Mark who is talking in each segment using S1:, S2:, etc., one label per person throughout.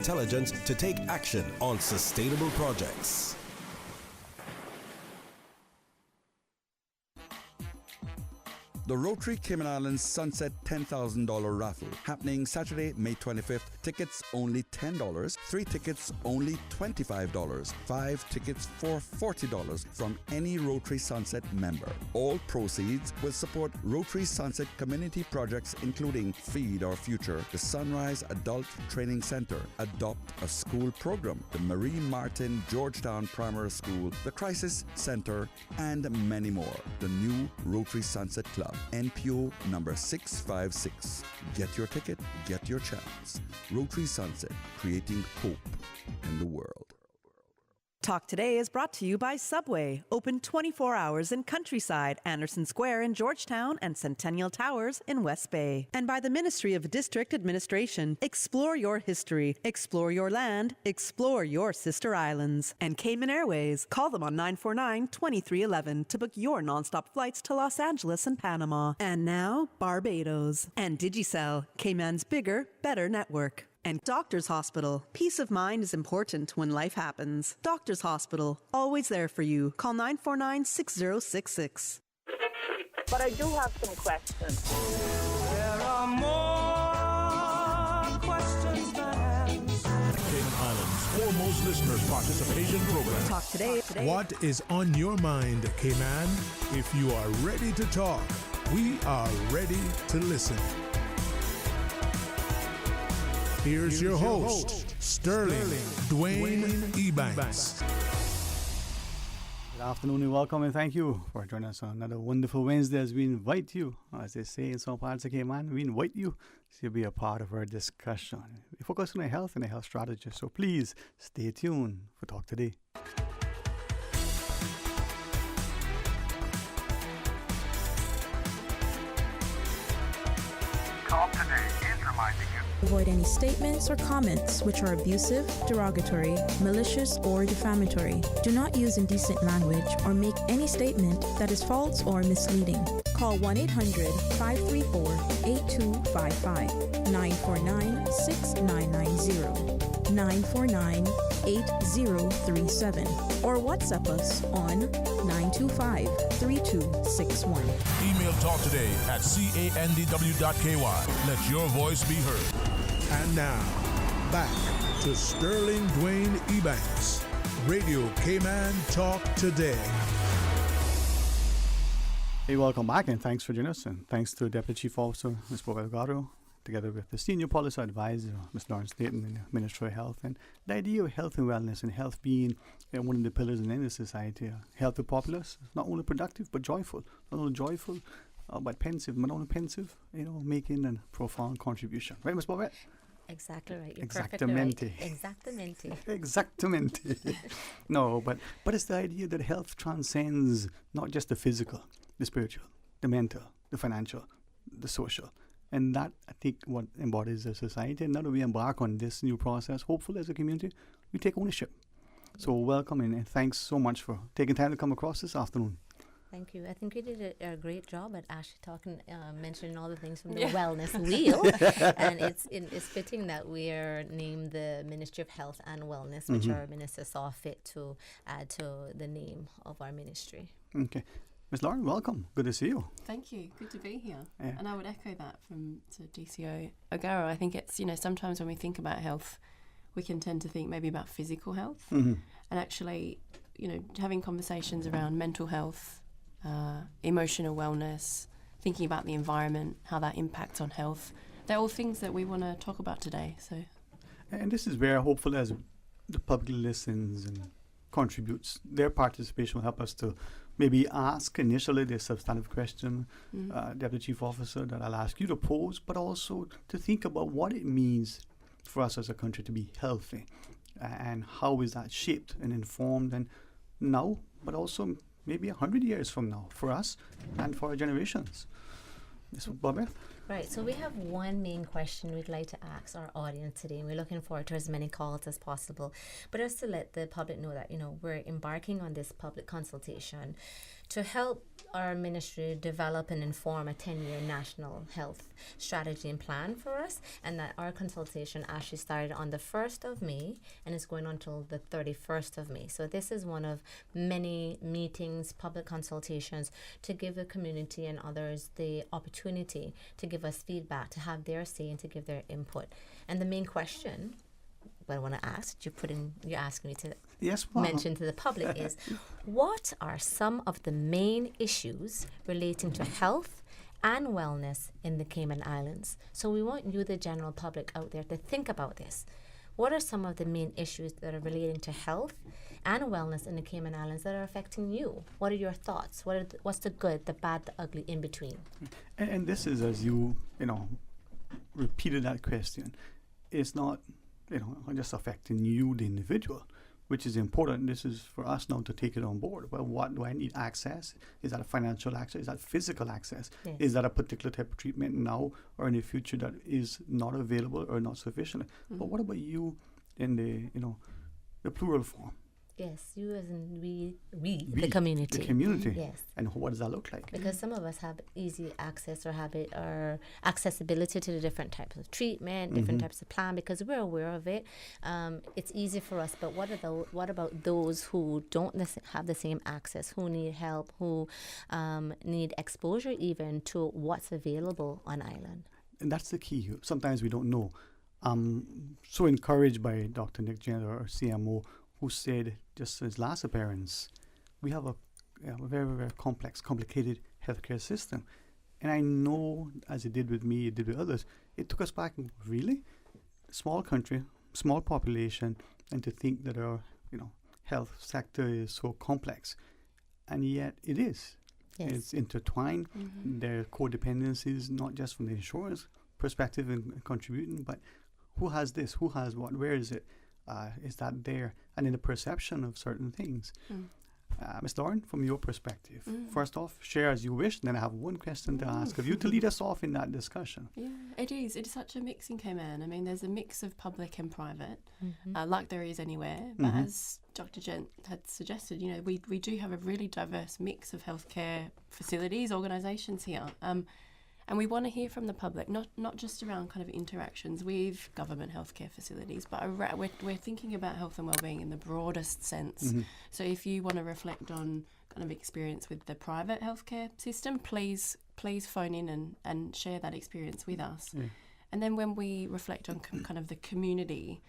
S1: Intelligence to take action on sustainable projects.
S2: The Rotary Cayman Islands Sunset $10,000 raffle happening Saturday, May 25th. Tickets only $10, 3 tickets only $25, 5 tickets for $40 from any Rotary Sunset member. All proceeds will support Rotary Sunset community projects including Feed Our Future, the Sunrise Adult Training Center, Adopt a School program, the Marie Martin Georgetown Primary School, the Crisis Center, and many more. The new Rotary Sunset Club. NPO number 656. Get your ticket, get your chance. Rotary Sunset, creating hope in the world.
S3: Talk Today is brought to you by Subway, open 24 hours in Countryside, Anderson Square in Georgetown, and Centennial Towers in West Bay. And by the Ministry of District Administration. Explore your history, explore your land, explore your sister islands. And Cayman Airways. Call them on 949-2311 to book your nonstop flights to Los Angeles and Panama. And now, Barbados. And Digicel, Cayman's bigger, better network. And Doctors Hospital. Peace of mind is important when life happens. Doctors Hospital, always there for you. Call 949-6066.
S4: But I do have some questions.
S5: There are more questions than answers.
S6: Cayman Islands' foremost listeners participation program.
S3: Talk Today.
S7: What is on your mind, Cayman? If you are ready to talk, we are ready to listen. Here's your host, Sterling Dwayne Ebanks.
S8: Good afternoon and welcome, and thank you for joining us on another wonderful Wednesday as we invite you, as they say in some parts of Cayman, we invite you to be a part of our discussion. We focus on health and a health strategy, so please stay tuned for Talk Today.
S9: Talk Today is reminding you.
S10: Avoid any statements or comments which are abusive, derogatory, malicious, or defamatory. Do not use indecent language or make any statement that is false or misleading. Call 1-800-534-8255, 949-6990, 949-8037, or WhatsApp us on 925-3261.
S6: Email Talk Today at candw.ky. Let your voice be heard.
S7: And now, back to Sterling Dwayne Ebanks, Radio Cayman Talk Today.
S8: Hey, welcome back, and thanks for joining us, and thanks to Deputy Chief Officer, Ms. Paul Delgado, together with the Senior Policy Advisor, Ms. Lawrence Dayton, in the Ministry of Health, and the idea of health and wellness, and health being one of the pillars in any society. Health to populace, not only productive, but joyful. Not only joyful, but pensive, but not only pensive, making a profound contribution. Right, Ms. Bobette?
S11: Exactly right. You're
S8: Exactamente.
S11: Exactamente.
S8: Exactamente. No, but it's the idea that health transcends not just the physical, the spiritual, the mental, the financial, the social. And that, I think, what embodies a society. And now that we embark on this new process, hopefully as a community, we take ownership. So welcome, and thanks so much for taking time to come across this afternoon.
S11: Thank you. I think you did a great job at actually mentioning all the things from the wellness wheel. And it's fitting that we are named the Ministry of Health and Wellness, which our minister saw fit to add to the name of our ministry.
S8: Okay. Ms. Lauren, welcome. Good to see you.
S12: Thank you. Good to be here.
S8: Yeah.
S12: And I would echo that from DCO O'Gara. I think it's, sometimes when we think about health, we can tend to think maybe about physical health. And actually, having conversations around mental health, emotional wellness, thinking about the environment, how that impacts on health. They're all things that we want to talk about today.
S8: And this is where, hopefully, as the public listens and contributes, their participation will help us to maybe ask initially the substantive question, Deputy Chief Officer, that I'll ask you to pose, but also to think about what it means for us as a country to be healthy, and how is that shaped and informed, and now, but also maybe 100 years from now for us and for our generations. Ms. Bobette?
S11: Right, so we have one main question we'd like to ask our audience today, and we're looking forward to as many calls as possible. But just to let the public know that, we're embarking on this public consultation to help our ministry develop and inform a 10-year national health strategy and plan for us, and that our consultation actually started on the 1st of May and is going on until the 31st of May. So this is one of many meetings, public consultations, to give the community and others the opportunity to give us feedback, to have their say and to give their input. And the main question I want to ask, you're asking me to mention to the public is, what are some of the main issues relating to health and wellness in the Cayman Islands? So we want you, the general public out there, to think about this. What are some of the main issues that are relating to health and wellness in the Cayman Islands that are affecting you? What are your thoughts? What's the good, the bad, the ugly in between?
S8: And this is, as you repeated that question, it's not just affecting you, the individual, which is important. This is for us now to take it on board. Well, what do I need access? Is that a financial access? Is that physical access? Yes. Is that a particular type of treatment now or in the future that is not available or not sufficient? Mm-hmm. But what about you in the plural form?
S11: Yes, you as in we, the community.
S8: The community.
S11: Yes.
S8: And what does that look like?
S11: Because some of us have easy access or accessibility to the different types of treatment, different types of plan, because we're aware of it. It's easy for us, but what about those who don't have the same access, who need help, who need exposure even to what's available on island?
S8: And that's the key. Sometimes we don't know. I'm so encouraged by Dr. Nick Jenner, our CMO, who said just in his last appearance, we have a very, very complicated healthcare system. And I know, as it did with me, it did with others, it took us back, really? Small country, small population, and to think that our health sector is so complex. And yet it is. Yes. It's intertwined. Mm-hmm. There are codependencies, not just from the insurance perspective and contributing, but who has this, who has what, where is it? Is that there? And in the perception of certain things. Ms. Lauren, from your perspective, first off, share as you wish, and then I have one question to ask of you to lead us off in that discussion.
S12: Yeah, it is. It's such a mix in Cayman. I mean, there's a mix of public and private, like there is anywhere. But as Dr. Gent had suggested, we do have a really diverse mix of healthcare facilities, organisations here. And we want to hear from the public, not just around kind of interactions with government healthcare facilities, but we're thinking about health and wellbeing in the broadest sense. So if you want to reflect on kind of experience with the private healthcare system, please phone in and share that experience with us. Yeah. And then when we reflect on kind of the community,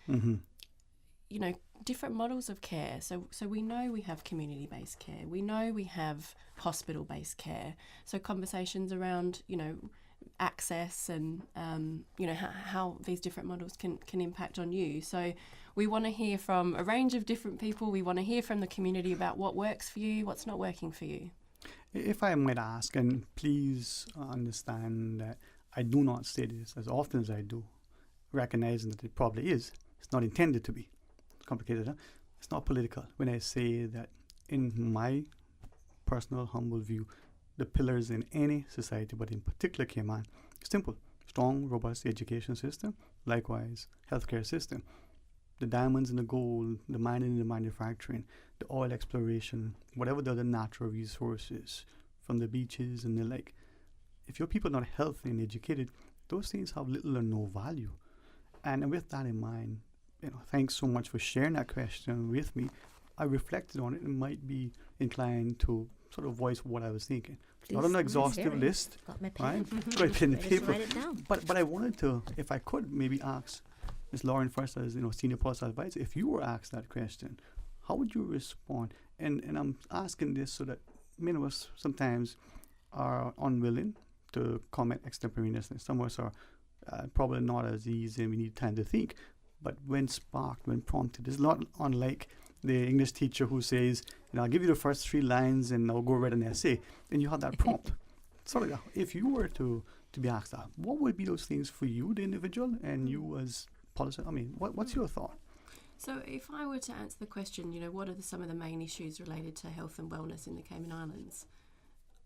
S12: different models of care. So we know we have community-based care. We know we have hospital-based care. So conversations around, access and, how these different models can impact on you. So we want to hear from a range of different people. We want to hear from the community about what works for you, what's not working for you.
S8: If I might ask, and please understand that I do not say this as often as I do, recognizing that it probably is. It's not intended to be. Complicated, huh? It's not political. When I say that, in my personal humble view, the pillars in any society, but in particular Cayman, simple: strong, robust education system, likewise healthcare system. The diamonds and the gold, the mining and the manufacturing, the oil exploration, whatever the other natural resources from the beaches and the like. If your people are not healthy and educated, those things have little or no value. And with that in mind, thanks so much for sharing that question with me. I reflected on it and might be inclined to sort of voice what I was thinking. Please, not an exhaustive list.
S11: Got my pen.
S8: Right? Got a pen and paper.
S11: Write it down.
S8: But I wanted to, if I could, maybe ask Ms. Lauren first, as senior policy advisor, if you were asked that question, how would you respond? And I'm asking this so that many of us sometimes are unwilling to comment extemporaneously. Some of us are probably not as easy, and we need time to think. But when sparked, when prompted, it's not unlike the English teacher who says, I'll give you the first 3 lines and I'll go write an essay. And you have that prompt. So if you were to be asked that, what would be those things for you, the individual, and you as policy? I mean, what's your thought?
S12: So if I were to answer the question, what are some of the main issues related to health and wellness in the Cayman Islands?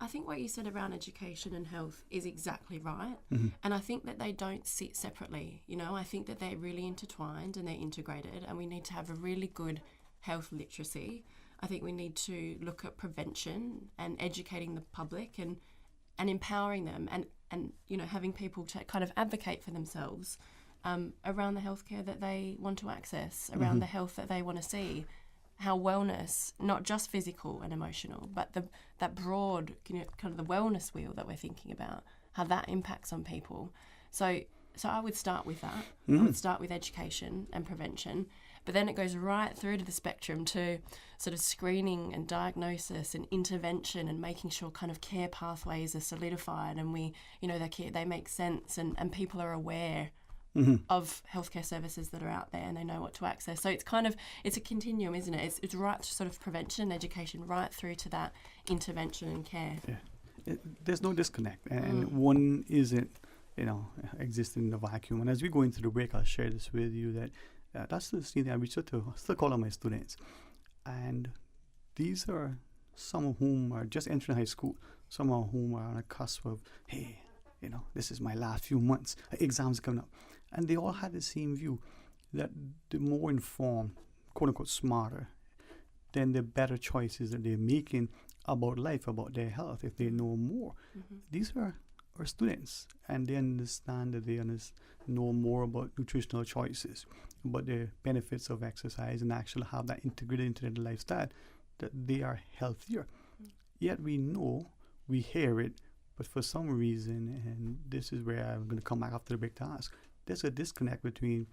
S12: I think what you said around education and health is exactly right. And I think that they don't sit separately. You know, I think that they're really intertwined and they're integrated, and we need to have a really good health literacy. I think we need to look at prevention and educating the public and empowering them and you know, having people to kind of advocate for themselves around the healthcare that they want to access, around the health that they want to see. How wellness, not just physical and emotional, but that broad, you know, kind of the wellness wheel that we're thinking about, how that impacts on people. So I would start with that. I would start with education and prevention, but then it goes right through to the spectrum to sort of screening and diagnosis and intervention and making sure kind of care pathways are solidified and we, you know, they make sense and people are aware of healthcare services that are out there and they know what to access. So it's a continuum, isn't it? It's right to sort of prevention and education right through to that intervention and care.
S8: Yeah. There's no disconnect, and one isn't, you know, existing in a vacuum. And as we go into the break, I'll share this with you that that's the thing that I reach out to. I still call on my students. And these are some of whom are just entering high school, some of whom are on a cusp of, hey, you know, this is my last few months, exams are coming up. And they all had the same view, that the more informed, quote unquote smarter, then the better choices that they're making about life, about their health, if they know more. These are our students, and they understand that they know more about nutritional choices, about the benefits of exercise, and actually have that integrated into their lifestyle, that they are healthier. Yet we know, we hear it, but for some reason, and this is where I'm going to come back after the break to ask, there's a disconnect between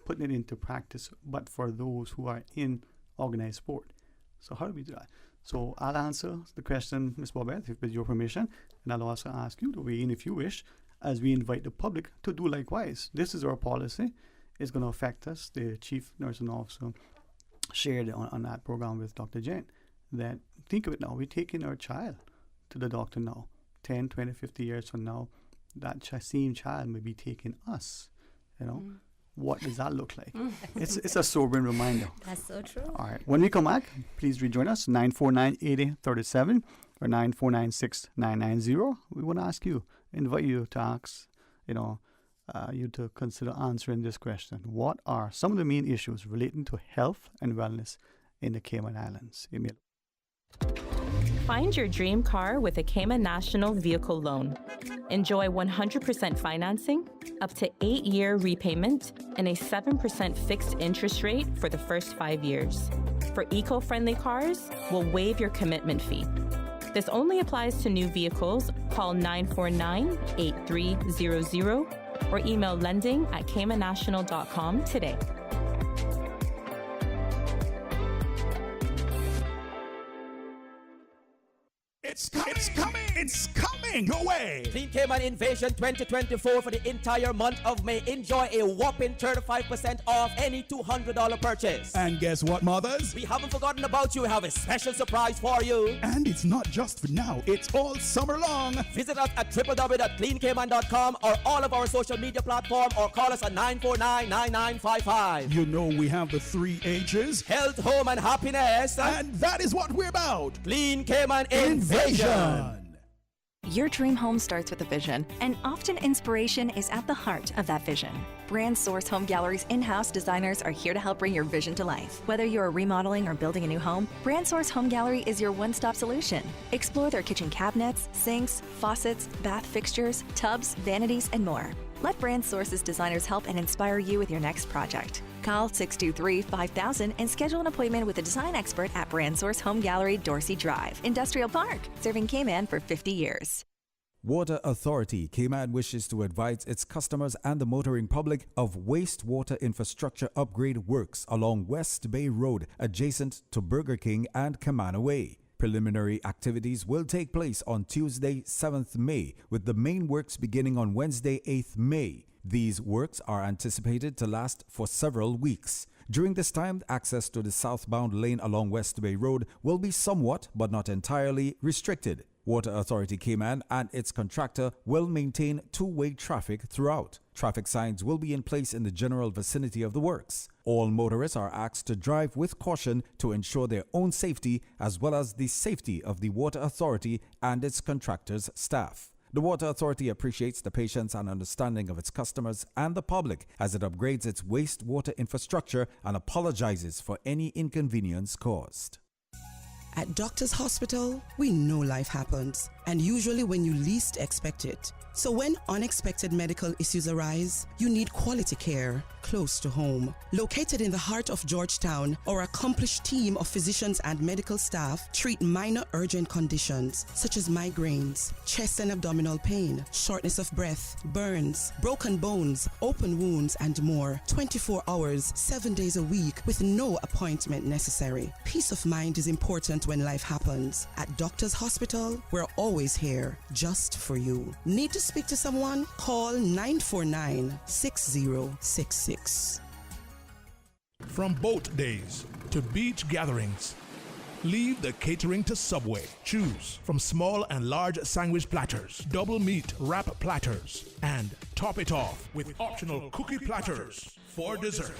S8: putting it into practice, but for those who are in organized sport. So how do we do that? So I'll answer the question, Ms. Bobette, with your permission, and I'll also ask you to weigh in if you wish, as we invite the public to do likewise. This is our policy. It's going to affect us. The Chief Nursing Officer shared on that program with Dr. Jen that, think of it now, we're taking our child to the doctor now. 10, 20, 50 years from now, that same child may be taking us. You know, what does that look like? It's a sobering reminder.
S11: That's so true.
S8: All right. When we come back, please rejoin us, 949-8037 or 949-6990. We want to ask you, invite you to ask, you know, you to consider answering this question. What are some of the main issues relating to health and wellness in the Cayman Islands? Email.
S13: Find your dream car with a Cayman National Vehicle Loan. Enjoy 100% financing, up to 8-year repayment, and a 7% fixed interest rate for the first 5 years. For eco-friendly cars, we'll waive your commitment fee. This only applies to new vehicles. Call 949-8300 or email lending@caymannational.com today.
S14: It's coming your way. Clean Cayman Invasion 2024 for the entire month of May. Enjoy a whopping 35% off any $200 purchase.
S7: And guess what, mothers?
S14: We haven't forgotten about you. We have a special surprise for you.
S7: And it's not just for now. It's all summer long.
S14: Visit us at www.cleancayman.com or all of our social media platforms, or call us at 949-9955.
S7: You know we have the 3 H's.
S14: Health, home, and happiness.
S7: And that is what we're about.
S14: Clean Cayman Invasion.
S15: Your dream home starts with a vision, and often inspiration is at the heart of that vision. Brand Source Home Gallery's in-house designers are here to help bring your vision to life. Whether you're remodeling or building a new home, Brand Source Home Gallery is your one-stop solution. Explore their kitchen cabinets, sinks, faucets, bath fixtures, tubs, vanities, and more. Let Brand Source's designers help and inspire you with your next project. Call 623-5000 and schedule an appointment with a design expert at Brand Source Home Gallery, Dorsey Drive, Industrial Park, serving Cayman for 50 years.
S2: Water Authority Cayman wishes to advise its customers and the motoring public of wastewater infrastructure upgrade works along West Bay Road, adjacent to Burger King and Camana Way. Preliminary activities will take place on Tuesday, 7th May, with the main works beginning on Wednesday, 8th May.
S16: These works are anticipated to last for several weeks. During this time, access to the southbound lane along West Bay Road will be somewhat, but not entirely, restricted. Water Authority Cayman and its contractor will maintain two-way traffic throughout. Traffic signs will be in place in the general vicinity of the works. All motorists are asked to drive with caution to ensure their own safety as well as the safety of the Water Authority and its contractor's staff. The Water Authority appreciates the patience and understanding of its customers and the public as it upgrades its wastewater infrastructure and apologizes for any inconvenience caused.
S17: At Doctors Hospital, we know life happens, and usually when you least expect it. So when unexpected medical issues arise, you need quality care close to home. Located in the heart of Georgetown, our accomplished team of physicians and medical staff treat minor urgent conditions such as migraines, chest and abdominal pain, shortness of breath, burns, broken bones, open wounds, and more. 24 hours, 7 days a week with no appointment necessary. Peace of mind is important when life happens. At Doctors Hospital, we're always here just for you. Need to speak to someone? Call 949-6066.
S7: From boat days to beach gatherings, leave the catering to Subway. Choose from small and large sandwich platters, double meat wrap platters, and top it off with optional cookie platters for dessert.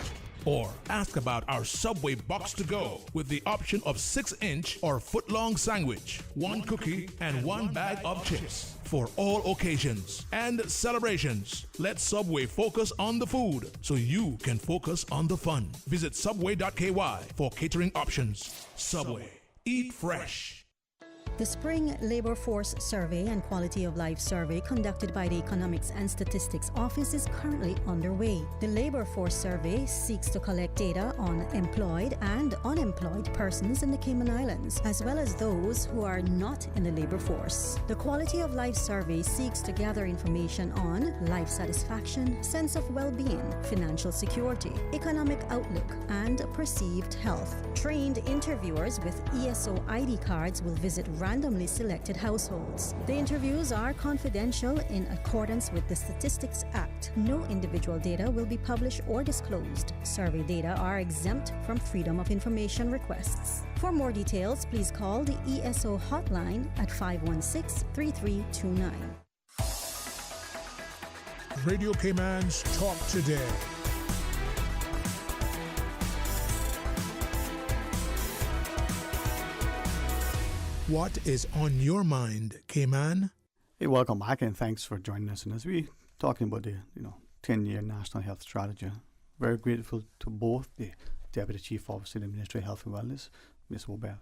S7: Or ask about our Subway box to go with the option of 6-inch or foot-long sandwich, 1 cookie, and 1 bag of chips. For all occasions and celebrations, let Subway focus on the food so you can focus on the fun. Visit subway.ky for catering options. Subway. Eat fresh.
S18: The Spring Labor Force Survey and Quality of Life Survey conducted by the Economics and Statistics Office is currently underway. The Labor Force Survey seeks to collect data on employed and unemployed persons in the Cayman Islands, as well as those who are not in the labor force. The Quality of Life Survey seeks to gather information on life satisfaction, sense of well-being, financial security, economic outlook, and perceived health. Trained interviewers with ESO ID cards will visit randomly selected households. The interviews are confidential in accordance with the Statistics Act. No individual data will be published or disclosed. Survey data are exempt from Freedom of Information requests. For more details, please call the ESO hotline at 516-3329.
S7: Radio Cayman's Talk Today. What is on your mind, Cayman?
S8: Hey, welcome back, and thanks for joining us. And as we talking about the 10-year National Health Strategy, very grateful to both the Deputy Chief Officer of the Ministry of Health and Wellness, Ms. Bobette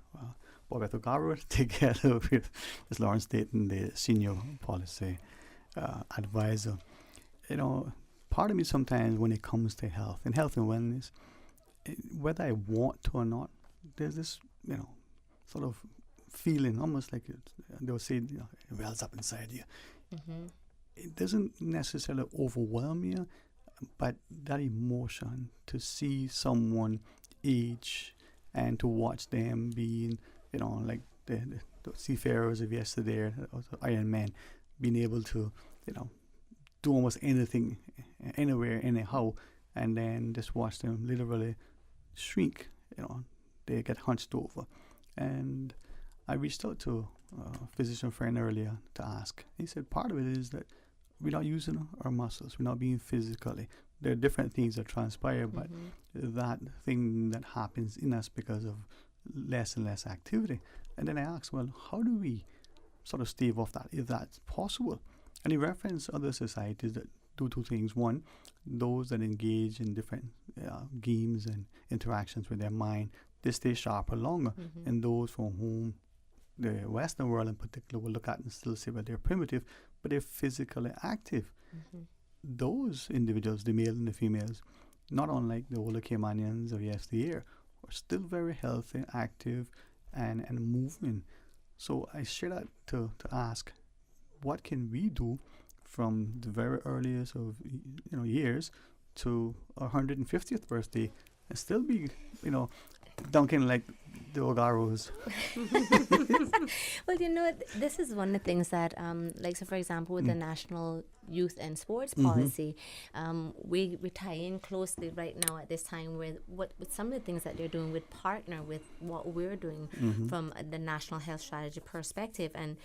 S8: O'Gara, together with Ms. Lawrence Dayton, the Senior Policy Advisor. Part of me sometimes when it comes to health and wellness, whether I want to or not, there's this, sort of feeling, almost like they'll say, it wells up inside you. Mm-hmm. It doesn't necessarily overwhelm you, but that emotion to see someone age and to watch them being, like the seafarers of yesterday, Iron Man, being able to, do almost anything, anywhere, anyhow, and then just watch them literally shrink. They get hunched over, and I reached out to a physician friend earlier to ask. He said part of it is that we're not using our muscles. We're not being physically. There are different things that transpire, but that thing that happens in us because of less and less activity. And then I asked, well, how do we sort of stave off that, if that's possible? And he referenced other societies that do two things. One, those that engage in different games and interactions with their mind, they stay sharper longer. Mm-hmm. And those from whom the Western world in particular will look at and still say, well, they're primitive, but they're physically active. Mm-hmm. Those individuals, the male and the females, not unlike the older Caymanians of yesteryear, are still very healthy, active, and moving. So I share that to ask, what can we do from the very earliest of years to our 150th birthday and still be, dunking like the Ogaros.
S11: Well, this is one of the things that, like, so for example, with the National Youth and Sports Policy, we tie in closely right now at this time with some of the things that they're doing, with partner with what we're doing from the National Health Strategy perspective. And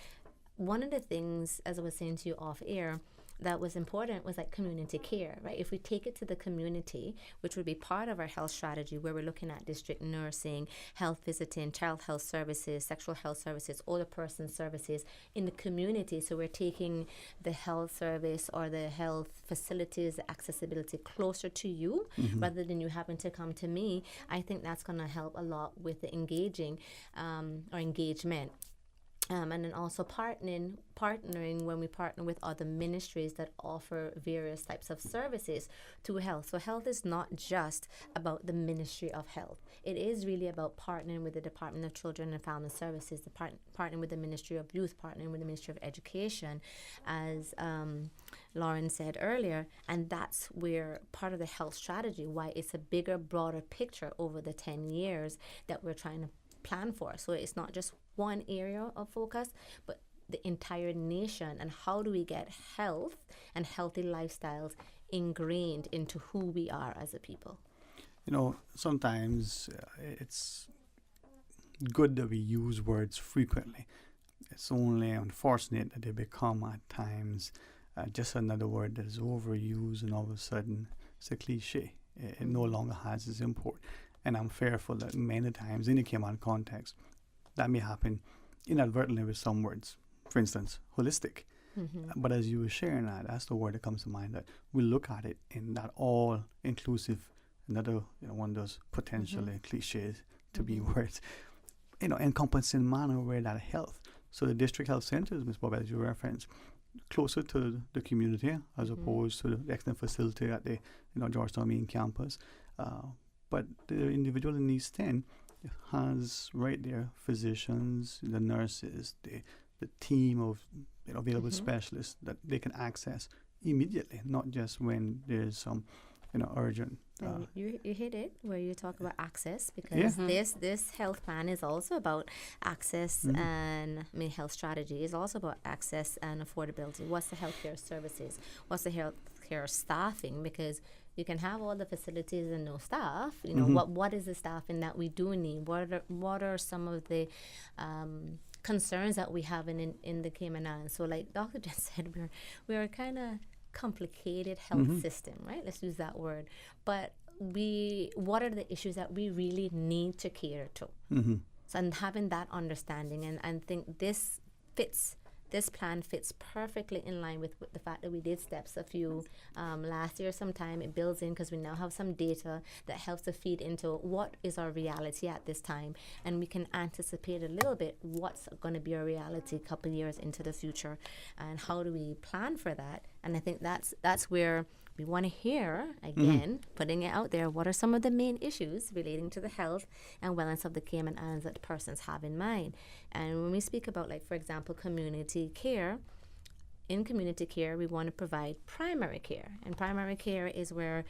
S11: one of the things, as I was saying to you off air, that was important was like community care, right? If we take it to the community, which would be part of our health strategy, where we're looking at district nursing, health visiting, child health services, sexual health services, older person services in the community. So we're taking the health service or the health facilities, the accessibility closer to you rather than you having to come to me. I think that's going to help a lot with the engaging or engagement. And then also partnering when we partner with other ministries that offer various types of services to health. So health is not just about the Ministry of Health. It is really about partnering with the Department of Children and Family Services, partnering with the Ministry of Youth, partnering with the Ministry of Education, as Lauren said earlier. And that's where part of the health strategy, why it's a bigger, broader picture over the 10 years that we're trying to plan for. So it's not just one area of focus, but the entire nation, and how do we get health and healthy lifestyles ingrained into who we are as a people.
S8: Sometimes it's good that we use words frequently. It's only unfortunate that they become at times just another word that is overused, and all of a sudden it's a cliche. It no longer has its import. And I'm fearful that many times in the Cayman context, that may happen inadvertently with some words. For instance, holistic. But as you were sharing that's the word that comes to mind, that we look at it in that all-inclusive, another one of those potentially cliches to be words, encompassing manner where that health. So the district health centers, Ms. Bob, as you referenced, closer to the community as opposed to the extant facility at the Georgetown main campus. But the individual in East 10 has right there physicians, the nurses, the team of available specialists that they can access immediately, not just when there's some urgent.
S11: You hit it where you talk about access, because this health plan is also about access, and health strategy is also about access and affordability. What's the healthcare services? What's the healthcare staffing? Because you can have all the facilities and no staff. What is the staffing that we do need? What are some of the concerns that we have in the Cayman Islands? So, like Dr. just said, we're kind of complicated health system, right? Let's use that word. But what are the issues that we really need to cater to? So, and having that understanding, and think this plan fits perfectly in line with the fact that we did steps a few last year sometime. It builds in because we now have some data that helps to feed into what is our reality at this time, and we can anticipate a little bit what's going to be our reality a couple of years into the future, and how do we plan for that. And I think that's where we want to hear, again, putting it out there, what are some of the main issues relating to the health and wellness of the Cayman Islands that persons have in mind. And when we speak about, like, for example, community care, in community care, we want to provide primary care. And primary care is where,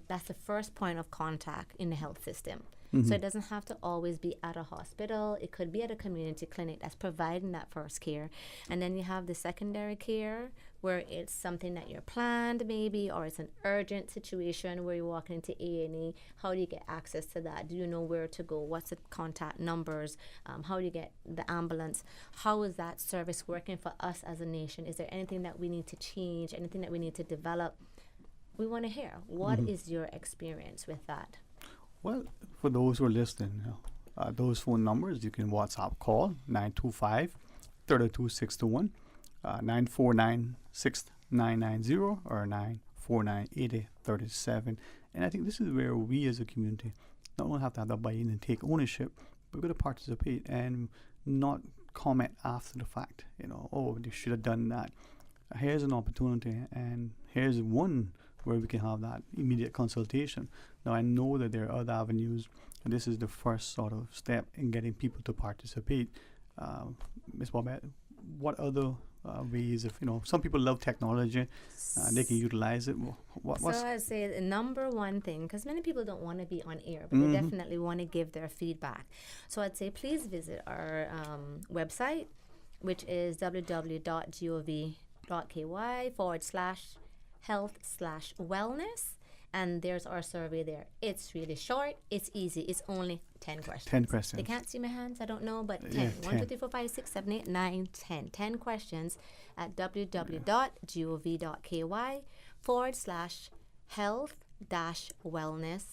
S11: that's the first point of contact in the health system. So it doesn't have to always be at a hospital. It could be at a community clinic that's providing that first care. And then you have the secondary care, where it's something that you're planned maybe, or it's an urgent situation where you're walking into A&E. How do you get access to that? Do you know where to go? What's the contact numbers? How do you get the ambulance? How is that service working for us as a nation? Is there anything that we need to change, anything that we need to develop? We want to hear. What is your experience with that?
S8: Well, for those who are listening, those phone numbers, you can WhatsApp call 925-32621, 949-6990, or 949-8037. And I think this is where we as a community not only have to have that buy-in and take ownership, but we've got to participate and not comment after the fact. They should have done that. Here's an opportunity, and here's one where we can have that immediate consultation. Now, I know that there are other avenues, and this is the first sort of step in getting people to participate. Ms. Bobette, what other ways of, some people love technology and they can utilize it.
S11: So I'd say the number one thing, because many people don't want to be on air, but they definitely want to give their feedback. So I'd say please visit our website, which is www.gov.ky/health/wellness. And there's our survey there. It's really short. It's easy. It's only 10 questions.
S8: 10 questions.
S11: They can't see my hands. I don't know, but 10.
S8: Yeah,
S11: 1, 2, 3, 4, 5, 6, 7, 8, 9, 10. 10 questions at www.gov.ky/health-wellness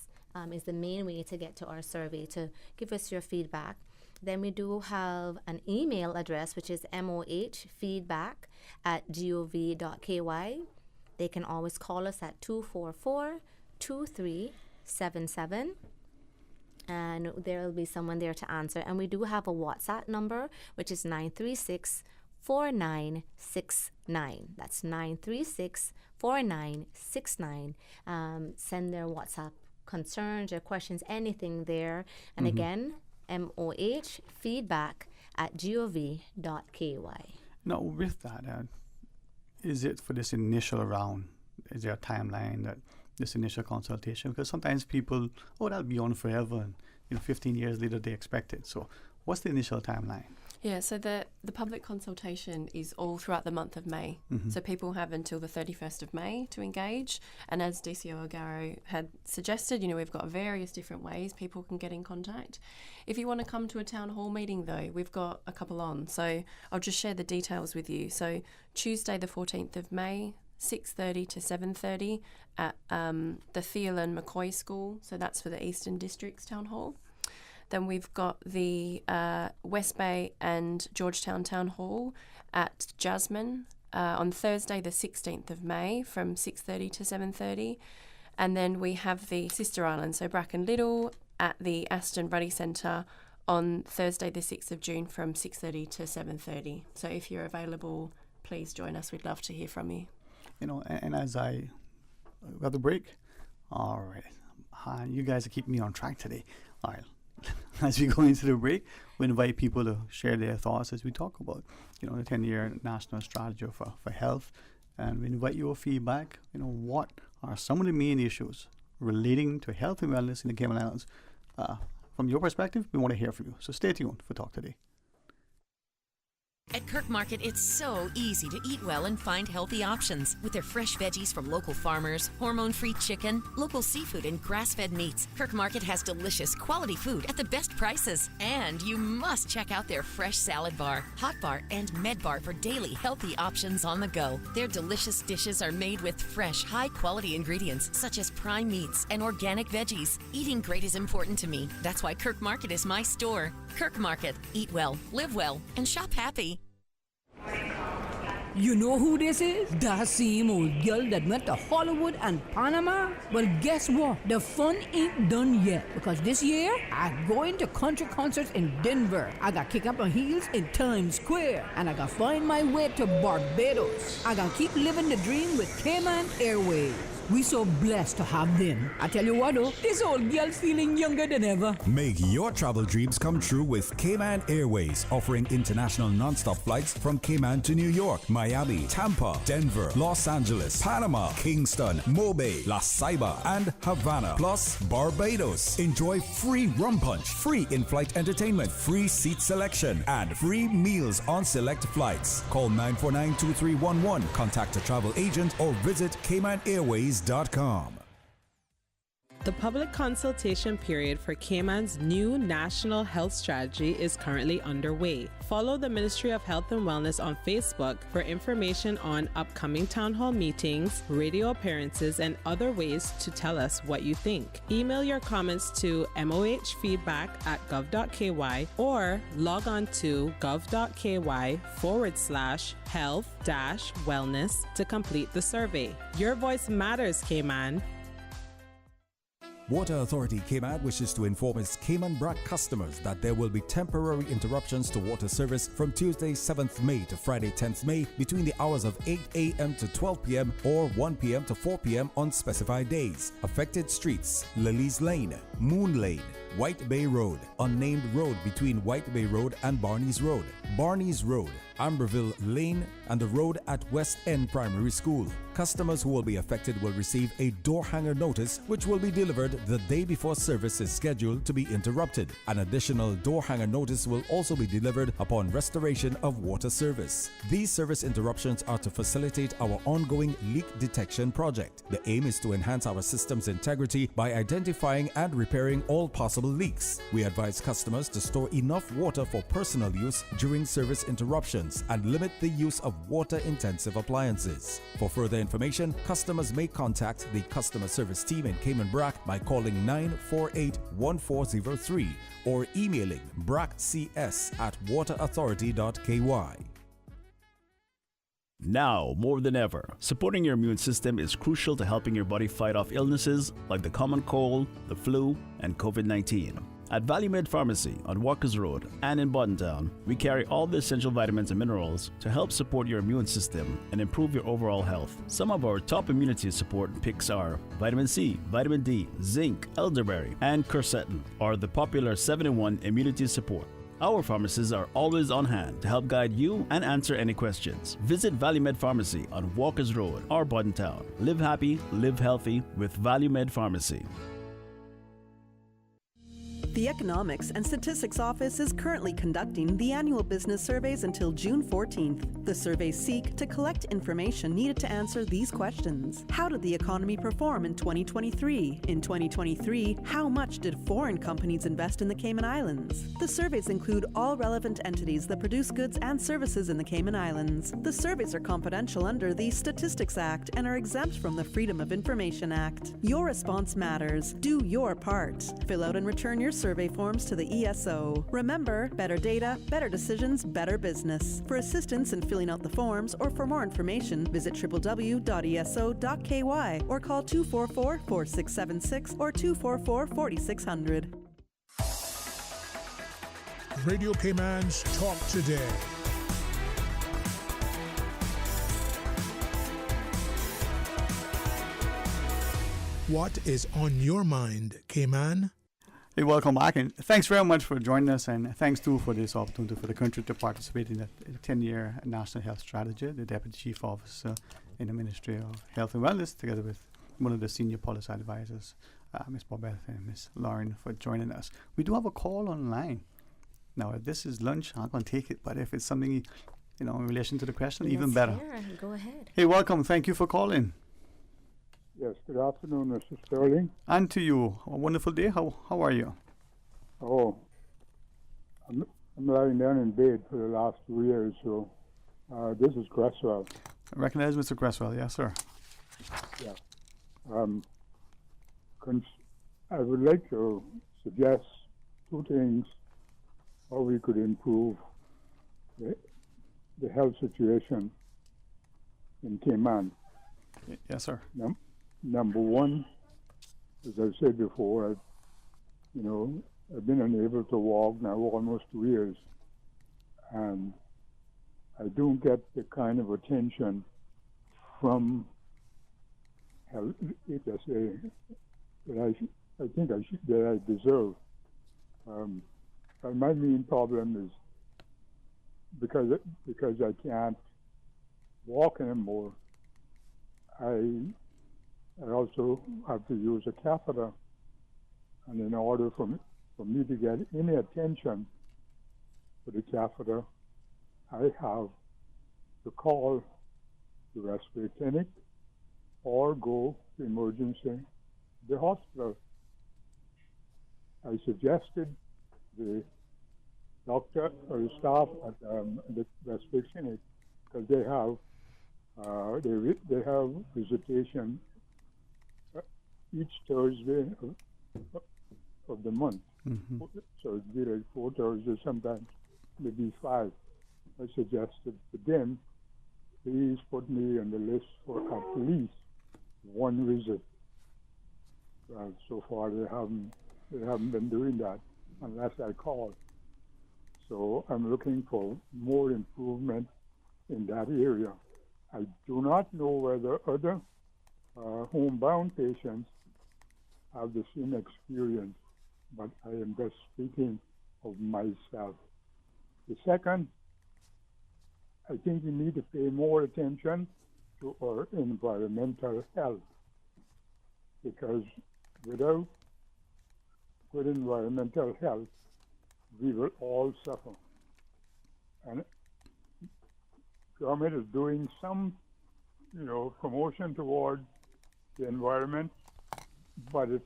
S11: is the main way to get to our survey to give us your feedback. Then we do have an email address, which is mohfeedback@gov.ky. They can always call us at 244-2377, and there will be someone there to answer. And we do have a WhatsApp number, which is 936-4969. That's 936-4969. Send their WhatsApp concerns or questions, anything there. And again, mohfeedback@gov.ky.
S8: Now, with that, is it for this initial round? Is there a timeline that this initial consultation? Because sometimes people, that'll be on forever, and 15 years later they expect it. So, what's the initial timeline?
S12: Yeah, so the public consultation is all throughout the month of May. So people have until the 31st of May to engage. And as DCO O'Garo had suggested, we've got various different ways people can get in contact. If you want to come to a town hall meeting, though, we've got a couple on. So I'll just share the details with you. So Tuesday the 14th of May, 6:30 to 7:30 at the Theolan McCoy School. So that's for the Eastern Districts Town Hall. Then we've got the West Bay and Georgetown Town Hall at Jasmine on Thursday the 16th of May from 6:30 to 7:30. And then we have the Sister Island, so Bracken Little at the Aston Ruddy Centre on Thursday the 6th of June from 6:30 to 7:30. So if you're available, please join us. We'd love to hear from you.
S8: And as I got the break, all right, you guys are keeping me on track today. All right. As we go into the break, we invite people to share their thoughts as we talk about, the 10-year national strategy for health, and we invite your feedback. What are some of the main issues relating to health and wellness in the Cayman Islands? From your perspective, we want to hear from you. So stay tuned for Talk Today.
S19: At Kirk Market, it's so easy to eat well and find healthy options. With their fresh veggies from local farmers, hormone-free chicken, local seafood, and grass-fed meats, Kirk Market has delicious, quality food at the best prices. And you must check out their fresh salad bar, hot bar, and med bar for daily healthy options on the go. Their delicious dishes are made with fresh, high-quality ingredients such as prime meats and organic veggies. Eating great is important to me. That's why Kirk Market is my store. Kirk Market. Eat well, live well, and shop happy.
S20: You know who this is? That same old girl that went to Hollywood and Panama? Well, guess what? The fun ain't done yet. Because this year, I'm going to country concerts in Denver. I got kick up my heels in Times Square. And I got find my way to Barbados. I got keep living the dream with Cayman Airways. We so blessed to have them. I tell you what though, this old girl's feeling younger than ever.
S16: Make your travel dreams come true with Cayman Airways, offering international non-stop flights from Cayman to New York, Miami, Tampa, Denver, Los Angeles, Panama, Kingston, Mobay, La Ceiba, and Havana, plus Barbados. Enjoy free rum punch, free in-flight entertainment, free seat selection, and free meals on select flights. Call 949-2311, contact a travel agent, or visit CaymanAirways.com.
S21: The public consultation period for Cayman's new national health strategy is currently underway. Follow the Ministry of Health and Wellness on Facebook for information on upcoming town hall meetings, radio appearances, and other ways to tell us what you think. Email your comments to mohfeedback@gov.ky or log on to gov.ky/health-wellness to complete the survey. Your voice matters, Cayman.
S16: Water Authority Cayman wishes to inform its Cayman BRAC customers that there will be temporary interruptions to water service from Tuesday 7th May to Friday 10th May between the hours of 8 a.m. to 12 p.m. or 1 p.m. to 4 p.m. on specified days. Affected streets: Lilies Lane, Moon Lane, White Bay Road, unnamed road between White Bay Road and Barney's Road. Barney's Road, Amberville Lane, and the road at West End Primary School. Customers who will be affected will receive a door hanger notice, which will be delivered the day before service is scheduled to be interrupted. An additional door hanger notice will also be delivered upon restoration of water service. These service interruptions are to facilitate our ongoing leak detection project. The aim is to enhance our system's integrity by identifying and repairing all possible leaks. We advise customers to store enough water for personal use during service interruptions and limit the use of water-intensive appliances. For further information, customers may contact the customer service team in Cayman Brac by calling 948-1403 or emailing braccs@waterauthority.ky.
S1: Now, more than ever, supporting your immune system is crucial to helping your body fight off illnesses like the common cold, the flu, and COVID-19. At ValueMed Pharmacy on Walkers Road and in Buttontown, we carry all the essential vitamins and minerals to help support your immune system and improve your overall health. Some of our top immunity support picks are vitamin C, vitamin D, zinc, elderberry, and quercetin, or the popular 7-in-1 immunity support. Our pharmacists are always on hand to help guide you and answer any questions. Visit ValueMed Pharmacy on Walkers Road or Buttontown. Live happy, live healthy with ValueMed Pharmacy.
S3: The Economics and Statistics Office is currently conducting the annual business surveys until June 14th. The surveys seek to collect information needed to answer these questions. How did the economy perform in 2023? In 2023, how much did foreign companies invest in the Cayman Islands? The surveys include all relevant entities that produce goods and services in the Cayman Islands. The surveys are confidential under the Statistics Act and are exempt from the Freedom of Information Act. Your response matters. Do your part. Fill out and return your survey forms to the ESO. Remember, better data, better decisions, better business. For assistance in filling out the forms or for more information, visit www.eso.ky or call 244-4676 or 244-4600.
S7: Radio Cayman's Talk Today. What is on your mind, Cayman?
S8: Hey, welcome back, and thanks very much for joining us, and thanks too for this opportunity for the country to participate in the 10-year National Health Strategy. The Deputy Chief Officer in the Ministry of Health and Wellness, together with one of the senior policy advisors, Ms. Bobette and Ms. Lauren, for joining us. We do have a call online. Now, if this is lunch, I'm going to take it, but if it's something, in relation to the question, even better.
S11: Go ahead.
S8: Hey, welcome. Thank you for calling.
S22: Yes, good afternoon, Mr. Sterling.
S8: And to you. A wonderful day. How are you?
S22: Oh, I'm lying down in bed for the last 2 years, so this is Cresswell.
S8: I recognize Mr. Cresswell, yes, sir.
S22: Yeah. I would like to suggest two things how we could improve the health situation in Cayman.
S8: Yes, sir.
S22: Number one, as I said before, I've been unable to walk now almost 2 years, and I don't get the kind of attention from health HSA that I think that I deserve. And my main problem is because I can't walk anymore. I also have to use a catheter, and in order for me to get any attention for the catheter, I have to call the respiratory clinic or go to emergency, the hospital. I suggested the doctor or the staff at the respiratory clinic, because they have visitation each Thursday of the month. Mm-hmm. So it'd be like 4 Thursdays, sometimes maybe 5. I suggested to them, please put me on the list for at least one visit. So far they haven't been doing that unless I call. So I'm looking for more improvement in that area. I do not know whether other homebound patients have the same experience, but I am just speaking of myself. The second, I think we need to pay more attention to our environmental health, because without good environmental health, we will all suffer. And government is doing some, promotion toward the environment, but it's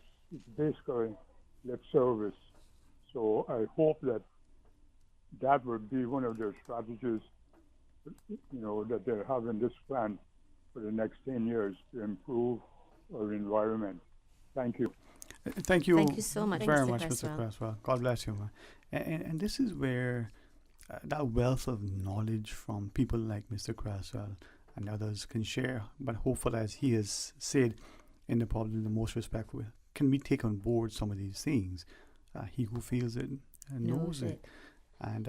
S22: basically lip service. So I hope that would be one of their strategies, that they have in this plan for the next 10 years to improve our environment. Thank you.
S8: Thank you.
S11: Thank you so much,
S8: very
S11: Mr.
S8: much,
S11: Cresswell.
S8: Mr. Cresswell. God bless you, man. And this is where that wealth of knowledge from people like Mr. Cresswell and others can share. But hopefully, as he has said, in the most respectful way, can we take on board some of these things? He who feels it knows it. And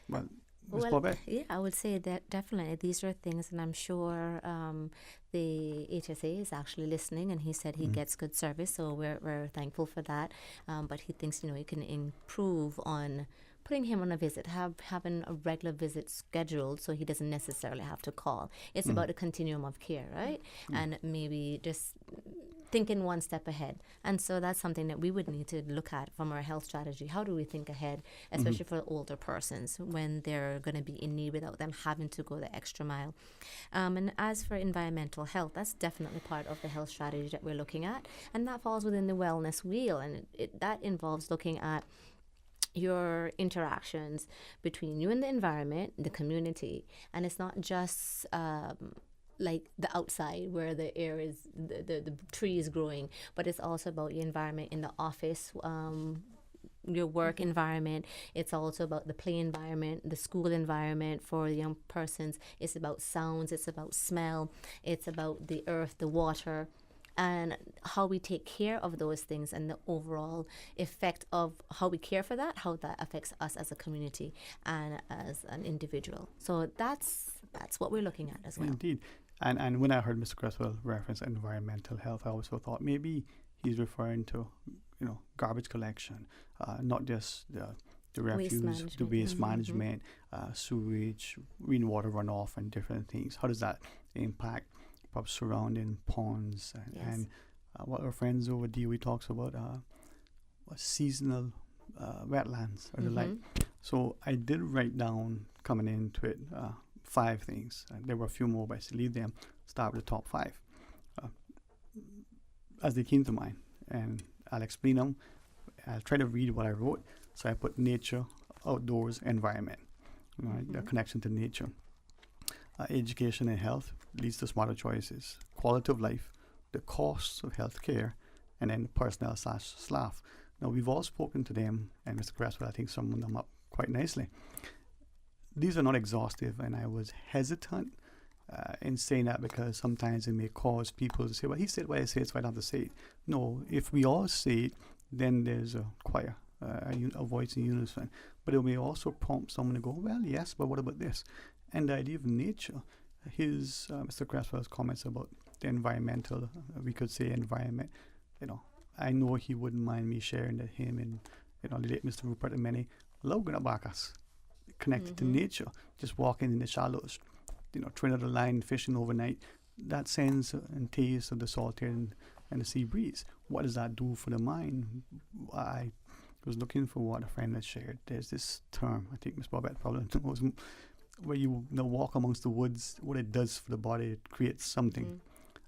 S8: Ms. Bobette?
S11: Yeah, I would say that definitely these are things, and I'm sure the HSA is actually listening, and he said he gets good service, so we're thankful for that. But he thinks, he can improve on putting him on a visit, having a regular visit scheduled so he doesn't necessarily have to call. It's about a continuum of care, right? And maybe just thinking one step ahead. And so that's something that we would need to look at from our health strategy. How do we think ahead, especially for older persons when they're going to be in need without them having to go the extra mile? And as for environmental health, that's definitely part of the health strategy that we're looking at. And that falls within the wellness wheel. And that involves looking at your interactions between you and the environment, the community. And it's not just like the outside where the air is, the tree is growing, but it's also about your environment in the office, your work environment. It's also about the play environment, the school environment for young persons. It's about sounds, it's about smell, it's about the earth, the water, and how we take care of those things and the overall effect of how we care for that, how that affects us as a community and as an individual. So that's what we're looking at as well.
S8: Indeed. And when I heard Mr. Cresswell reference environmental health, I also thought maybe he's referring to, garbage collection, not just the refuse, the waste management, sewage, rainwater runoff, and different things. How does that impact perhaps surrounding ponds and what our friends over DOE talks about seasonal wetlands or the like. So I did write down coming into it 5 things. There were a few more, but I should leave them. Start with the top 5 as they came to mind, and I'll explain them. I'll try to read what I wrote. So I put nature, outdoors, environment, the connection to nature. Education and health leads to smarter choices. Quality of life, the costs of health care, and then personnel / staff. Now, we've all spoken to them, and Mr. Cresswell, I think, summed them up quite nicely. These are not exhaustive, and I was hesitant in saying that because sometimes it may cause people to say, well, he said what I say, so I don't have to say it. No, if we all say it, then there's a choir, a voice in unison. But it may also prompt someone to go, well, yes, but what about this? And the idea of nature, Mr. Cresswell's comments about the environmental, we could say environment, I know he wouldn't mind me sharing that him and, the late Mr. Rupert and many love going back us, connected to nature, just walking in the shallows, throwing out a line, fishing overnight, that sense and taste of the salt air and the sea breeze. What does that do for the mind? I was looking for what a friend had shared. There's this term, I think Ms. Bobette probably knows, where you walk amongst the woods, what it does for the body, it creates something.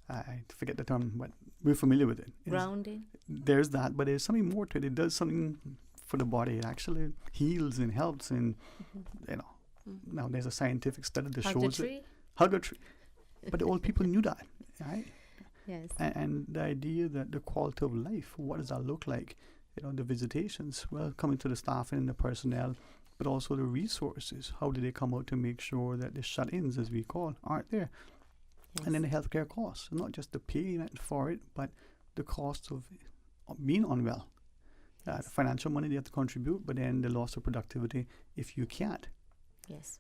S8: I forget the term, but we're familiar with it.
S11: Grounding.
S8: There's that, but there's something more to it. It does something for the body. It actually heals and helps, and now there's a scientific study that shows it. Hug a tree. But the old people knew that, right?
S11: Yes.
S8: And the idea that the quality of life, what does that look like? The visitations, well, coming to the staff and the personnel, but also the resources. How do they come out to make sure that the shut-ins, as we call, aren't there? Yes. And then the healthcare costs, not just the payment for it, but the cost of being unwell. The financial money they have to contribute, but then the loss of productivity if you can't.
S11: Yes.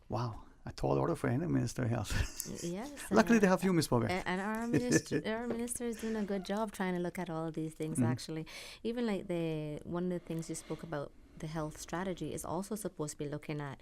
S8: Wow. a tall order for any Minister of Health.
S11: Yes.
S8: Luckily, they have you, Ms. Bobby.
S11: And our minister is doing a good job trying to look at all of these things, actually. Even like one of the things you spoke about, the health strategy, is also supposed to be looking at,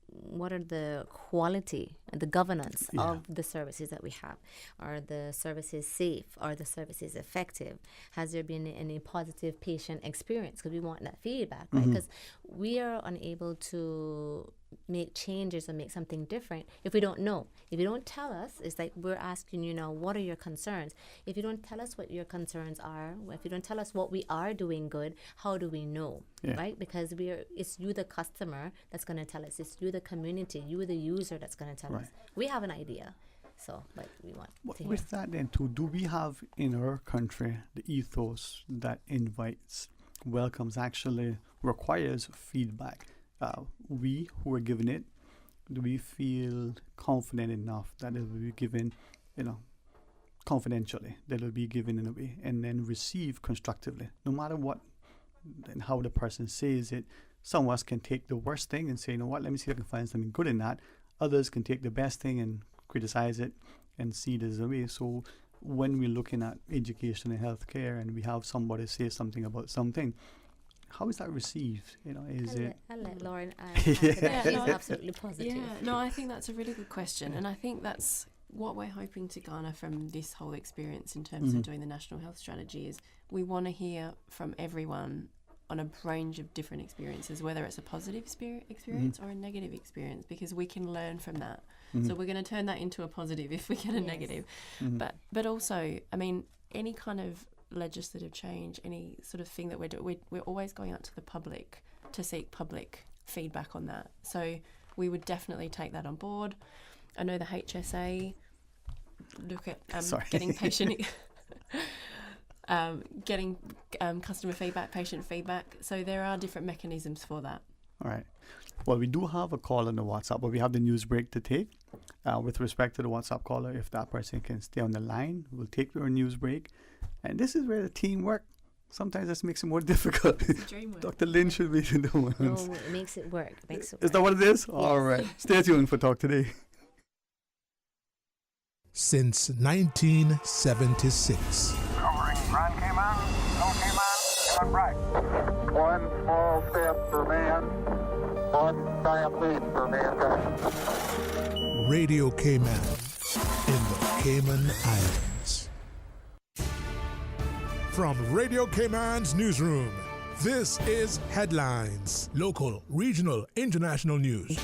S11: what are the quality and the governance of the services that we have? Are the services safe? Are the services effective? Has there been any positive patient experience? Because we want that feedback, right? Because we are unable to make changes or make something different if we don't know. If you don't tell us, it's like we're asking you now, what are your concerns? If you don't tell us what your concerns are, if you don't tell us what we are doing good, how do we know, right? Because it's you, the customer, that's going to tell us. It's you, the community, you, the user, that's going to tell us. We have an idea, but we want to hear.
S8: With that then too, do we have in our country the ethos that invites, welcomes, actually requires feedback? We who are given it, do we feel confident enough that it will be given, confidentially, that it will be given in a way, and then received constructively, no matter what and how the person says it? Some of us can take the worst thing and say, you know what, let me see if I can find something good in that. Others can take the best thing and criticize it and see it as a way. So when we're looking at education and healthcare and we have somebody say something about something, how is that received? I'll
S11: let Lauren answer that. She's absolutely positive.
S12: I think that's a really good question, and I think that's what we're hoping to garner from this whole experience in terms of doing the National Health Strategy. Is we want to hear from everyone on a range of different experiences, whether it's a positive experience or a negative experience, because we can learn from that. So we're going to turn that into a positive if we get a negative. But also, any kind of legislative change, any sort of thing that we're doing, we're always going out to the public to seek public feedback on that. So we would definitely take that on board. I know the HSA look at getting patient getting customer feedback, patient feedback. So there are different mechanisms for that.
S8: All right. Well, we do have a call on the WhatsApp, but we have the news break to take. With respect to the WhatsApp caller, if that person can stay on the line, we'll take our news break. And this is where the teamwork sometimes just makes it more difficult. Dr. Lynn should be the one.
S11: No, it makes it work. Is
S8: that what it is? Yes. All right. Stay tuned for Talk Today.
S7: Since 1976.
S9: Covering Grand Cayman, No Cayman, and right. One small step for man, one giant leap for mankind.
S7: Radio Cayman in the Cayman Islands. From Radio Cayman's newsroom, this is Headlines. Local, regional, international news.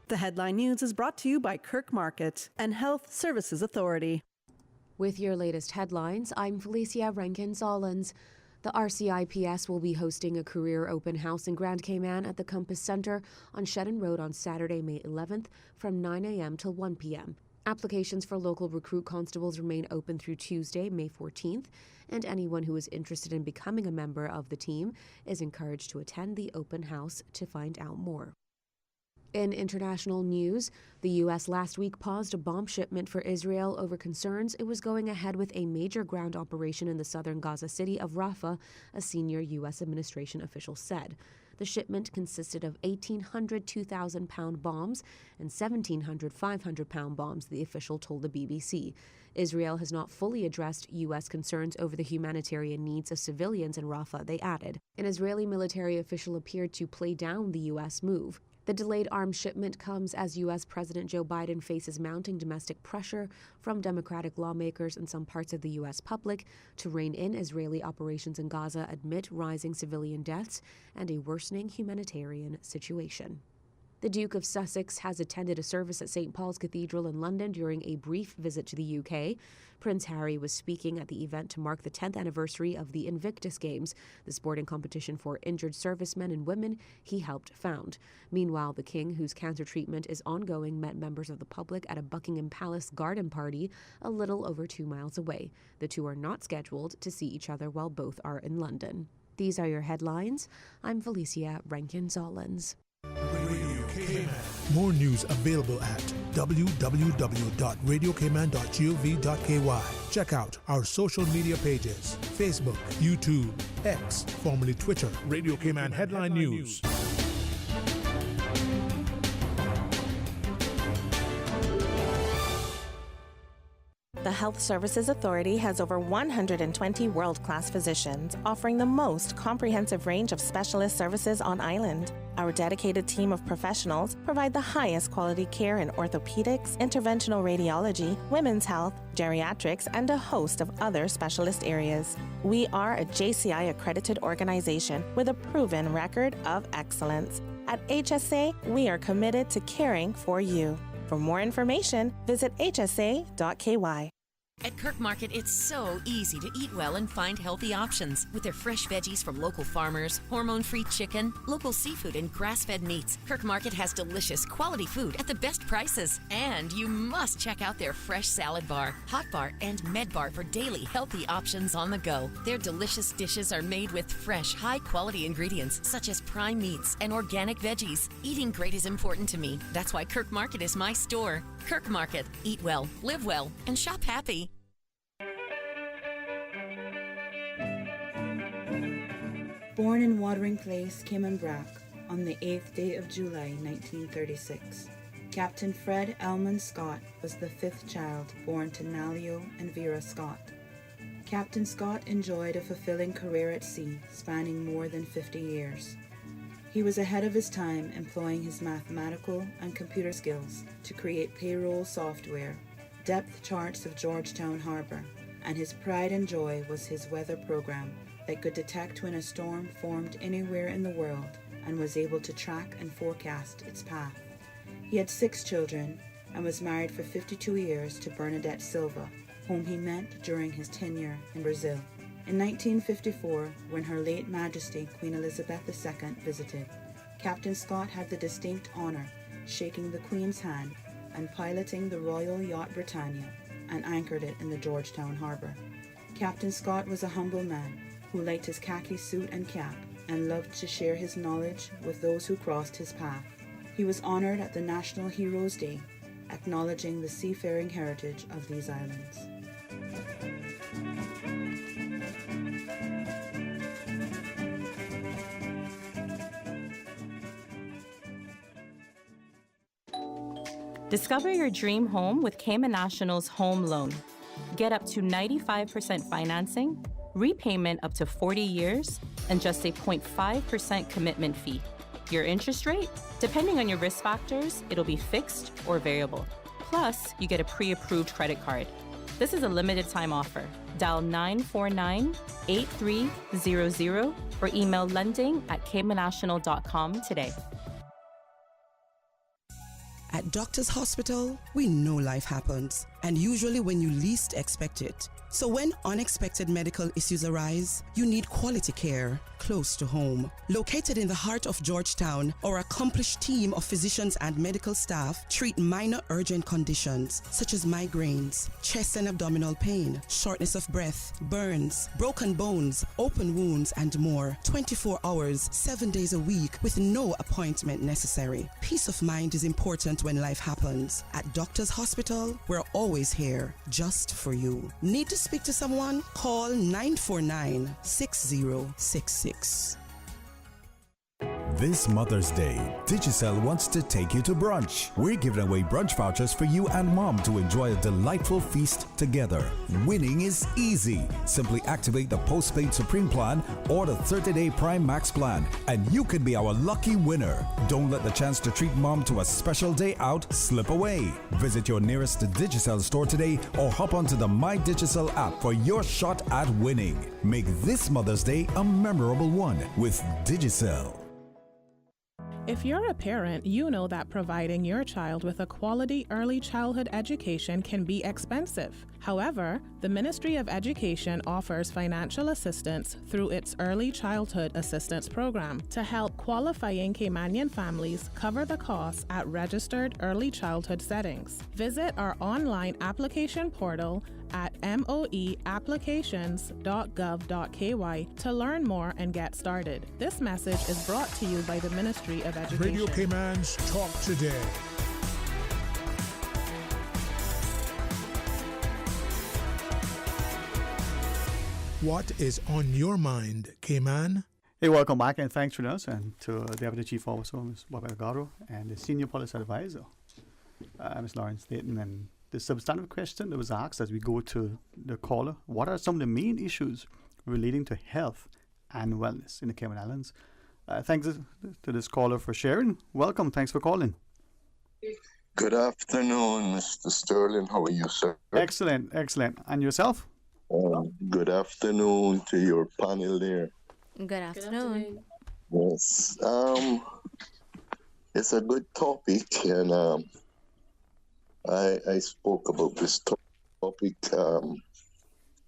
S3: The Headline News is brought to you by Kirk Market and Health Services Authority.
S4: With your latest headlines, I'm Felicia Rankin-Solins. The RCIPS will be hosting a career open house in Grand Cayman at the Compass Center on Shedden Road on Saturday, May 11th from 9 a.m. till 1 p.m. Applications for local recruit constables remain open through Tuesday, May 14th, and anyone who is interested in becoming a member of the team is encouraged to attend the open house to find out more. In international news, the U.S. last week paused a bomb shipment for Israel over concerns it was going ahead with a major ground operation in the southern Gaza city of Rafah, a senior U.S. administration official said. The shipment consisted of 1,800 2,000-pound bombs and 1,700 500-pound bombs, the official told the BBC. Israel has not fully addressed U.S. concerns over the humanitarian needs of civilians in Rafah, they added. An Israeli military official appeared to play down the U.S. move. The delayed arms shipment comes as U.S. President Joe Biden faces mounting domestic pressure from Democratic lawmakers in some parts of the U.S. public to rein in Israeli operations in Gaza amid rising civilian deaths and a worsening humanitarian situation. The Duke of Sussex has attended a service at St. Paul's Cathedral in London during a brief visit to the UK. Prince Harry was speaking at the event to mark the 10th anniversary of the Invictus Games, the sporting competition for injured servicemen and women he helped found. Meanwhile, the King, whose cancer treatment is ongoing, met members of the public at a Buckingham Palace garden party a little over 2 miles away. The two are not scheduled to see each other while both are in London. These are your headlines. I'm Felicia Rankin-Solins.
S7: More news available at www.radiocayman.gov.ky. Check out our social media pages: Facebook, YouTube, X, formerly Twitter, Radio Cayman Headline News.
S5: Health Services Authority has over 120 world-class physicians offering the most comprehensive range of specialist services on island. Our dedicated team of professionals provide the highest quality care in orthopedics, interventional radiology, women's health, geriatrics, and a host of other specialist areas. We are a JCI accredited organization with a proven record of excellence. At HSA, we are committed to caring for you. For more information, visit hsa.ky.
S19: At Kirk Market, it's so easy to eat well and find healthy options. With their fresh veggies from local farmers, hormone-free chicken, local seafood, and grass-fed meats, Kirk Market has delicious, quality food at the best prices. And you must check out their fresh salad bar, hot bar, and med bar for daily healthy options on the go. Their delicious dishes are made with fresh, high-quality ingredients such as prime meats and organic veggies. Eating great is important to me. That's why Kirk Market is my store. Kirk Market. Eat well, live well, and shop happy.
S10: Born in Watering Place, Caymanbrack, on the 8th day of July 1936, Captain Fred Elman Scott was the fifth child born to Nalio and Vera Scott. Captain Scott enjoyed a fulfilling career at sea spanning more than 50 years. He was ahead of his time, employing his mathematical and computer skills to create payroll software, depth charts of Georgetown Harbor, and his pride and joy was his weather program that could detect when a storm formed anywhere in the world and was able to track and forecast its path. He had 6 children and was married for 52 years to Bernadette Silva, whom he met during his tenure in Brazil. In 1954, when Her Late Majesty Queen Elizabeth II visited, Captain Scott had the distinct honor shaking the Queen's hand and piloting the Royal Yacht Britannia and anchored it in the Georgetown Harbor. Captain Scott was a humble man who liked his khaki suit and cap and loved to share his knowledge with those who crossed his path. He was honored at the National Heroes Day, acknowledging the seafaring heritage of these islands.
S13: Discover your dream home with Cayman National's home loan. Get up to 95% financing, repayment up to 40 years, and just a 0.5% commitment fee. Your interest rate? Depending on your risk factors, it'll be fixed or variable. Plus, you get a pre-approved credit card. This is a limited time offer. Dial 949-8300 or email lending@caymannational.com today.
S17: At Doctors Hospital, we know life happens, and usually when you least expect it. So when unexpected medical issues arise, you need quality care close to home. Located in the heart of Georgetown, our accomplished team of physicians and medical staff treat minor urgent conditions such as migraines, chest and abdominal pain, shortness of breath, burns, broken bones, open wounds, and more. 24 hours, 7 days a week with no appointment necessary. Peace of mind is important when life happens. At Doctors Hospital, we're always here just for you. Need to speak to someone? Call 949-6066.
S23: This Mother's Day, Digicel wants to take you to brunch. We're giving away brunch vouchers for you and mom to enjoy a delightful feast together. Winning is easy. Simply activate the postpaid Supreme plan or the 30-day Prime Max plan, and you could be our lucky winner. Don't let the chance to treat mom to a special day out slip away. Visit your nearest Digicel store today or hop onto the My Digicel app for your shot at winning. Make this Mother's Day a memorable one with Digicel.
S24: If you're a parent, you know that providing your child with a quality early childhood education can be expensive. However, the Ministry of Education offers financial assistance through its Early Childhood Assistance Program to help qualifying Caymanian families cover the costs at registered early childhood settings. Visit our online application portal at moeapplications.gov.ky to learn more and get started. This message is brought to you by the Ministry of Education.
S7: Radio Cayman's Talk Today. What is on your mind, Cayman?
S8: Hey, welcome back, and thanks for us, and to Deputy Chief Officer, Ms. Bobby Delgado, and the Senior Policy Advisor, Ms. Lawrence Dayton, and the substantive question that was asked as we go to the caller. What are some of the main issues relating to health and wellness in the Cayman Islands? Thanks to this caller for sharing. Welcome. Thanks for calling.
S2: Good afternoon, Mr. Sterling. How are you, sir?
S8: Excellent, excellent. And yourself?
S2: Good afternoon to your panel there.
S11: Good afternoon.
S2: Yes. It's a good topic, and I spoke about this topic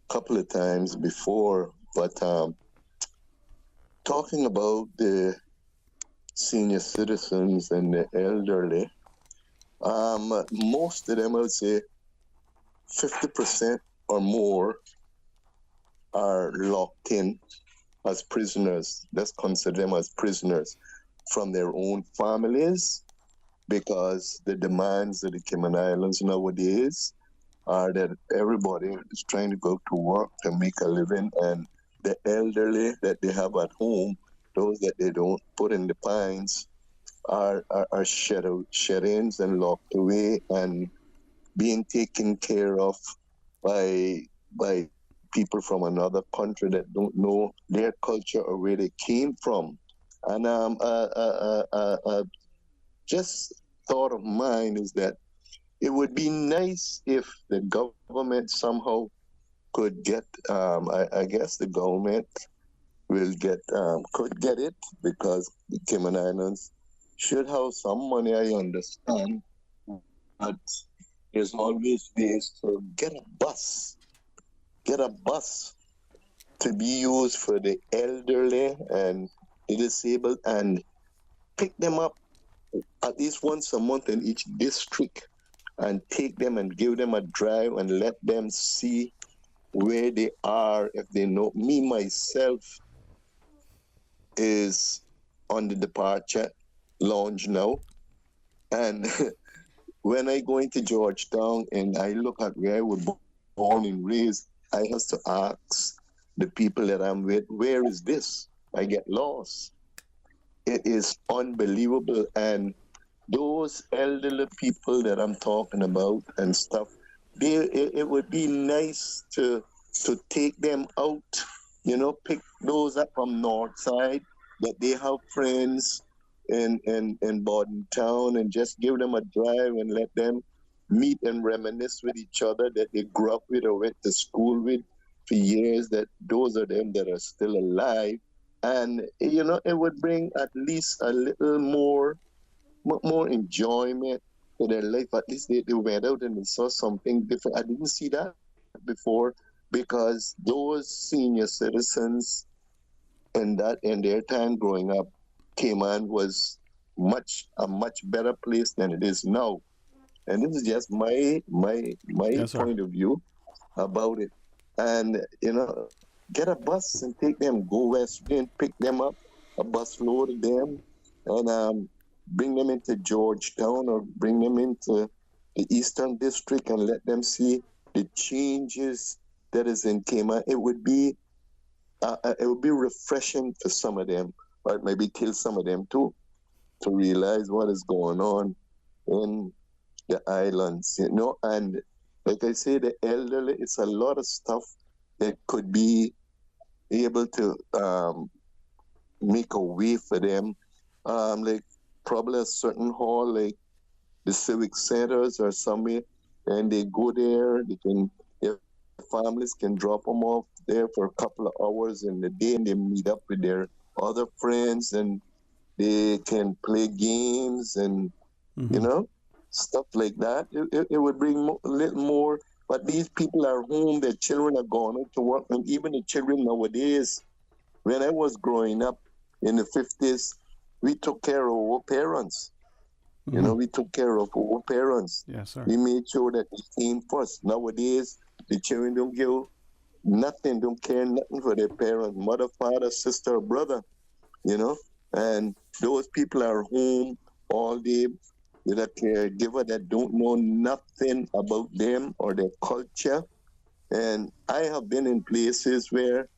S2: couple of times before, but talking about the senior citizens and the elderly, most of them, I would say 50% or more are locked in as prisoners. Let's consider them as prisoners from their own families, because the demands of the Cayman Islands nowadays are that everybody is trying to go to work to make a living, and the elderly that they have at home, those that they don't put in the pines, are shut-ins and locked away and being taken care of by people from another country that don't know their culture or where they came from. And just thought of mine is that it would be nice if the government somehow could get, I guess the government will get, could get it, because the Cayman Islands should have some money, I understand, but there's always ways to get a bus to be used for the elderly and the disabled, and pick them up at least once a month in each district and take them and give them a drive and let them see where they are. If they know, me myself is on the departure lounge now, and when I go into Georgetown and I look at where I was born and raised, I have to ask the people that I'm with, where is this? I get lost. It is unbelievable. And those elderly people that I'm talking about and stuff, it would be nice to take them out, pick those up from north side, that they have friends in Borden Town, and just give them a drive and let them meet and reminisce with each other that they grew up with or went to school with for years, that those are them that are still alive. And, it would bring at least a little more enjoyment to their life. At least they went out and they saw something different. I didn't see that before, because those senior citizens in their time growing up, Cayman was a much better place than it is now. And this is just my
S8: Yes,
S2: point of view about it. And, get a bus and take them, go west and pick them up, a bus load of them, and bring them into Georgetown or bring them into the Eastern District and let them see the changes that is in Cayman. It would be refreshing for some of them, or maybe kill some of them too, to realize what is going on in the islands, and like I say, the elderly, it's a lot of stuff that could be able to make a way for them, like probably a certain hall, like the civic centers or somewhere, and they go there, their families can drop them off there for a couple of hours in the day, and they meet up with their other friends, and they can play games and, stuff like that. It would bring a little more. But these people are home, their children are gone out to work, and even the children nowadays, when I was growing up in the 50s, we took care of our parents. We took care of our parents.
S8: Yes, sir.
S2: We made sure that they came first. Nowadays, the children don't give nothing, don't care nothing for their parents, mother, father, sister, brother, and those people are home all day with a caregiver that don't know nothing about them or their culture. And I have been in places where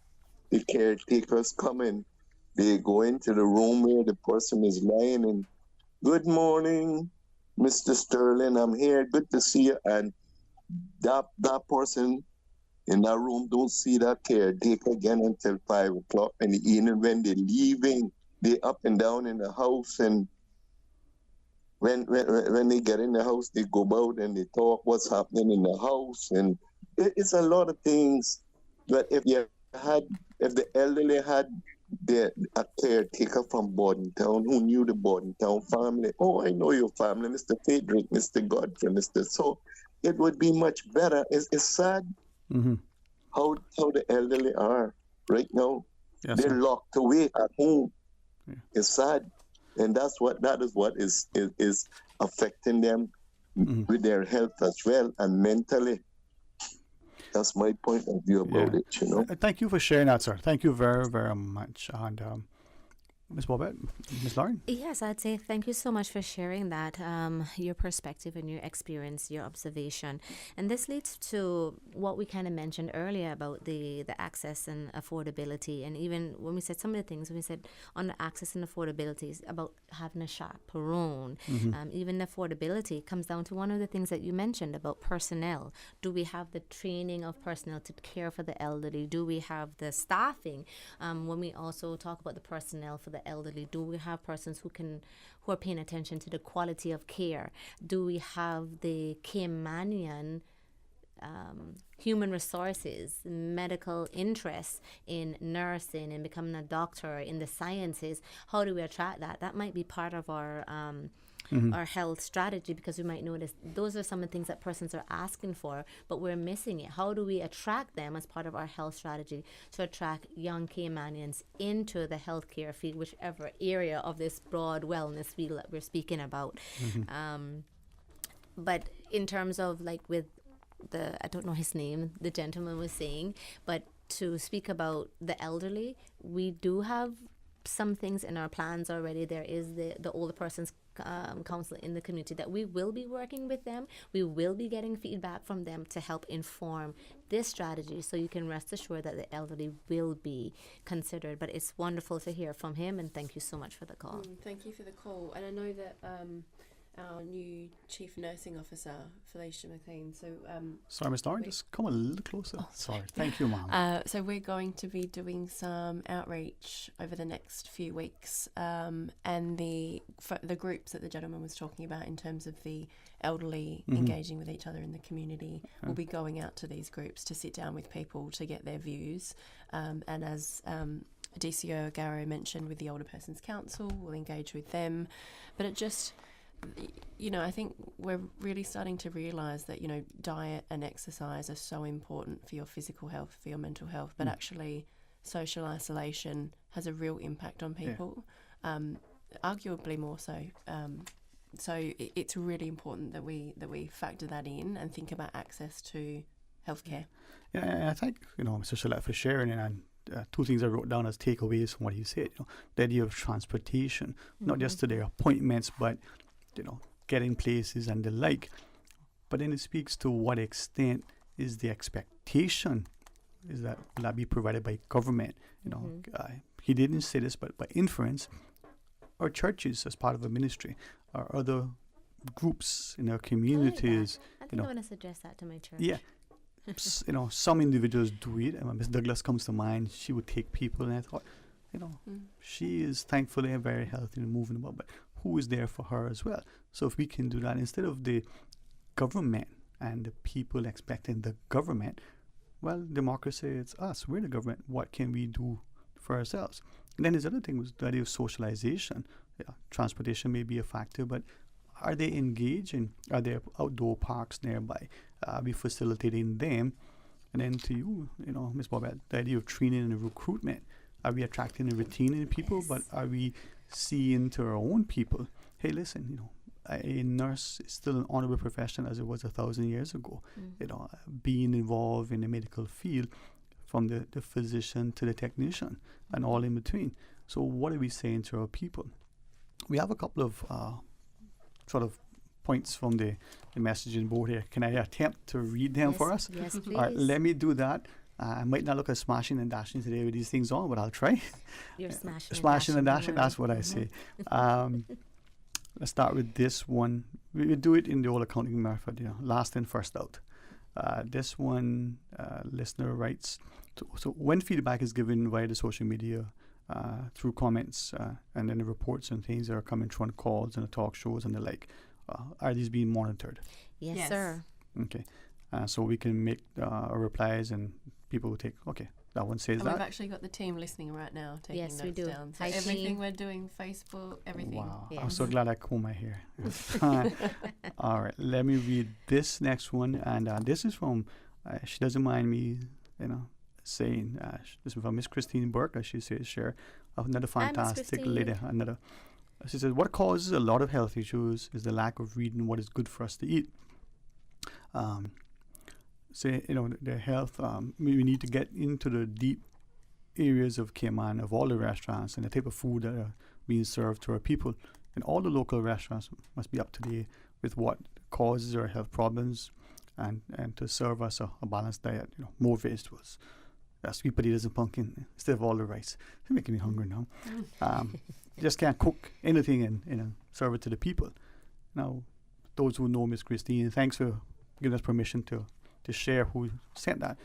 S2: the caretakers come in, they go into the room where the person is lying, and good morning, Mr. Sterling, I'm here, good to see you. And that person in that room don't see that caretaker again until 5 o'clock in the evening. When they're leaving, they up and down in the house, and when they get in the house, they go out and they talk what's happening in the house, and it's a lot of things. But if the elderly had a caretaker from Bordentown who knew the Bordentown family, I know your family, Mr. Frederick, Mr. Godfrey, Mr. So, it would be much better. It's sad how the elderly are right now.
S8: Yes,
S2: they're
S8: sir.
S2: locked away at home. Yeah. It's sad, and that is what is affecting them with their health as well and mentally. That's my point of view about it.
S8: Thank you for sharing that, sir. Thank you very, very much. And Ms. Bobette, Ms. Lauren?
S11: Yes, I'd say thank you so much for sharing that, your perspective and your experience, your observation. And this leads to what we kind of mentioned earlier about the access and affordability. And even when we said some of the things, when we said on the access and affordability, is about having a chaperone. Even affordability comes down to one of the things that you mentioned about personnel. Do we have the training of personnel to care for the elderly? Do we have the staffing? When we also talk about the personnel for the elderly, do we have persons who are paying attention to the quality of care? Do we have the Caymanian human resources, medical interests in nursing and becoming a doctor, in the sciences? How do we attract that? That might be part of our health strategy, because we might notice those are some of the things that persons are asking for, but we're missing it. How do we attract them as part of our health strategy to attract young Caymanians into the healthcare field, whichever area of this broad wellness field that we're speaking about? But in terms of with I don't know his name, the gentleman was saying, but to speak about the elderly, we do have some things in our plans already. There is the older persons council in the community that we will be working with them. We will be getting feedback from them to help inform this strategy, so you can rest assured that the elderly will be considered. But it's wonderful to hear from him, and thank you so much for the call.
S12: Thank you for the call. And I know that our new Chief Nursing Officer, Felicia McLean.
S8: Sorry, Ms. Lauren, just come a little closer. Sorry. Thank you, Mom.
S12: So we're going to be doing some outreach over the next few weeks, and the groups that the gentleman was talking about in terms of the elderly engaging with each other in the community, we'll be going out to these groups to sit down with people to get their views, and as DCO Garrow mentioned, with the Older Persons Council, we'll engage with them. But it just, I think we're really starting to realise that, diet and exercise are so important for your physical health, for your mental health, but actually social isolation has a real impact on people, arguably more so. So it's really important that we factor that in and think about access to healthcare.
S8: Yeah, I thank Mr. Shillette for sharing, and two things I wrote down as takeaways from what he said. The idea of transportation, not just to their appointments, but getting places and the like. But then it speaks to what extent is the expectation is that will that be provided by government. He didn't say this, but by inference, our churches as part of a ministry, or other groups in our communities.
S11: I think I want to suggest that to my church.
S8: Yeah. Some individuals do it. Miss Douglas comes to mind. She would take people, and I thought, she is thankfully very healthy and moving about, but who is there for her as well? So if we can do that, instead of the government and the people expecting the government, well, democracy, it's us. We're the government. What can we do for ourselves? And then there's other thing, was the idea of socialization. Transportation may be a factor, but are they engaging? Are there outdoor parks nearby? Are we facilitating them? And then to you, Ms. Bobette, the idea of training and recruitment. Are we attracting and retaining people? Yes. But are we seeing to our own people, hey, listen, a nurse is still an honorable profession as it was 1,000 years ago. Being involved in the medical field, from the physician to the technician and all in between. So what are we saying to our people? We have a couple of sort of points from the messaging board here. Can I attempt to read them for us?
S11: Yes, please.
S8: All right, let me do that. I might not look as smashing and dashing today with these things on, but I'll try.
S11: You're smashing
S8: and dashing, that's what I say. Let's start with this one. We do it in the old accounting method, last in, first out. This one listener writes, so when feedback is given via the social media, through comments, and then the reports and things that are coming through on calls and the talk shows and the like, are these being monitored?
S11: Yes, sir.
S8: Okay. So we can make our replies and people will take, okay, that one says
S12: and
S8: that.
S12: We've actually got the team listening right now taking
S11: Yes,
S12: notes
S11: we do.
S12: down. So
S11: Hi,
S12: everything
S11: team.
S12: we're doing, Facebook, everything.
S8: Wow.
S11: Yes.
S8: I'm so glad I combed my hair. All right. Let me read this next one. And this is from, she doesn't mind me, saying, this is from Miss Christine Burke, as she says, share another fantastic lady. She says, what causes a lot of health issues is the lack of reading what is good for us to eat. The health, we need to get into the deep areas of Cayman, of all the restaurants and the type of food that are being served to our people. And all the local restaurants must be up to date with what causes our health problems and to serve us a balanced diet, more vegetables, sweet potatoes and pumpkin instead of all the rice. It's making me hungry now. Just can't cook anything and serve it to the people. Now, those who know Miss Christine, thanks for giving us permission to share who sent that.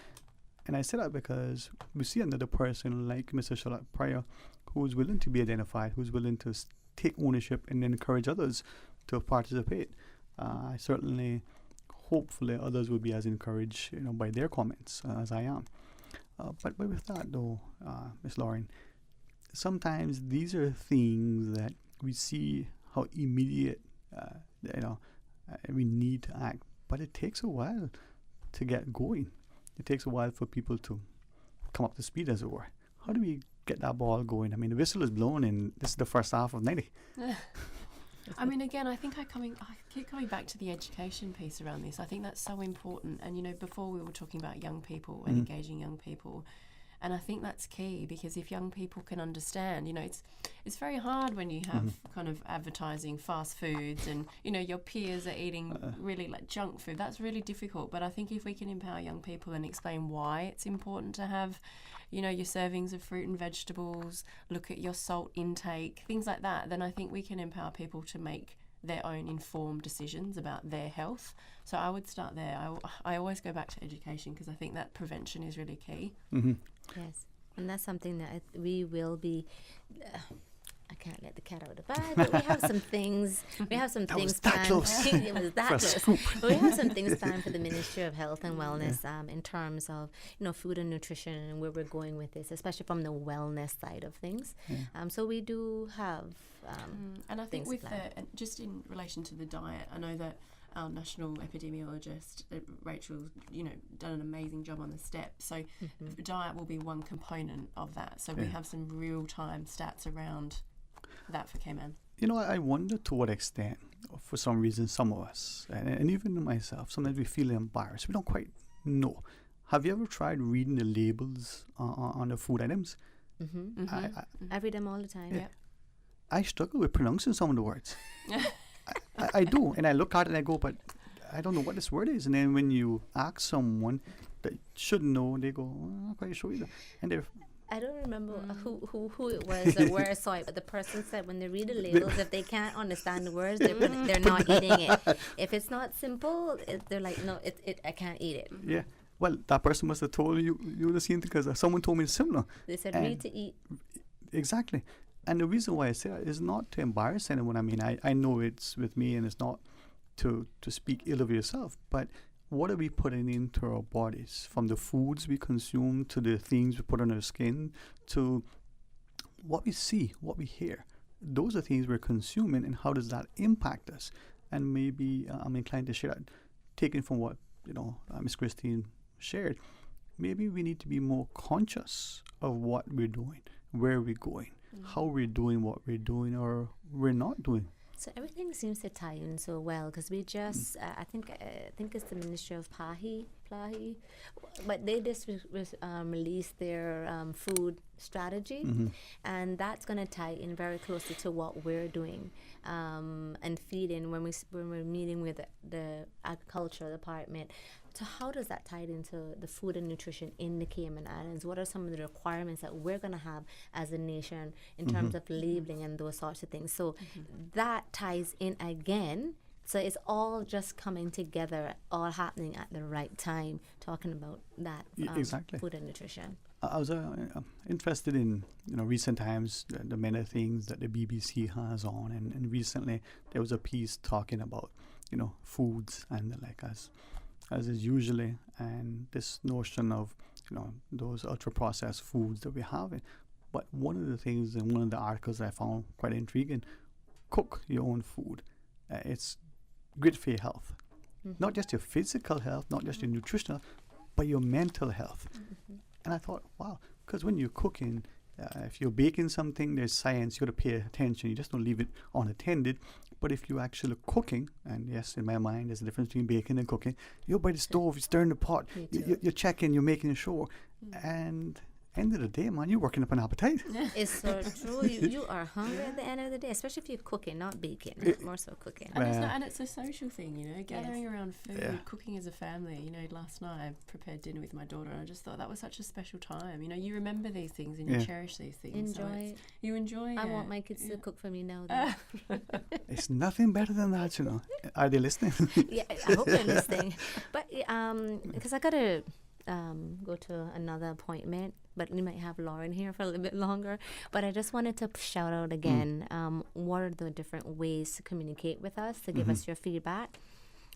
S8: And I say that because we see another person like Mr. Shalat Pryor who's willing to be identified, who's willing to take ownership and encourage others to participate. I certainly, hopefully, others will be as encouraged, by their comments as I am. But with that, though, Ms. Lauren, sometimes these are things that we see how immediate, we need to act, but it takes a while to get going. It takes a while for people to come up to speed, as it were. How do we get that ball going? I mean, the whistle is blown, and this is the first half of 90.
S12: I mean, again, I think I keep coming back to the education piece around this. I think that's so important. And, before we were talking about young people and engaging young people. And I think that's key, because if young people can understand, it's very hard when you have kind of advertising fast foods and, your peers are eating really like junk food. That's really difficult. But I think if we can empower young people and explain why it's important to have, your servings of fruit and vegetables, look at your salt intake, things like that, then I think we can empower people to make their own informed decisions about their health. So I would start there. I always go back to education because I think that prevention is really key.
S8: Mm-hmm.
S11: Yes, and that's something that we will be. I can't let the cat out of the bag, but we have some things. We have some things planned. It was that close. But we have some things planned for the Ministry of Health and Wellness in terms of food and nutrition and where we're going with this, especially from the wellness side of things. Yeah. So we do have.
S12: And I think with just in relation to the diet, I know that our national epidemiologist Rachel's done an amazing job on the steps. So diet will be one component of that. So we have some real time stats around that for Cayman.
S8: I wonder to what extent, for some reason, some of us, and even myself, sometimes we feel embarrassed. We don't quite know. Have you ever tried reading the labels on the food items?
S11: I read them all the time.
S12: Yeah.
S8: I struggle with pronouncing some of the words. I do, and I look at it and I go, but I don't know what this word is. And then when you ask someone that should know, they go, I'm not quite sure either. And they're...
S11: I don't remember who it was or where I saw it, but the person said when they read the labels, if they can't understand the words, they're not eating it. If it's not simple, they're like, no, I can't eat it.
S8: Yeah. Well, that person must have told you the same thing because someone told me similar.
S11: They said read to eat.
S8: Exactly. And the reason why I say that is not to embarrass anyone. I mean, I know it's with me and it's not to speak ill of yourself, but what are we putting into our bodies? From the foods we consume to the things we put on our skin to what we see, what we hear. Those are things we're consuming, and how does that impact us? And maybe I'm inclined to share that, taken from what Miss Christine shared. Maybe we need to be more conscious of what we're doing, where we're going, how we're doing what we're doing or we're not doing.
S11: So everything seems to tie in so well because we just, I think it's the Ministry of Plahi, but they just released their food strategy, and that's going to tie in very closely to what we're doing and feeding when we're meeting with the agriculture department. So how does that tie into the food and nutrition in the Cayman Islands? What are some of the requirements that we're going to have as a nation in terms of labeling and those sorts of things? So that ties in again So it's all just coming together, all happening at the right time, talking about that
S8: exactly.
S11: food and nutrition.
S8: I was interested in recent times the many things that the BBC has on, and recently there was a piece talking about foods and the like as is usually, and this notion of those ultra processed foods that we have. But one of the things in one of the articles I found quite intriguing: cook your own food. It's great for your health, not just your physical health, not just your nutritional, but your mental health. And I thought, wow, because when you're cooking, if you're baking something, there's science, you got to pay attention. You just don't leave it unattended. But if you're actually cooking, and yes, in my mind, there's a difference between baking and cooking. You're by the stove, you're stirring the pot, you're checking, you're making sure. And end of the day, man, you're working up an appetite.
S11: It's so true. You are hungry at the end of the day, especially if you're cooking, not baking, more so cooking.
S12: And it's a social thing, gathering around food, cooking as a family. Last night I prepared dinner with my daughter, and I just thought that was such a special time. You remember these things and you cherish these things. You enjoy it.
S11: I want my kids to cook for me now, though.
S8: It's nothing better than that, Are they listening?
S11: Yeah, I hope they're listening. But because I got to go to another appointment, but we might have Lauren here for a little bit longer. But I just wanted to shout out again, what are the different ways to communicate with us, to give us your feedback,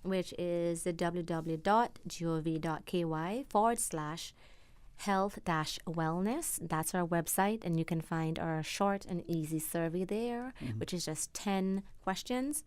S11: which is the www.gov.ky/health-wellness. That's our website, and you can find our short and easy survey there, which is just 10 questions.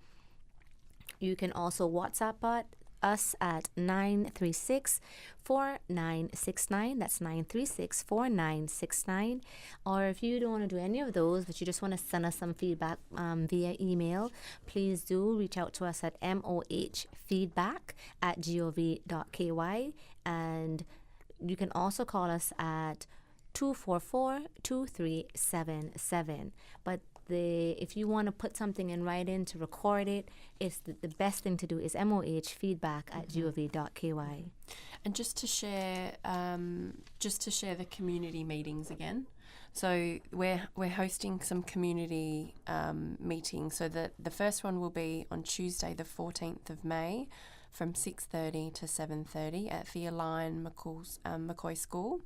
S11: You can also WhatsApp us at 936-4969. That's 936-4969. Or if you don't want to do any of those, but you just want to send us some feedback via email, please do reach out to us at mohfeedback@gov.ky. And you can also call us at 244-2377. But if you want to put something in writing to record it, it's the best thing to do is mohfeedback@gov.ky.
S12: And just to share the community meetings again. So we're hosting some community meetings. So the first one will be on Tuesday, the 14th of May, from 6:30 to 7:30 at the Align McCoy School.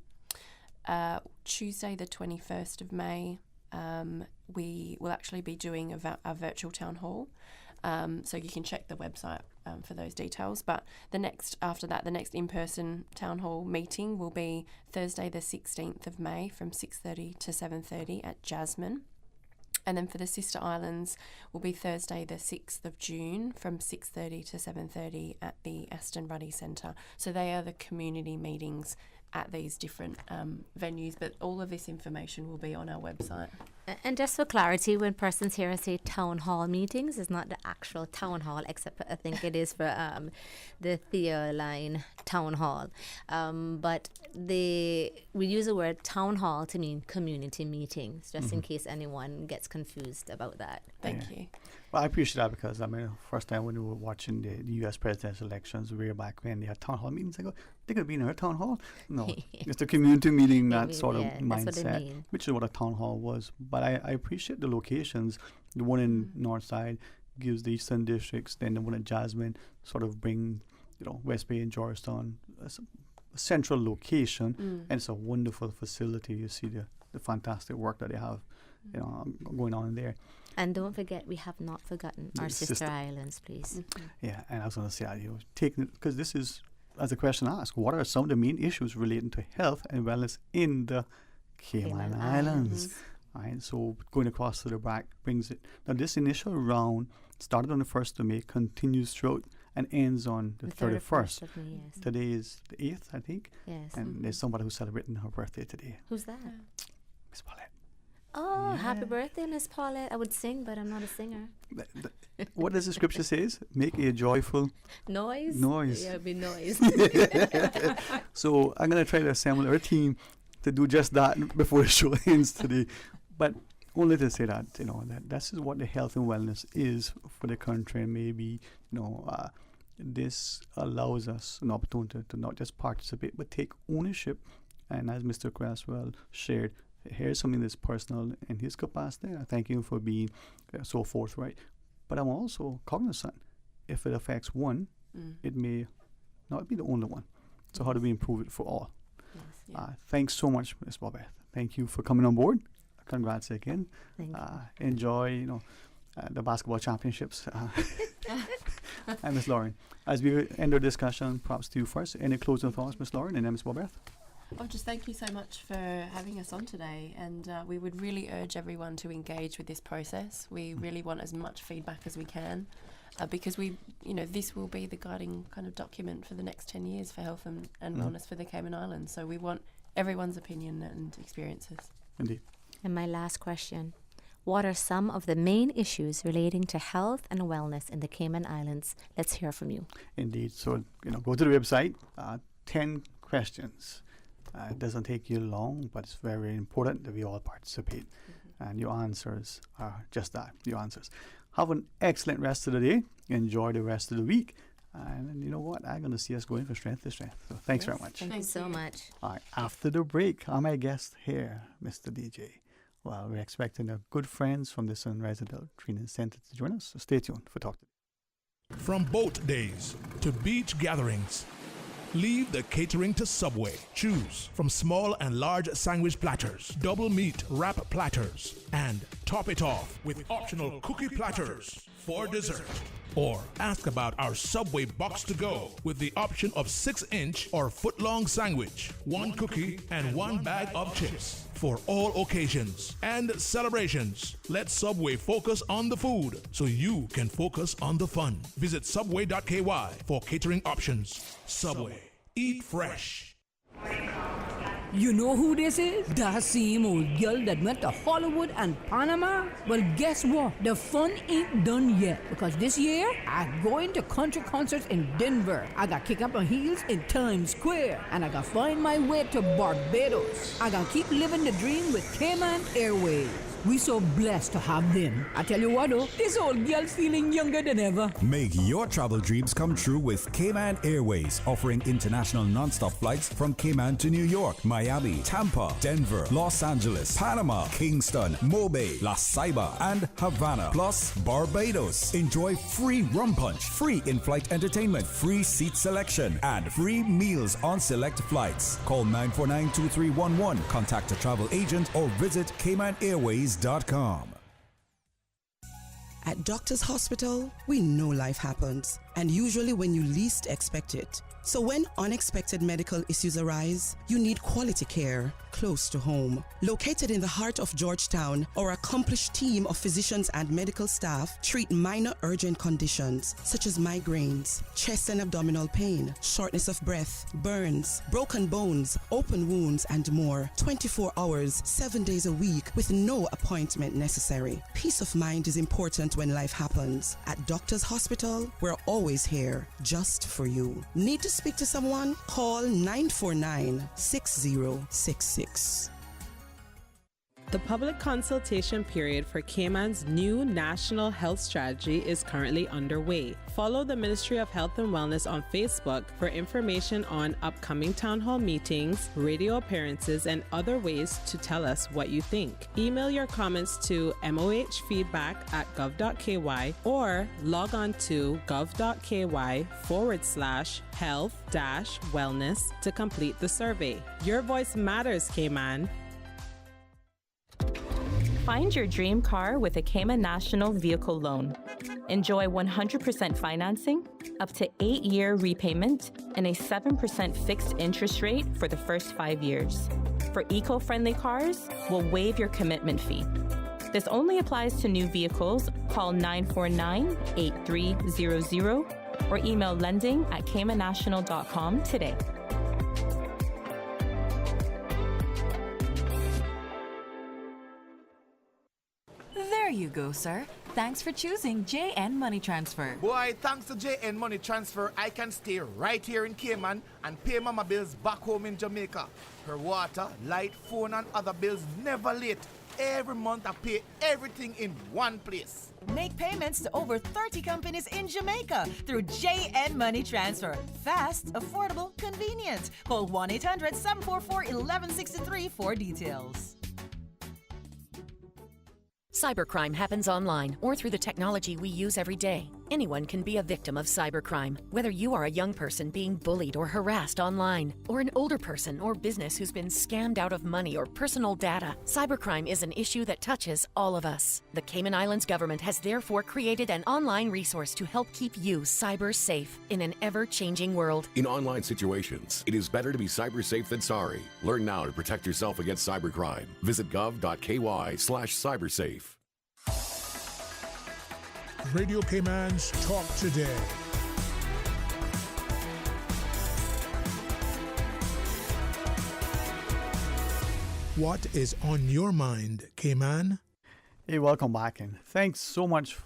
S12: Tuesday, the 21st of May. We will actually be doing a virtual town hall, so you can check the website for those details. But after that, the next in-person town hall meeting will be Thursday the 16th of May from 6:30 to 7:30 at Jasmine. And then for the Sister Islands will be Thursday the 6th of June from 6:30 to 7:30 at the Aston Ruddy Centre. So they are the community meetings at these different venues, but all of this information will be on our website.
S11: And just for clarity, when persons here say town hall meetings, it's not the actual town hall, except I think it is for the Theoline town hall. But we use the word town hall to mean community meetings, just in case anyone gets confused about that.
S12: Thank you.
S8: Well, I appreciate that because, first time when we were watching the U.S. presidential elections, way back when they had town hall meetings, I go, they're going to be in our town hall? No, it's a community meeting, that sort of mindset, which is what a town hall was. But I appreciate the locations. The one in Northside gives the Eastern Districts, then the one at Jasmine sort of bring, West Bay and Georgetown, a central location, and it's a wonderful facility. You see the fantastic work that they have going on in there.
S11: And don't forget, we have not forgotten our sister islands, please.
S8: Yeah, and I was going to say, taking it, because this is, as the question asked, what are some of the main issues relating to health and wellness in the Cayman Islands? Right, so going across to the back brings it. Now, this initial round started on the 1st of May, continues throughout, and ends on the 31st.
S11: Of May, yes.
S8: Today is the 8th, I think.
S11: Yes.
S8: And there's somebody who's celebrating her birthday today.
S11: Who's that?
S8: Miss Paulette.
S11: Oh, happy birthday, Miss Paulette. I would sing, but I'm not a singer.
S8: What does the scripture says? Make a joyful
S11: noise. Yeah, it'd be noise.
S8: So I'm going to try to assemble our team to do just that before the show ends today. But only to say that, that this is what the health and wellness is for the country. And maybe, this allows us an opportunity to not just participate, but take ownership. And as Mr. Cresswell shared, here's something that's personal in his capacity. I thank him for being so forthright. But I'm also cognizant if it affects one, it may not be the only one. So how do we improve it for all? Thanks so much, Ms. Bobette. Thank you for coming on board. Congrats again.
S11: Thank you.
S8: Enjoy, the basketball championships. And Ms. Lauren, as we end our discussion, props to you first. Any closing thoughts, Ms. Lauren, and then Ms. Bobette?
S12: Oh, just thank you so much for having us on today, and we would really urge everyone to engage with this process. We really want as much feedback as we can, because this will be the guiding kind of document for the next 10 years for health and wellness for the Cayman Islands. So we want everyone's opinion and experiences.
S8: Indeed.
S11: And my last question. What are some of the main issues relating to health and wellness in the Cayman Islands? Let's hear from you.
S8: Indeed. So, go to the website, 10 questions. It doesn't take you long, but it's very important that we all participate. And your answers are just that, your answers. Have an excellent rest of the day. Enjoy the rest of the week. And you know what? I'm going to see us going from strength to strength. So thanks very much.
S11: Thank you so much.
S8: All right. After the break, I'm my guest here, Mr. DJ. Well, we're expecting our good friends from the Sunrise Adult Training Center to join us. So stay tuned for Talk Today.
S7: From boat days to beach gatherings, leave the catering to Subway. Choose from small and large sandwich platters, double meat wrap platters, and top it off with optional cookie platters for dessert. Or ask about our Subway box to go with the option of 6-inch or foot-long sandwich, 1 cookie, and 1 bag of chips. For all occasions and celebrations, let Subway focus on the food so you can focus on the fun. Visit subway.ky for catering options. Subway. Eat fresh.
S20: You know who this is? That same old girl that went to Hollywood and Panama? Well, guess what? The fun ain't done yet, because this year, I'm going to country concerts in Denver. I got kick up my heels in Times Square, and I got find my way to Barbados. I got keep living the dream with Cayman Airways. We so blessed to have them. I tell you what though, this old girl's feeling younger than ever.
S23: Make your travel dreams come true with Cayman Airways, offering international non-stop flights from Cayman to New York, Miami, Tampa, Denver, Los Angeles, Panama, Kingston, Mobay, La Ceiba, and Havana, plus Barbados. Enjoy free rum punch, free in-flight entertainment, free seat selection, and free meals on select flights. Call 949-2311, contact a travel agent, or visit CaymanAirways.com.
S17: At Doctors Hospital, we know life happens, and usually when you least expect it. So when unexpected medical issues arise, you need quality care close to home. Located in the heart of Georgetown, our accomplished team of physicians and medical staff treat minor urgent conditions such as migraines, chest and abdominal pain, shortness of breath, burns, broken bones, open wounds, and more. 24 hours, 7 days a week with no appointment necessary. Peace of mind is important when life happens. At Doctors Hospital, we're always here just for you. Need to speak to someone? Call 949-6066.
S21: The public consultation period for Cayman's new National Health Strategy is currently underway. Follow the Ministry of Health and Wellness on Facebook for information on upcoming town hall meetings, radio appearances, and other ways to tell us what you think. Email your comments to mohfeedback@gov.ky or log on to gov.ky/health-wellness to complete the survey. Your voice matters, Cayman.
S13: Find your dream car with a Cayman National Vehicle Loan. Enjoy 100% financing, up to 8-year repayment, and a 7% fixed interest rate for the first 5 years. For eco-friendly cars, we'll waive your commitment fee. This only applies to new vehicles. Call 949-8300 or email lending@caymannational.com today.
S6: There you go, sir. Thanks for choosing JN Money Transfer.
S14: Boy, thanks to JN Money Transfer, I can stay right here in Cayman and pay mama bills back home in Jamaica. Her water, light, phone, and other bills never late. Every month I pay everything in one place.
S6: Make payments to over 30 companies in Jamaica through JN Money Transfer. Fast, affordable, convenient. Call 1-800-744-1163 for details.
S19: Cybercrime happens online or through the technology we use every day. Anyone can be a victim of cybercrime, whether you are a young person being bullied or harassed online, or an older person or business who's been scammed out of money or personal data. Cybercrime is an issue that touches all of us. The Cayman Islands government has therefore created an online resource to help keep you cyber safe in an ever-changing world.
S1: In online situations, it is better to be cyber safe than sorry. Learn now to protect yourself against cybercrime. Visit gov.ky/cybersafe.
S7: Radio Cayman's Talk Today. What is on your mind, Cayman?
S8: Hey, welcome back, and thanks so much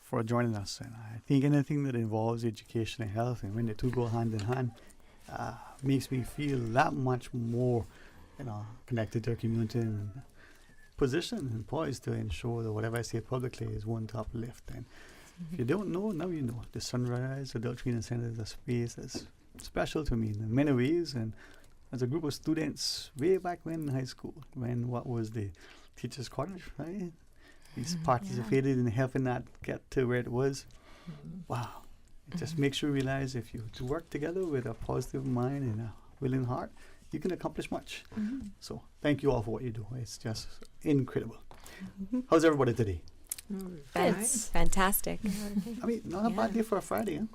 S8: for joining us. And I think anything that involves education and health, and when the two go hand in hand, makes me feel that much more, connected to our community and positioned and poised to ensure that whatever I say publicly is one to uplift. And if you don't know, now you know. The Sunrise Adult Training Center is a space that's special to me in many ways. And as a group of students, way back when in high school, when what was the Teachers College, right? We participated in helping that get to where it was. Wow. It just makes you realize if you work together with a positive mind and a willing heart, you can accomplish much. So thank you all for what you do. It's just incredible. How's everybody today?
S15: It's fantastic.
S8: I mean, not a bad day for a Friday, huh?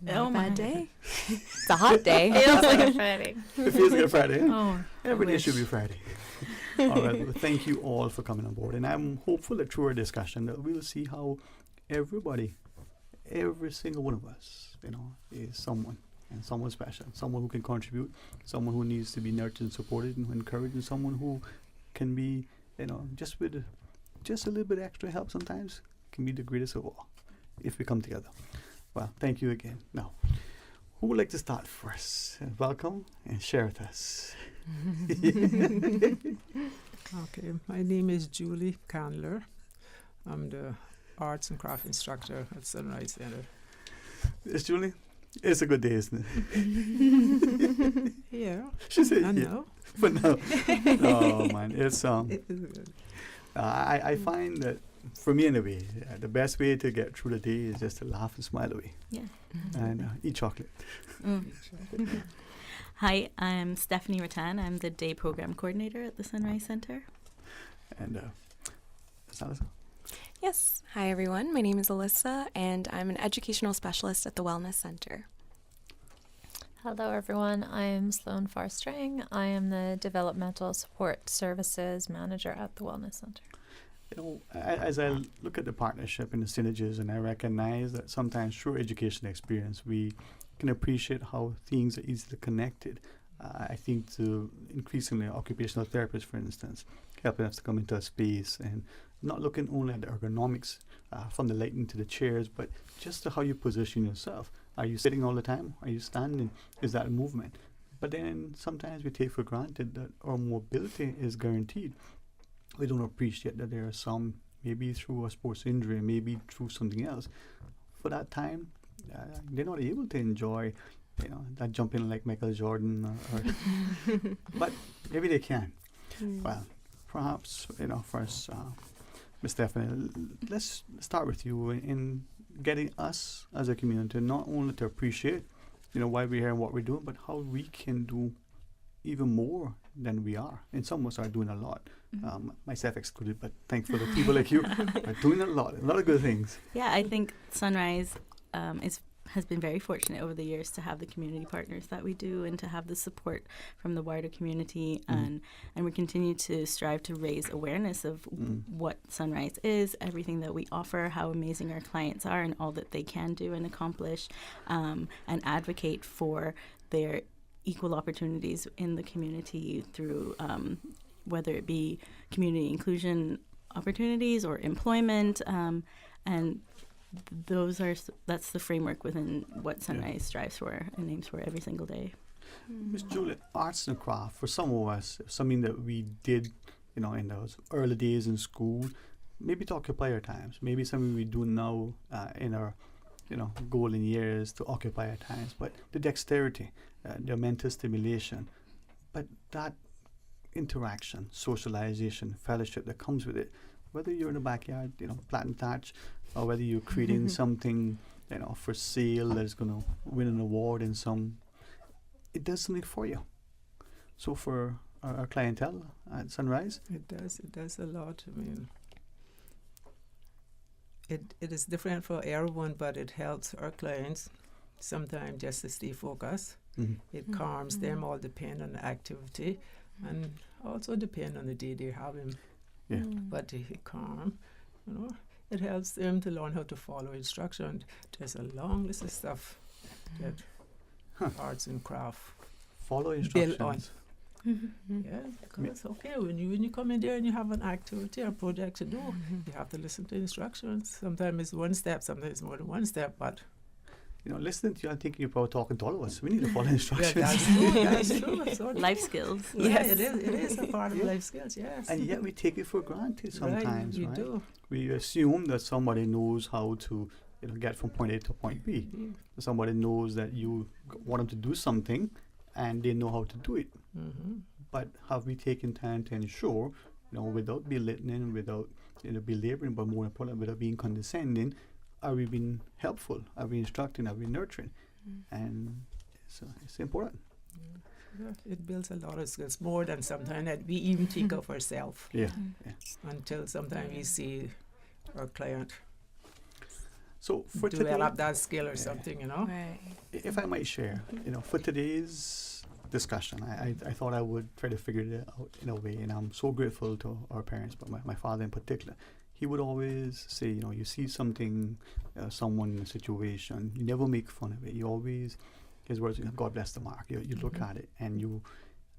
S15: No, my day. It's a hot day.
S11: It feels like a Friday.
S8: It feels like a Friday.
S15: Oh,
S8: every day should be Friday. All right. Well, thank you all for coming on board. And I'm hopeful that through our discussion that we'll see how everybody, every single one of us, is someone. And someone special, someone who can contribute, someone who needs to be nurtured and supported and encouraged, and someone who can be, just with just a little bit extra help sometimes, can be the greatest of all if we come together. Well, thank you again. Now, who would like to start first? Welcome and share with us.
S16: Okay, my name is Julie Candler. I'm the arts and craft instructor at Sunrise Center.
S8: Yes, Julie? It's a good day, isn't it?
S16: Yeah.
S8: She said,
S16: I
S8: yeah.
S16: know.
S8: But no. Oh, man. It's,
S16: It is good.
S8: I find that, for me anyway, the best way to get through the day is just to laugh and smile away.
S18: Yeah.
S8: And eat chocolate.
S18: Hi, I'm Stephanie Rattan. I'm the day program coordinator at the Sunrise Center.
S8: And Salazar?
S15: Yes. Hi, everyone. My name is Alyssa, and I'm an educational specialist at the Wellness Center.
S25: Hello, everyone. I'm Sloan Farstrang. I am the Developmental Support Services Manager at the Wellness Center.
S8: As I look at the partnership and the synergies, and I recognize that sometimes through education experience, we can appreciate how things are easily connected. I think to increasingly occupational therapists, for instance, helping us to come into a space and not looking only at the ergonomics from the lighting to the chairs, but just to how you position yourself. Are you sitting all the time? Are you standing? Is that a movement? But then sometimes we take for granted that our mobility is guaranteed. We don't appreciate that there are some, maybe through a sports injury, maybe through something else. For that time, they're not able to enjoy, that jumping like Michael Jordan. But maybe they can. Well, perhaps, first, Ms. Stephanie, let's start with you in getting us as a community not only to appreciate, why we're here and what we're doing, but how we can do even more than we are. And some of us are doing a lot, myself excluded, but thankful that people like you are doing a lot of good things.
S18: Yeah, I think Sunrise has been very fortunate over the years to have the community partners that we do and to have the support from the wider community, and we continue to strive to raise awareness of what Sunrise is, everything that we offer, how amazing our clients are, and all that they can do and accomplish, and advocate for their equal opportunities in the community through whether it be community inclusion opportunities or employment, and that's the framework within what Sunrise strives for and aims for every single day.
S8: Ms. Juliet, arts and craft, for some of us, something that we did, in those early days in school, maybe to occupy our times, maybe something we do now in our, golden years to occupy our times, but the dexterity, the mental stimulation, but that interaction, socialization, fellowship that comes with it, whether you're in the backyard, planting thatch, or whether you're creating something for sale that is going to win an award in some, it does something for you. So for our clientele at Sunrise,
S16: it does a lot. I mean, it is different for everyone, but it helps our clients sometimes just to stay focused. It calms them, all depend on the activity and also depend on the day they're having.
S8: Yeah.
S16: But it calm, it helps them to learn how to follow instruction. There's a long list of stuff that arts and craft
S8: follow
S16: build on.
S8: instructions.
S16: Yeah, because when you come in there and you have an activity or project to do, you have to listen to instructions. Sometimes it's one step, sometimes it's more than one step, but
S8: Listening to you, I think you're probably talking to all of us. We need to follow instructions.
S16: Yeah, that's true. So
S18: Life skills.
S16: Yeah, it is a part of life skills, yes.
S8: And yet we take it for granted sometimes,
S16: Right, you do.
S8: We assume that somebody knows how to get from point A to point B. Somebody knows that you want them to do something and they know how to do it. But have we taken time to ensure, without belittling, without belaboring, but more important, without being condescending, are we being helpful? Are we instructing? Are we nurturing? And it's important.
S16: Yeah, it builds a lot of skills, more than sometimes that we even think of ourselves.
S8: Yeah.
S16: Until sometimes we see our client
S8: so for
S16: develop
S8: today,
S16: that skill or something,
S15: Right.
S8: If I might share, for today's discussion, I thought I would try to figure it out in a way, and I'm so grateful to our parents, but my father in particular. He would always say, you see something, someone in a situation, you never make fun of it. You always, his words, God bless the mark. You look at it, and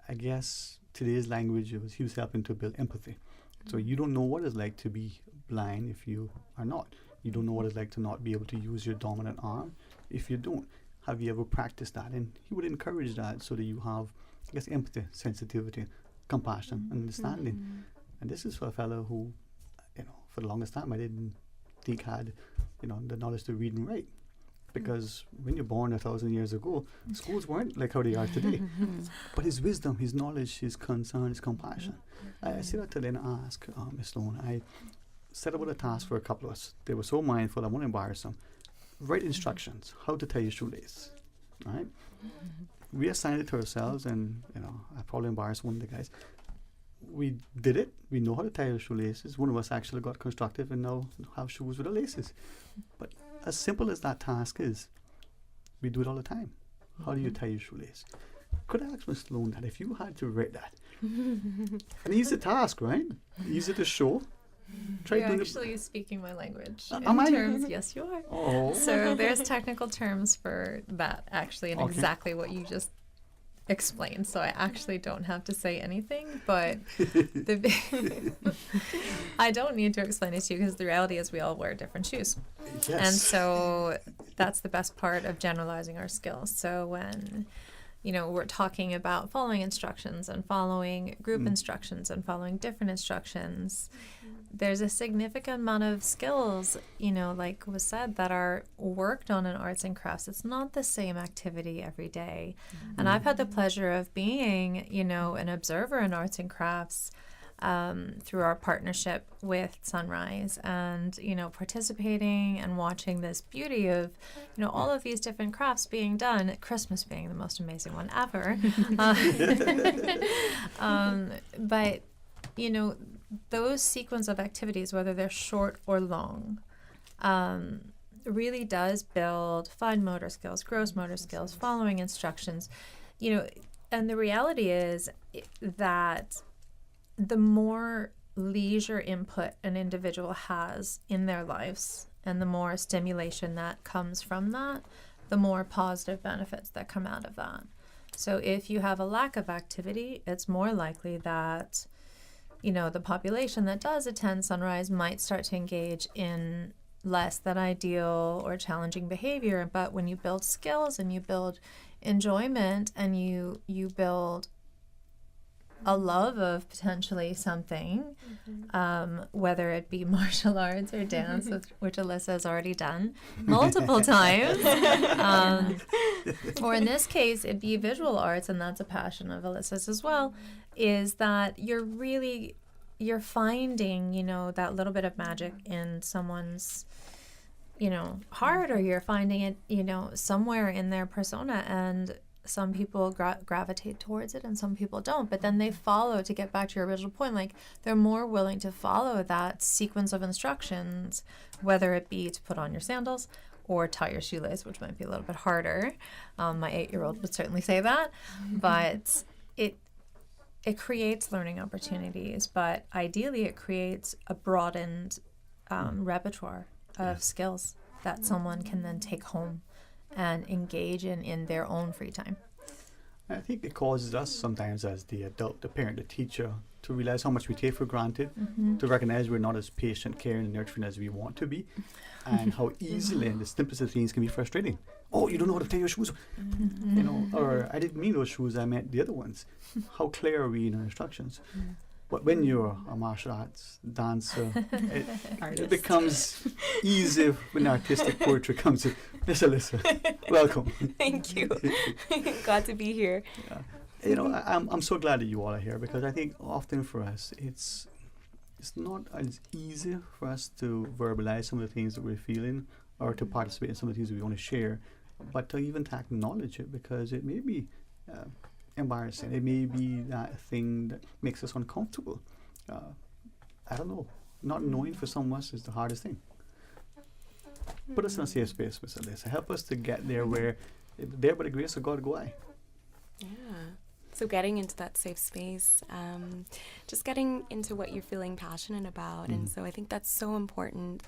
S8: I guess today's language, he was helping to build empathy. So you don't know what it's like to be blind if you are not. You don't know what it's like to not be able to use your dominant arm if you don't. Have you ever practiced that? And he would encourage that so that you have, I guess, empathy, sensitivity, compassion, understanding. And this is for a fellow who, for the longest time, I didn't think had, the knowledge to read and write. Because when you're born 1,000 years ago, schools weren't like how they are today. But his wisdom, his knowledge, his concern, his compassion. I say that to then ask Ms. Sloan. I set up a task for a couple of us. They were so mindful, I won't embarrass them. Write instructions, how to tie your shoelace, right? We assigned it to ourselves, and, I probably embarrassed one of the guys. We did it. We know how to tie our shoelaces. One of us actually got constructive and now have shoes with the laces. But as simple as that task is, we do it all the time. How do you tie your shoelace? Could I ask Ms. Sloan that if you had to write that, an easy task, right? Easy to show.
S3: You're actually speaking my language.
S8: Am I?
S3: Yes, you are.
S8: Oh.
S3: So there's technical terms for that, actually, and exactly what you just explained. So I actually don't have to say anything, but I don't need to explain it to you because the reality is we all wear different shoes.
S8: Yes.
S3: And so that's the best part of generalizing our skills. So when we're talking about following instructions and following group instructions and following different instructions, there's a significant amount of skills, like was said, that are worked on in arts and crafts. It's not the same activity every day. And I've had the pleasure of being, an observer in arts and crafts through our partnership with Sunrise, and participating and watching this beauty of all of these different crafts being done, Christmas being the most amazing one ever. But those sequence of activities, whether they're short or long, really does build fine motor skills, gross motor skills, following instructions, and the reality is that the more leisure input an individual has in their lives and the more stimulation that comes from that, the more positive benefits that come out of that. So if you have a lack of activity, it's more likely that, the population that does attend Sunrise might start to engage in less than ideal or challenging behavior. But when you build skills and you build enjoyment and you build a love of potentially something, whether it be martial arts or dance, which Alyssa has already done multiple times, or in this case, it'd be visual arts, and that's a passion of Alyssa's as well, is that you're finding, that little bit of magic in someone's hard, or you're finding it, somewhere in their persona, and some people gravitate towards it and some people don't, but then they follow, to get back to your original point, like they're more willing to follow that sequence of instructions, whether it be to put on your sandals or tie your shoelace, which might be a little bit harder. My 8-year-old would certainly say that, but it creates learning opportunities, but ideally it creates a broadened repertoire of skills that someone can then take home and engage in their own free time.
S8: I think it causes us sometimes as the adult, the parent, the teacher, to realize how much we take for granted, to recognize we're not as patient, caring, and nurturing as we want to be, and how easily and the simplest of things can be frustrating. Oh, you don't know how to tie your shoes, or I didn't mean those shoes, I meant the other ones. How clear are we in our instructions? But when you're a martial arts dancer, it becomes easy when artistic poetry comes in. Miss Alyssa, welcome.
S15: Thank you. Glad to be here.
S8: I'm so glad that you all are here, because I think often for us it's not as easy for us to verbalize some of the things that we're feeling, or to participate in some of the things that we want to share, but to even to acknowledge it, because it may be embarrassing. It may be that thing that makes us uncomfortable. I don't know. Not knowing for some of us is the hardest thing. Put us in a safe space, Mr. Alyssa. Help us to get there where, there by the grace of God, go I.
S15: Yeah. So getting into that safe space, just getting into what you're feeling passionate about. And so I think that's so important.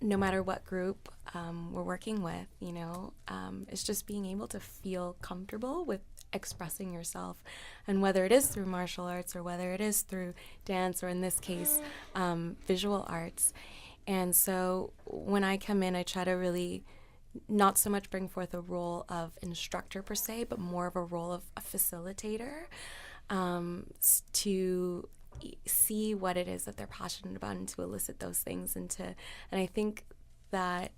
S15: No matter what group we're working with, it's just being able to feel comfortable with expressing yourself, and whether it is through martial arts or whether it is through dance, or in this case, visual arts. And so when I come in, I try to really not so much bring forth a role of instructor per se, but more of a role of a facilitator, to see what it is that they're passionate about, and to elicit those things, and I think that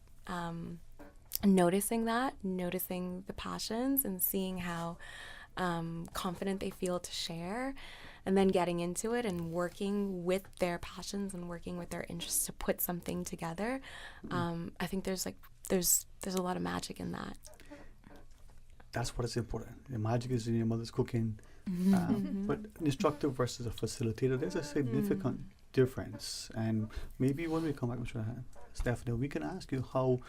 S15: noticing the passions, and seeing how confident they feel to share, and then getting into it and working with their passions and working with their interests to put something together. I think there's a lot of magic in that.
S8: That's what is important. The magic is in your mother's cooking. But an instructor versus a facilitator, there's a significant difference. And maybe when we come back, Stephanie, we can ask you how,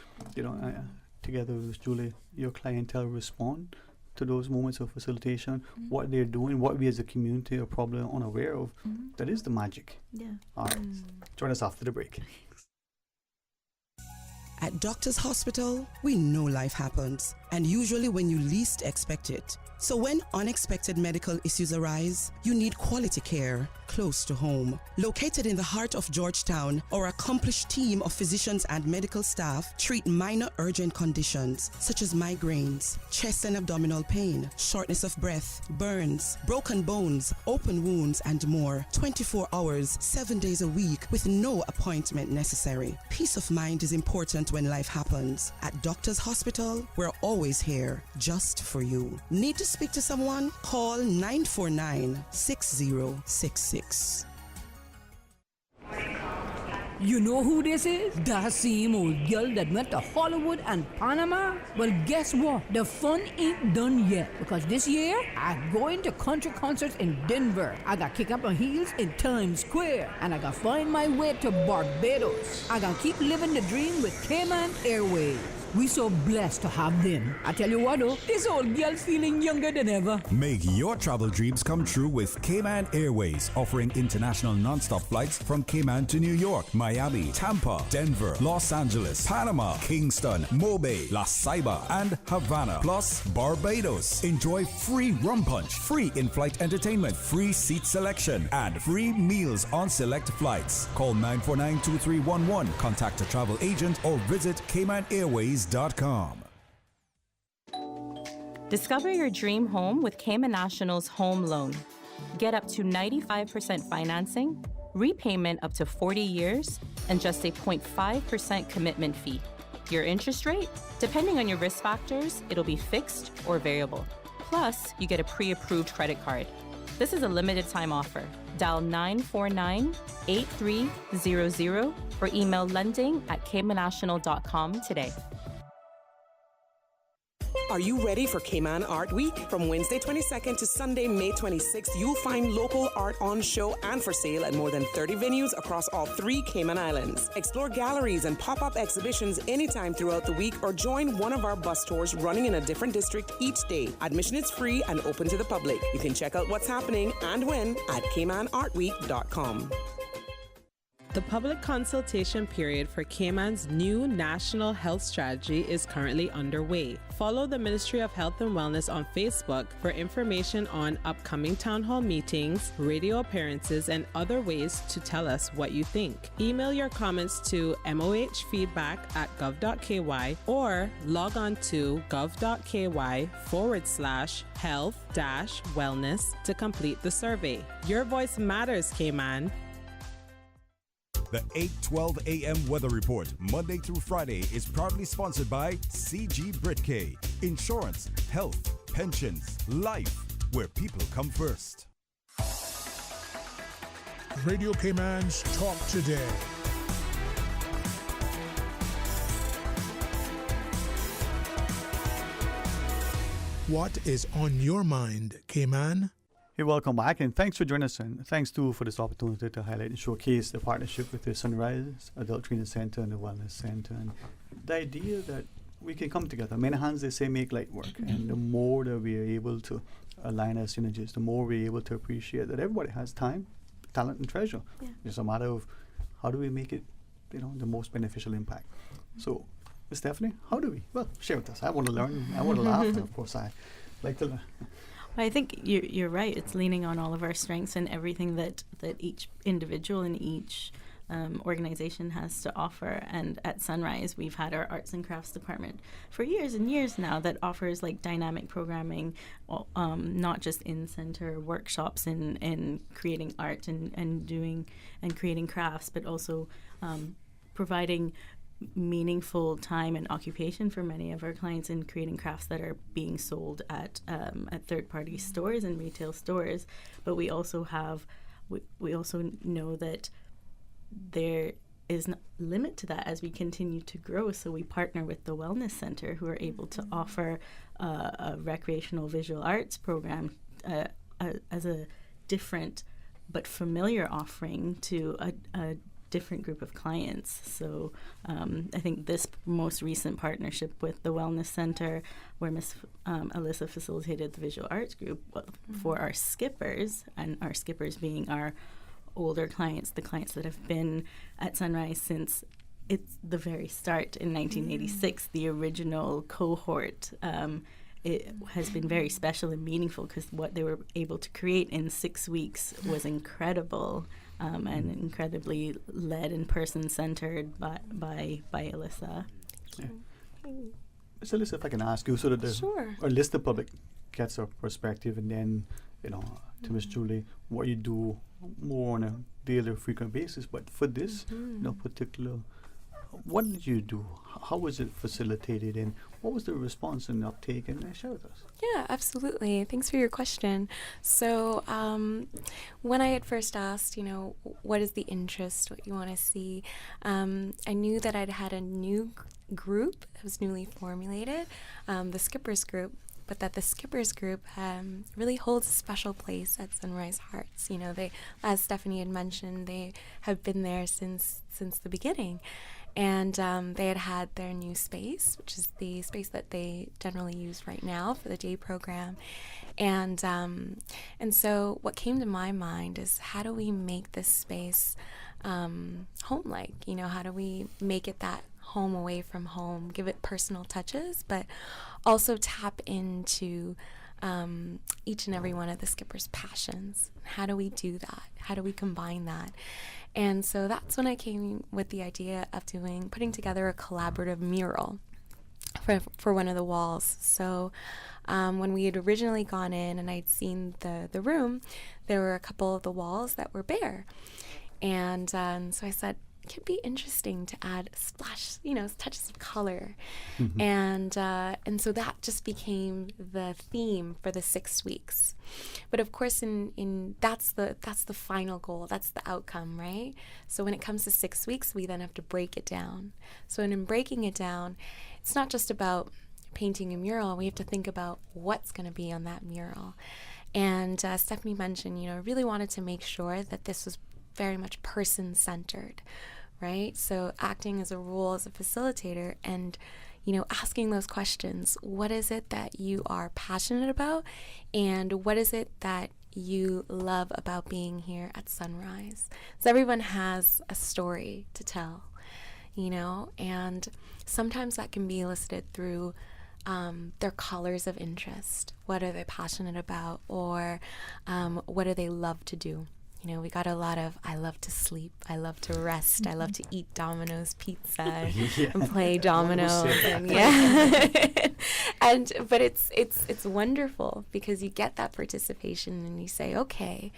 S8: together with Julie, your clientele respond to those moments of facilitation, what they're doing, what we as a community are probably unaware of. That is the magic.
S18: Yeah.
S8: All right. Join us after the break.
S17: At Doctors Hospital, we know life happens, and usually when you least expect it. So when unexpected medical issues arise, you need quality care close to home. Located in the heart of Georgetown, our accomplished team of physicians and medical staff treat minor urgent conditions such as migraines, chest and abdominal pain, shortness of breath, burns, broken bones, open wounds, and more. 24 hours, 7 days a week with no appointment necessary. Peace of mind is important when life happens. At Doctors Hospital, we're always here just for you. Need to speak to someone? Call 949-6066.
S20: You know who this is? That same old girl that went to Hollywood and Panama? Well, guess what? The fun ain't done yet, because this year, I'm going to country concerts in Denver. I got kick up my heels in Times Square, and I got find my way to Barbados. I got keep living the dream with Cayman Airways. We so blessed to have them. I tell you what though, this old girl's feeling younger than ever.
S23: Make your travel dreams come true with Cayman Airways, offering international non-stop flights from Cayman to New York, Miami, Tampa, Denver, Los Angeles, Panama, Kingston, Mobay, La Ceiba, and Havana, plus Barbados. Enjoy free rum punch, free in-flight entertainment, free seat selection, and free meals on select flights. Call 949-2311, contact a travel agent, or visit CaymanAirways.com.
S13: Discover your dream home with Cayman National's home loan. Get up to 95% financing, repayment up to 40 years, and just a 0.5% commitment fee. Your interest rate? Depending on your risk factors, it'll be fixed or variable. Plus, you get a pre-approved credit card. This is a limited time offer. Dial 949-8300 or email lending@caymanational.com today.
S4: Are you ready for Cayman Art Week? From Wednesday 22nd to Sunday, May 26th, you'll find local art on show and for sale at more than 30 venues across all 3 Cayman Islands. Explore galleries and pop-up exhibitions anytime throughout the week or join one of our bus tours running in a different district each day. Admission is free and open to the public. You can check out what's happening and when at CaymanArtWeek.com.
S21: The public consultation period for Cayman's new National Health Strategy is currently underway. Follow the Ministry of Health and Wellness on Facebook for information on upcoming town hall meetings, radio appearances, and other ways to tell us what you think. Email your comments to mohfeedback@gov.ky or log on to gov.ky/health-wellness to complete the survey. Your voice matters, Cayman.
S23: The 8:12 a.m. weather report, Monday through Friday, is proudly sponsored by CG Britke. Insurance, health, pensions, life, where people come first.
S7: Radio Cayman's Talk Today. What is on your mind, Cayman?
S8: Hey, welcome back, and thanks for joining us, and thanks too for this opportunity to highlight and showcase the partnership with the Sunrise Adult Treatment Center and the Wellness Center, and the idea that we can come together. Many hands, they say, make light work, and the more that we are able to align our synergies, the more we're able to appreciate that everybody has time, talent, and treasure.
S15: Yeah.
S8: It's a matter of how do we make it, the most beneficial impact. So, Ms. Stephanie, how do we? Well, share with us. I want to learn. I want to laugh. Of course, I like to learn.
S18: I think you're right. It's leaning on all of our strengths and everything that each individual and each organization has to offer. And at Sunrise, we've had our arts and crafts department for years and years now that offers like dynamic programming, not just in-center workshops in creating art and creating crafts, but also providing meaningful time and occupation for many of our clients in creating crafts that are being sold at third-party stores and retail stores. But we also know that there is no limit to that as we continue to grow. So we partner with the Wellness Center, who are able to offer a recreational visual arts program as a different but familiar offering to a different group of clients. So I think this most recent partnership with the Wellness Center, where Ms. Alyssa facilitated the visual arts group for our skippers, and our skippers being our older clients, the clients that have been at Sunrise since it's the very start in 1986, the original cohort. It has been very special and meaningful because what they were able to create in 6 weeks was incredible. And incredibly led and person-centered by Alyssa.
S8: Yeah. So, Alyssa, if I can ask you, so that or list the public gets a perspective, and then, to Ms. Julie, what you do more on a daily or frequent basis. But for this, particular, what did you do? How was it facilitated, and what was the response and uptake? And share with us.
S15: Yeah, absolutely. Thanks for your question. So when I had first asked, what is the interest, what you want to see, I knew that I'd had a new group that was newly formulated, the Skippers Group, but that the Skippers Group really holds a special place at Sunrise Hearts. They, as Stephanie had mentioned, they have been there since the beginning. And they had their new space, which is the space that they generally use right now for the day program. And so what came to my mind is, how do we make this space home-like? How do we make it that home away from home, give it personal touches, but also tap into each and every one of the skippers' passions? How do we do that? How do we combine that? And so that's when I came with the idea of putting together a collaborative mural for one of the walls. So when we had originally gone in and I'd seen the room, there were a couple of the walls that were bare. And so I said, it could be interesting to add a splash, touches of color.
S5: Mhm.
S15: And so that just became the theme for the 6 weeks. But of course, in that's the final goal, that's the outcome, right? So when it comes to 6 weeks, we then have to break it down. So in breaking it down, it's not just about painting a mural. We have to think about what's going to be on that mural. And Stephanie mentioned, I really wanted to make sure that this was very much person-centered, right? So acting as a role as a facilitator and, asking those questions. What is it that you are passionate about? And what is it that you love about being here at Sunrise? So everyone has a story to tell, and sometimes that can be elicited through their colors of interest. What are they passionate about? Or what do they love to do? We got a lot of, I love to sleep, I love to rest, I love to eat Domino's pizza and play dominoes. And but it's wonderful because you get that participation and you say, okay,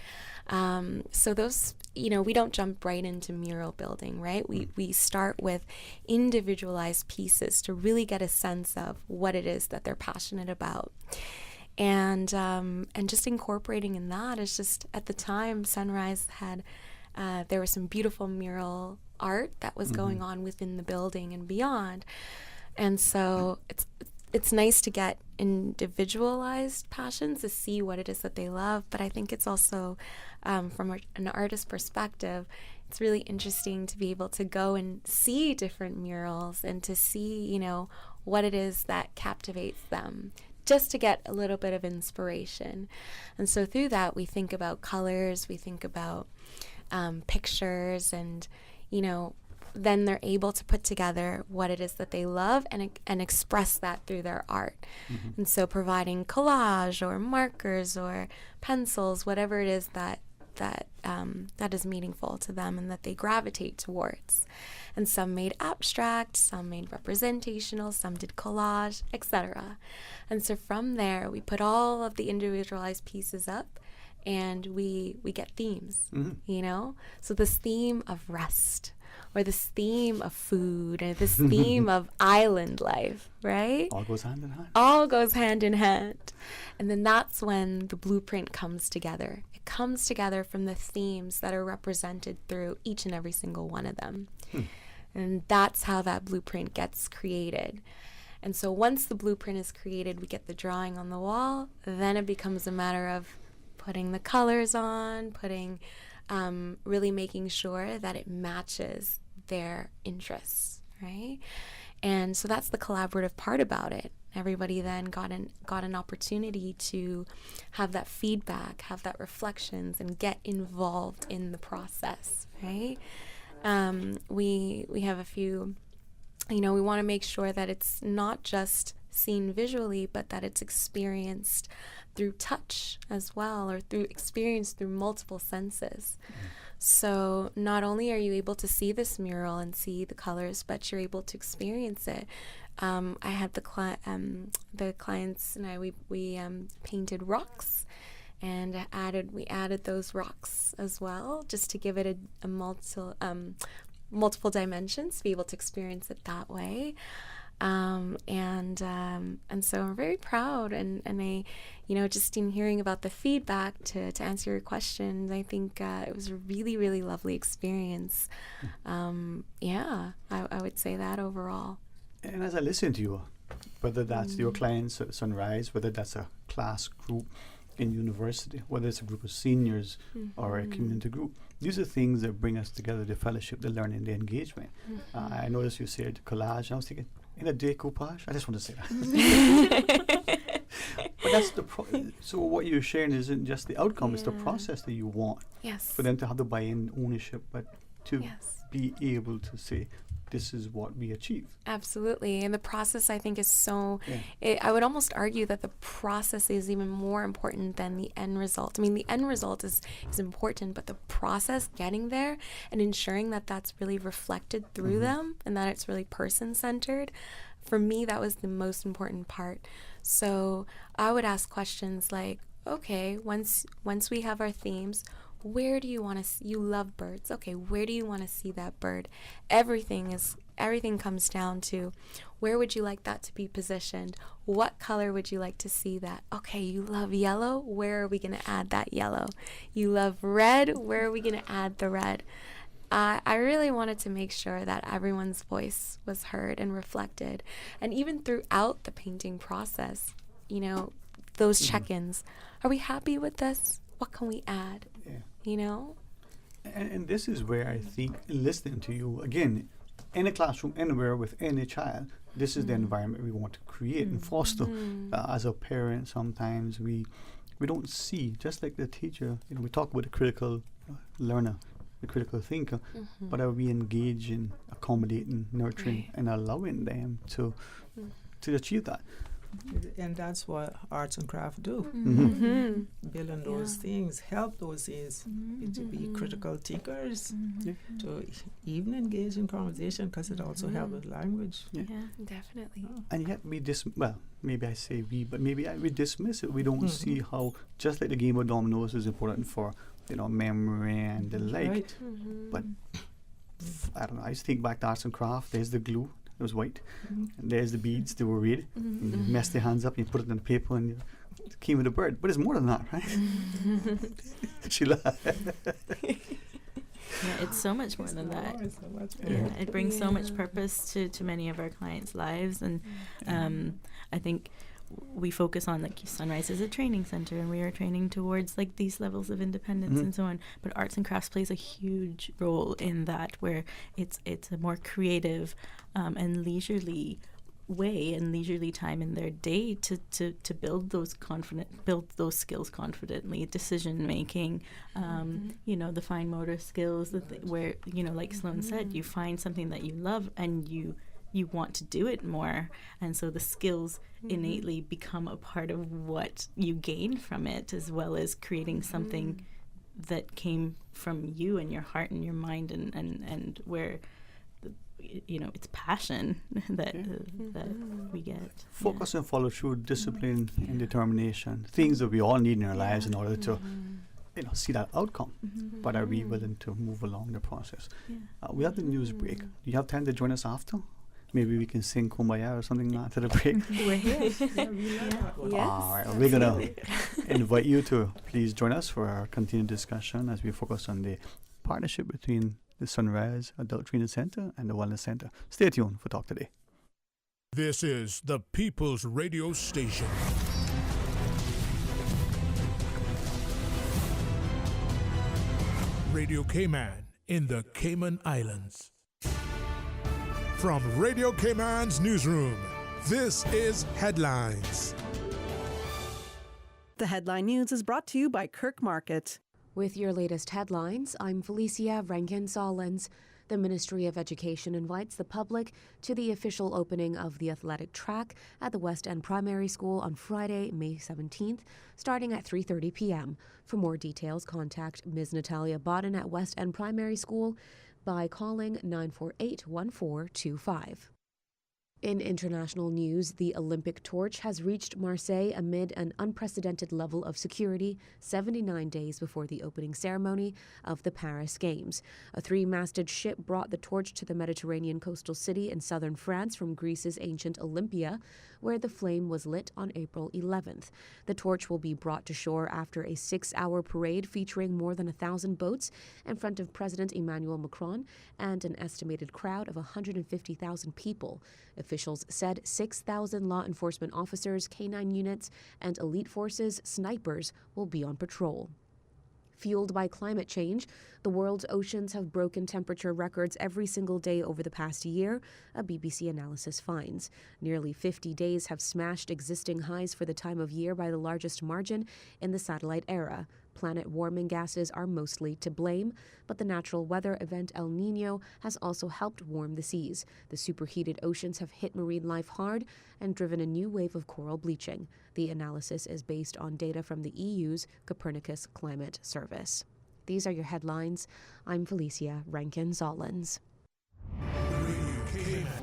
S15: so those, we don't jump right into mural building, right? We start with individualized pieces to really get a sense of what it is that they're passionate about. And just incorporating in that is just, at the time, Sunrise had, there was some beautiful mural art that was going on within the building and beyond. And so it's nice to get individualized passions to see what it is that they love. But I think it's also, from an artist perspective, it's really interesting to be able to go and see different murals and to see, what it is that captivates them, just to get a little bit of inspiration. And so through that, we think about colors, we think about pictures, and, then they're able to put together what it is that they love and express that through their art. And so providing collage or markers or pencils, whatever it is that is meaningful to them and that they gravitate towards. And some made abstract, some made representational, some did collage, etc. And so from there, we put all of the individualized pieces up and we get themes, So this theme of rest, or this theme of food, or this theme of island life, right?
S8: All goes hand in hand.
S15: All goes hand in hand. And then that's when the blueprint comes together. It comes together from the themes that are represented through each and every single one of them. And that's how that blueprint gets created. And so once the blueprint is created, we get the drawing on the wall. Then it becomes a matter of putting the colors on, really making sure that it matches their interests, right? And so that's the collaborative part about it. Everybody then got an opportunity to have that feedback, have that reflections, and get involved in the process, right? We have a few, we want to make sure that it's not just seen visually, but that it's experienced through touch as well, or experienced through multiple senses. So not only are you able to see this mural and see the colors, but you're able to experience it. I had the clients and I, we painted rocks, and we added those rocks as well, just to give it a multiple dimensions, to be able to experience it that way. And so I'm very proud, and I, just in hearing about the feedback to answer your question, I think it was a really, really lovely experience. I would say that overall.
S8: And as I listen to you, whether that's your clients at Sunrise, whether that's a class group in university, whether it's a group of seniors or a community group, these are things that bring us together: the fellowship, the learning, the engagement. I noticed you said collage, and I was thinking, in a decoupage? I just want to say that. But that's so what you're sharing isn't just the outcome, it's the process that you want.
S15: Yes.
S8: For them to have the buy-in, ownership, but to be able to say, this is what we achieve.
S15: Absolutely. And the process, I think, is so, I would almost argue that the process is even more important than the end result. I mean, the end result is important, but the process getting there and ensuring that that's really reflected through them and that it's really person-centered, for me, that was the most important part. So I would ask questions like, okay, once we have our themes, where do you want to you love birds. Okay, where do you want to see that bird? Everything comes down to where would you like that to be positioned? What color would you like to see that? Okay, you love yellow. Where are we going to add that yellow? You love red. Where are we going to add the red? I really wanted to make sure that everyone's voice was heard and reflected. And even throughout the painting process, you know, those check-ins. Are we happy with this? What can we add?
S8: Yeah.
S15: You know?
S8: And this is where I think listening to you, again, in a classroom, anywhere with any child, this is the environment we want to create and foster. As a parent, sometimes we don't see, just like the teacher, you know, we talk about the critical learner, the critical thinker, but are we engaged in accommodating, nurturing, and allowing them to achieve that?
S16: And that's what arts and craft do. Building those things, help those things to be critical thinkers, to even engage in conversation, because it also helps with language.
S15: Yeah, definitely.
S8: And yet maybe I say we, but maybe we dismiss it. We don't see how, just like the game of dominoes is important for, you know, memory and the like.
S16: Right.
S8: But I don't know, I just think back to arts and craft. There's the glue. It was white. And there's the beads, they were red. And you mess your hands up, you put it on paper, and it came with a bird. But it's more than that, right? She laughed.
S18: Yeah, it's so much more than that. Yeah, it brings so much purpose to many of our clients' lives. And I think we focus on, like, Sunrise is a training center, and we are training towards, like, these levels of independence and so on. But arts and crafts plays a huge role in that, where it's a more creative and leisurely way and leisurely time in their day to build those skills confidently, decision making, you know, the fine motor skills where, you know, like Sloan said, you find something that you love and you want to do it more, and so the skills innately become a part of what you gain from it, as well as creating something that came from you and your heart and your mind, and where, you know, it's passion that we get.
S8: Focus and follow through, discipline and determination, things that we all need in our lives in order to, you know, see that outcome. But are we willing to move along the process? We have the news break. Do you have time to join us after? Maybe we can sing Kumbaya or something after the break.
S18: We're here.
S8: All right, we're going to invite you to please join us for our continued discussion as we focus on the partnership between the Sunrise Adult Training Center and the Wellness Center. Stay tuned for Talk Today.
S7: This is the People's Radio Station. Radio Cayman in the Cayman Islands. From Radio Cayman's newsroom, this is Headlines.
S5: The Headline News is brought to you by Kirk Market.
S9: With your latest headlines, I'm Felicia Rankin-Solins. The Ministry of Education invites the public to the official opening of the athletic track at the West End Primary School on Friday, May 17th, starting at 3:30 p.m. For more details, contact Ms. Natalia Bodden at West End Primary School by calling 948-1425. In international news, the Olympic torch has reached Marseille amid an unprecedented level of security 79 days before the opening ceremony of the Paris Games. A three-masted ship brought the torch to the Mediterranean coastal city in southern France from Greece's ancient Olympia, where the flame was lit on April 11th. The torch will be brought to shore after a 6-hour parade featuring more than 1,000 boats in front of President Emmanuel Macron and an estimated crowd of 150,000 people. Officials said 6,000 law enforcement officers, K-9 units, and elite forces, snipers, will be on patrol. Fueled by climate change, the world's oceans have broken temperature records every single day over the past year, a BBC analysis finds. Nearly 50 days have smashed existing highs for the time of year by the largest margin in the satellite era. Planet warming gases are mostly to blame, but the natural weather event El Niño has also helped warm the seas. The superheated oceans have hit marine life hard and driven a new wave of coral bleaching. The analysis is based on data from the EU's Copernicus Climate Service. These are your headlines. I'm Felicia Rankin-Solins.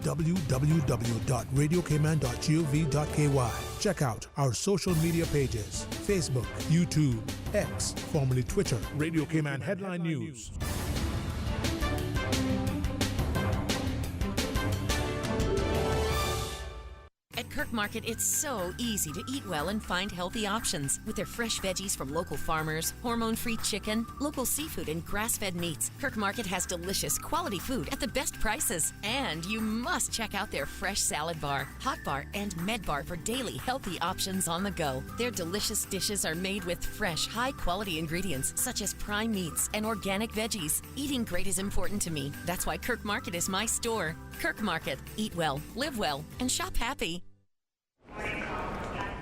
S7: www.radiocayman.gov.ky. Check out our social media pages: Facebook, YouTube, X, formerly Twitter, Radio Cayman Headline News.
S19: At Kirk Market, it's so easy to eat well and find healthy options. With their fresh veggies from local farmers, hormone-free chicken, local seafood, and grass-fed meats, Kirk Market has delicious, quality food at the best prices. And you must check out their fresh salad bar, hot bar, and med bar for daily healthy options on the go. Their delicious dishes are made with fresh, high-quality ingredients such as prime meats and organic veggies. Eating great is important to me. That's why Kirk Market is my store. Kirk Market. Eat well, live well, and shop happy.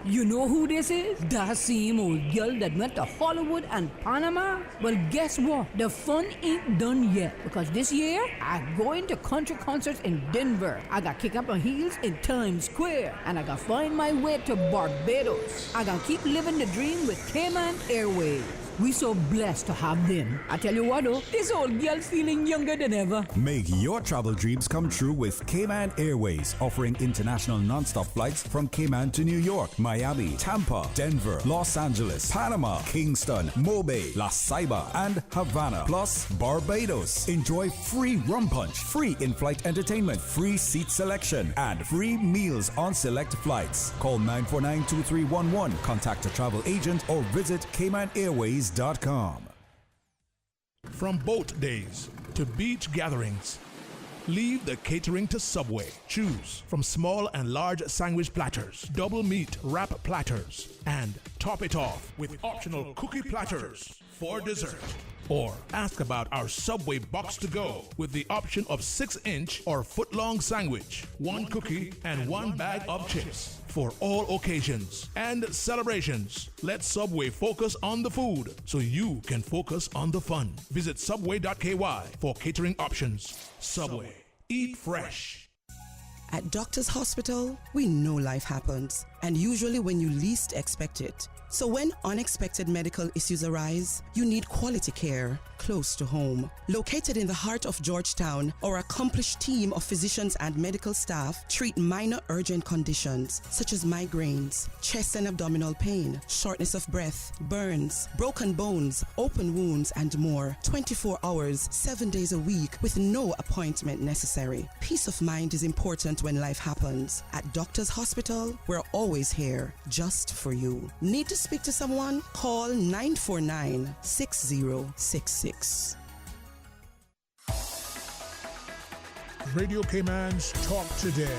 S20: You know who this is? That same old girl that went to Hollywood and Panama? Well, guess what? The fun ain't done yet, because this year, I'm going to country concerts in Denver. I got kick up my heels in Times Square, and I got find my way to Barbados. I got keep living the dream with Cayman Airways. We so blessed to have them. I tell you what though, this old girl's feeling younger than ever.
S23: Make your travel dreams come true with Cayman Airways, offering international non-stop flights from Cayman to New York, Miami, Tampa, Denver, Los Angeles, Panama, Kingston, Mobay, La Ceiba, and Havana, plus Barbados. Enjoy free rum punch, free in-flight entertainment, free seat selection, and free meals on select flights. Call 949-2311, contact a travel agent, or visit CaymanAirways.com.
S7: From boat days to beach gatherings, leave the catering to Subway. Choose from small and large sandwich platters, double meat wrap platters, and top it off with optional cookie platters for dessert. Or ask about our Subway box to go with the option of 6-inch or foot-long sandwich, 1 cookie, and 1 bag of chips. For all occasions and celebrations, let Subway focus on the food so you can focus on the fun. Visit subway.ky for catering options. Subway. Eat fresh.
S17: At Doctors Hospital, we know life happens, and usually when you least expect it. So when unexpected medical issues arise, you need quality care close to home. Located in the heart of Georgetown, our accomplished team of physicians and medical staff treat minor urgent conditions such as migraines, chest and abdominal pain, shortness of breath, burns, broken bones, open wounds, and more. 24 hours, 7 days a week with no appointment necessary. Peace of mind is important when life happens. At Doctors Hospital, we're always here just for you. Need to speak to someone? Call 949-6066.
S7: Radio Cayman's Talk Today.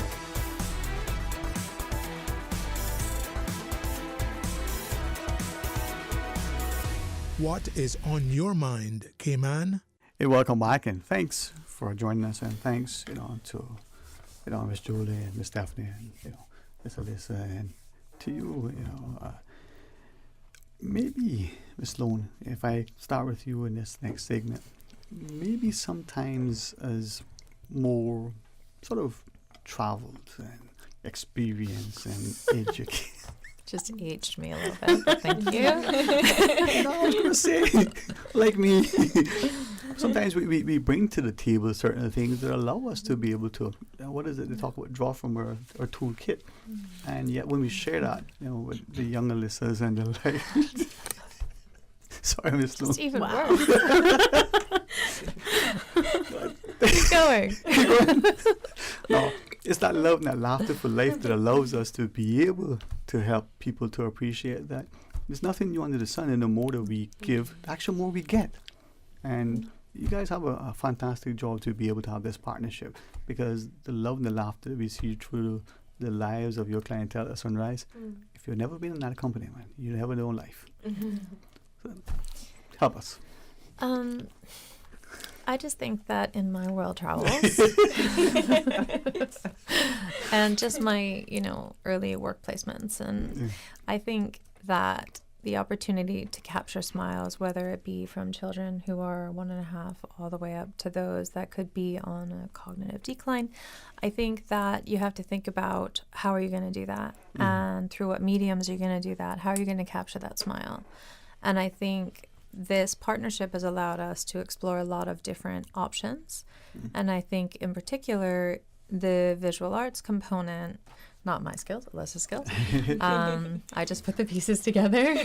S7: What is on your mind, Cayman?
S8: Hey, welcome back, and thanks for joining us, and thanks, to, Miss Julie and Miss Stephanie, and, Miss Alyssa, and to you, maybe, Miss Sloan, if I start with you in this next segment, maybe sometimes as more sort of traveled and experienced and educated.
S3: Just aged me a little bit, but thank you.
S8: No, I was going to say, like me, sometimes we bring to the table certain things that allow us to be able to, what is it they talk about, draw from our toolkit. And yet when we share that, with the young Alyssas and the like, sorry, Miss Sloan.
S3: It's even worse. Keep going.
S8: No, it's that love and that laughter for life that allows us to be able to help people to appreciate that there's nothing new under the sun, and the more that we give, the actual more we get. And you guys have a fantastic job to be able to have this partnership, because the love and the laughter that we see through the lives of your clientele at Sunrise, if you've never been in that company, man, you never know life. So, help us.
S3: I just think that in my world travels and just my, early work placements, and I think that the opportunity to capture smiles, whether it be from children who are 1.5 all the way up to those that could be on a cognitive decline, I think that you have to think about how are you going to do that, and through what mediums are you going to do that, how are you going to capture that smile. And I think this partnership has allowed us to explore a lot of different options. And I think in particular, the visual arts component, not my skills, Alyssa's skills. I just put the pieces together.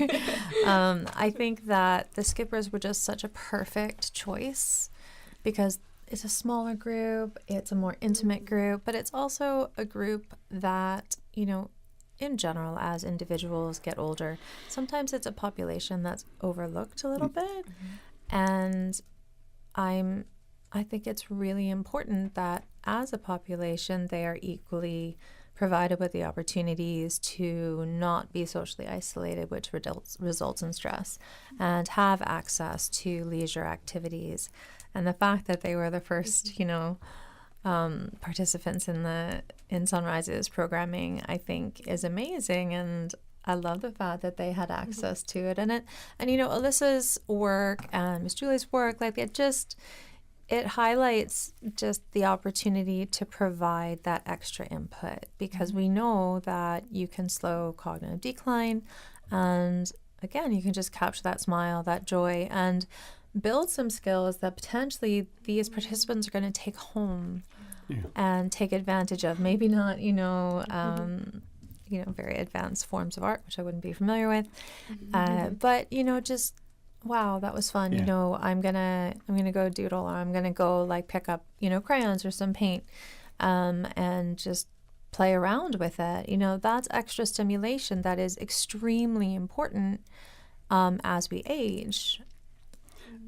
S3: I think that the skippers were just such a perfect choice because it's a smaller group, it's a more intimate group, but it's also a group that, you know, in general, as individuals get older, sometimes it's a population that's overlooked a little bit. And I think it's really important that as a population, they are equally provided with the opportunities to not be socially isolated, which results in stress, and have access to leisure activities. And the fact that they were the first, you know, participants in Sunrise's programming, I think, is amazing. And I love the fact that they had access to it. And you know, Alyssa's work and Miss Julie's work, like it highlights just the opportunity to provide that extra input, because we know that you can slow cognitive decline, and again, you can just capture that smile, that joy, and build some skills that potentially these participants are going to take home and take advantage of. Maybe not, very advanced forms of art, which I wouldn't be familiar with, but just wow, that was fun. I'm gonna go doodle, or I'm gonna go like pick up crayons or some paint, and just play around with it. That's extra stimulation that is extremely important as we age.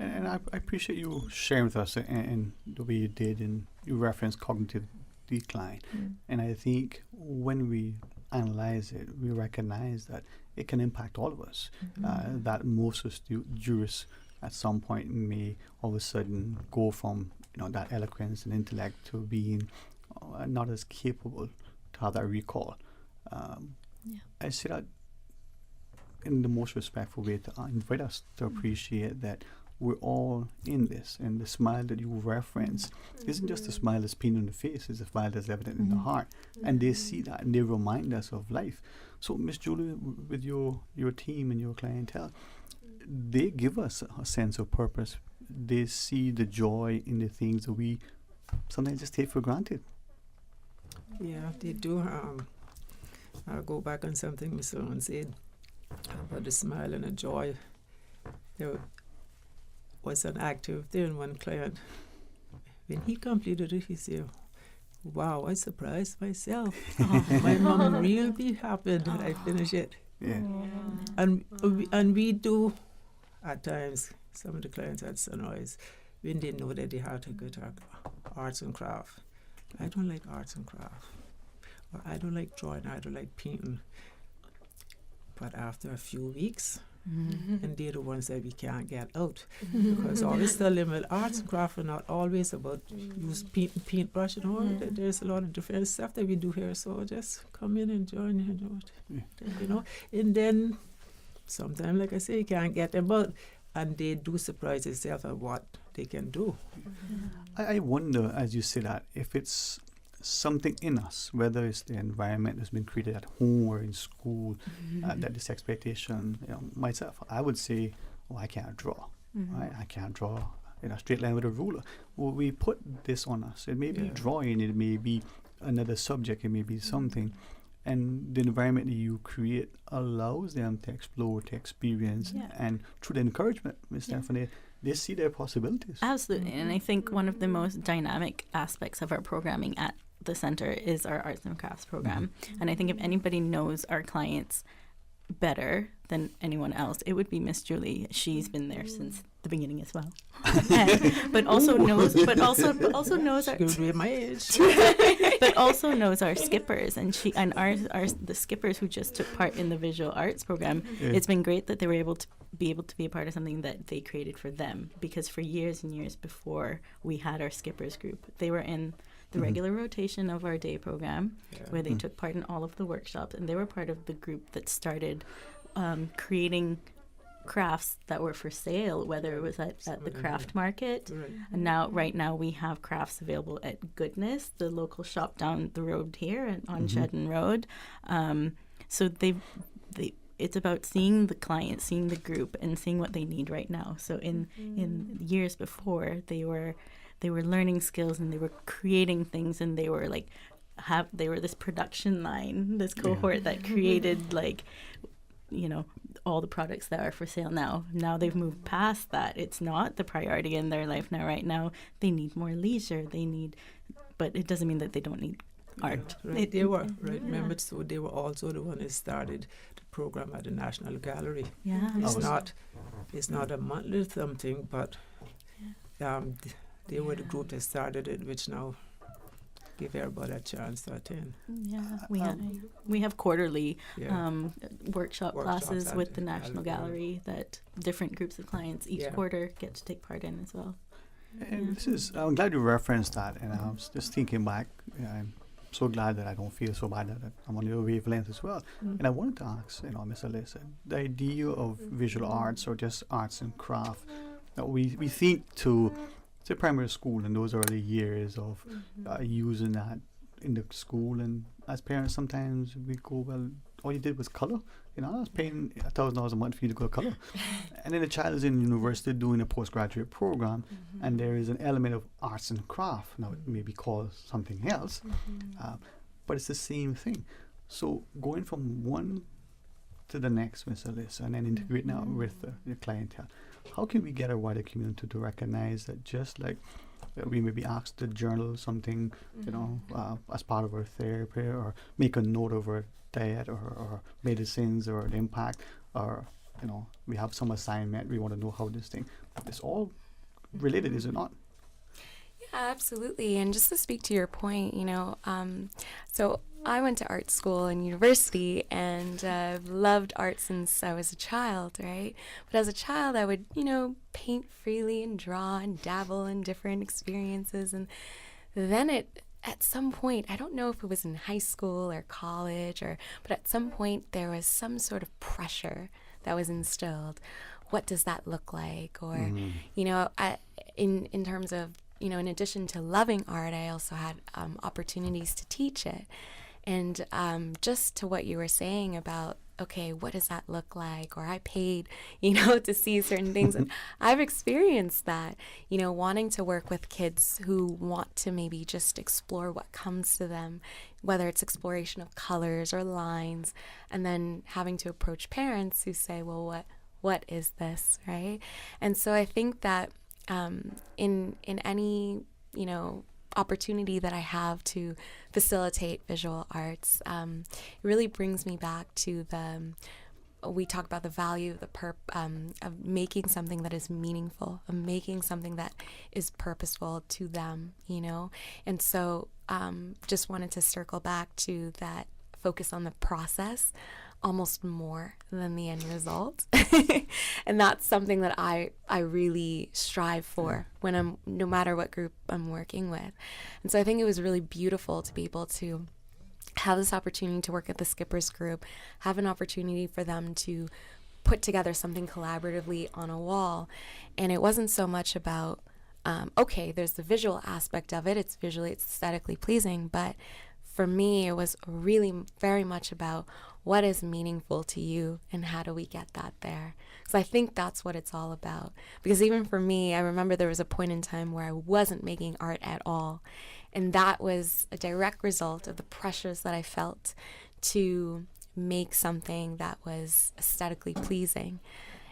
S8: And I appreciate you sharing with us and the way you did, and you referenced cognitive decline. And I think when we analyze it, we recognize that it can impact all of us. That most of jurists at some point may all of a sudden go from that eloquence and intellect to being not as capable to have that recall. I say that in the most respectful way to invite us to appreciate that we're all in this, and the smile that you reference isn't just a smile that's painted on the face, it's a smile that's evident in the heart, and they see that and they remind us of life. So Miss Julie, with your team and your clientele, they give us a sense of purpose. They see the joy in the things that we sometimes just take for granted.
S16: Yeah, they do. I'll go back on something Mr. Owen said about the smile and the joy. There was an activity in one client. When he completed it, he said, "Wow, I surprised myself. My mom really be happy that I finish it." Yeah. And we do, at times, some of the clients at Sunrise, when they know that they have to go to arts and craft. I don't like arts and craft. Or I don't like drawing, I don't like painting. But after a few weeks, and they're the ones that we can't get out. Because I always tell them, well, arts and craft are not always about use paintbrush and all. There's a lot of different stuff that we do here. So just come in and join and do it. And then sometimes, like I say, you can't get them out. And they do surprise themselves at what they can do.
S8: I wonder, as you say that, if it's something in us, whether it's the environment that's been created at home or in school, that this expectation, myself, I would say, I can't draw, right? I can't draw in a straight line with a ruler. Well, we put this on us. It may be drawing, it may be another subject, it may be something. And the environment that you create allows them to explore, to experience, and through the encouragement, Ms. Stephanie, they see their possibilities.
S18: Absolutely. And I think one of the most dynamic aspects of our programming at the center is our arts and crafts program. And I think if anybody knows our clients better than anyone else, it would be Miss Julie. She's been there since the beginning as well. But also knows our
S16: my age.
S18: but also knows our skippers, and the skippers who just took part in the visual arts program. It's been great that they were able to be a part of something that they created for them, because for years and years before we had our skippers group, they were in the regular rotation of our day program, where they took part in all of the workshops, and they were part of the group that started creating crafts that were for sale, whether it was at the craft market, and right now we have crafts available at Goodness, the local shop down the road here on Shedden Road. So it's about seeing the client, seeing the group, and seeing what they need right now. So in years before, they were they were learning skills and they were creating things, and they were like they were this production line, this cohort that created like, you know, all the products that are for sale now. Now they've moved past that. It's not the priority in their life now. Right now they need more leisure. But it doesn't mean that they don't need art.
S16: Right. They were, right? Remember, so they were also the one who started the program at the National Gallery.
S18: Yeah.
S16: It's not a monthly something, but they were the group that started it, which now give everybody a chance to attend.
S18: Yeah, we have quarterly workshop classes with the National Gallery that different groups of clients each quarter get to take part in as well.
S8: And this is, I'm glad you referenced that, and I was just thinking back, I'm so glad that I don't feel so bad that I'm on your wavelength as well. And I wanted to ask, Ms. Alyssa, the idea of visual arts or just arts and craft, we think to primary school in those early years of using that in the school, and as parents sometimes we go, well, all you did was color. I was paying $1,000 a month for you to go color. And then the child is in university doing a postgraduate program, and there is an element of arts and craft. Now it may be called something else, but it's the same thing. So going from one to the next, Ms. Alyssa, and then integrate now with the clientele, how can we get a wider community to recognize that just like we may be asked to journal something, as part of our therapy, or make a note of our diet or medicines or the impact, or we have some assignment, we want to know how this thing, it's all related, is it not?
S15: Yeah, absolutely. And just to speak to your point, so I went to art school and university, and loved art since I was a child, right? But as a child, I would, paint freely and draw and dabble in different experiences. And then at some point, I don't know if it was in high school or college, but at some point there was some sort of pressure that was instilled. What does that look like? Or, in terms of, in addition to loving art, I also had opportunities to teach it. And just to what you were saying about, okay, what does that look like? Or I paid, to see certain things. And I've experienced that, wanting to work with kids who want to maybe just explore what comes to them, whether it's exploration of colors or lines, and then having to approach parents who say, well, what is this, right? And so I think that in any, opportunity that I have to facilitate visual arts, it really brings me back to we talk about the value of making something that is meaningful, of making something that is purposeful to them, And so just wanted to circle back to that focus on the process almost more than the end result. And that's something that I really strive for when no matter what group I'm working with. And so I think it was really beautiful to be able to have this opportunity to work at the Skippers group, have an opportunity for them to put together something collaboratively on a wall. And it wasn't so much about, there's the visual aspect of it, it's aesthetically pleasing, but for me, it was really very much about what is meaningful to you and how do we get that there? Because I think that's what it's all about. Because even for me, I remember there was a point in time where I wasn't making art at all. And that was a direct result of the pressures that I felt to make something that was aesthetically pleasing.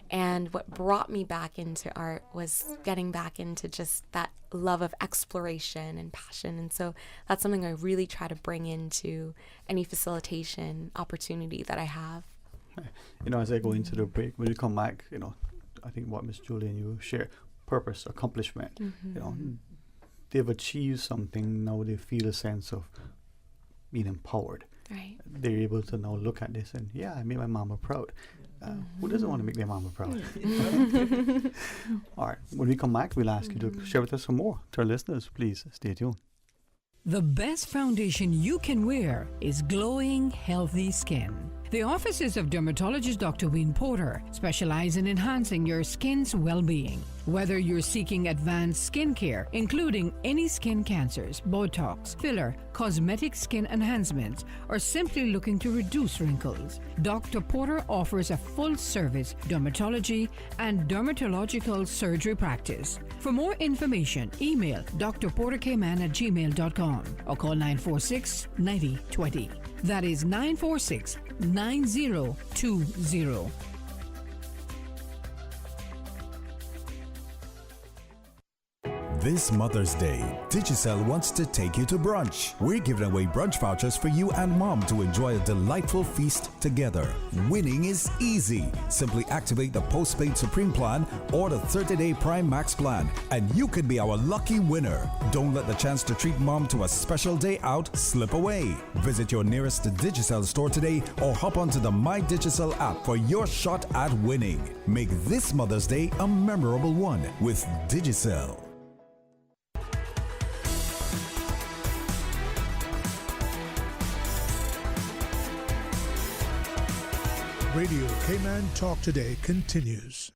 S15: And what brought me back into art was getting back into just that love of exploration and passion. And so that's something I really try to bring into any facilitation opportunity that I have.
S8: As I go into the break, when you come back, I think what Ms. Julie and you share, purpose, accomplishment, they've achieved something, now they feel a sense of being empowered.
S15: Right.
S8: They're able to now look at this and, I made my mama proud. Who doesn't want to make their mama proud? All right. When we come back, we'll ask you to share with us some more. To our listeners, please stay tuned.
S20: The best foundation you can wear is glowing, healthy skin. The offices of dermatologist Dr. Wayne Porter specialize in enhancing your skin's well-being. Whether you're seeking advanced skincare, including any skin cancers, Botox, filler, cosmetic skin enhancements, or simply looking to reduce wrinkles, Dr. Porter offers a full-service dermatology and dermatological surgery practice. For more information, email drporterkman@gmail.com or call 946-9020. That is 946-9020.
S23: This Mother's Day, Digicel wants to take you to brunch. We're giving away brunch vouchers for you and mom to enjoy a delightful feast together. Winning is easy. Simply activate the postpaid Supreme plan or the 30-day Prime Max plan, and you could be our lucky winner. Don't let the chance to treat mom to a special day out slip away. Visit your nearest Digicel store today or hop onto the My Digicel app for your shot at winning. Make this Mother's Day a memorable one with Digicel.
S7: Radio Cayman Talk Today continues.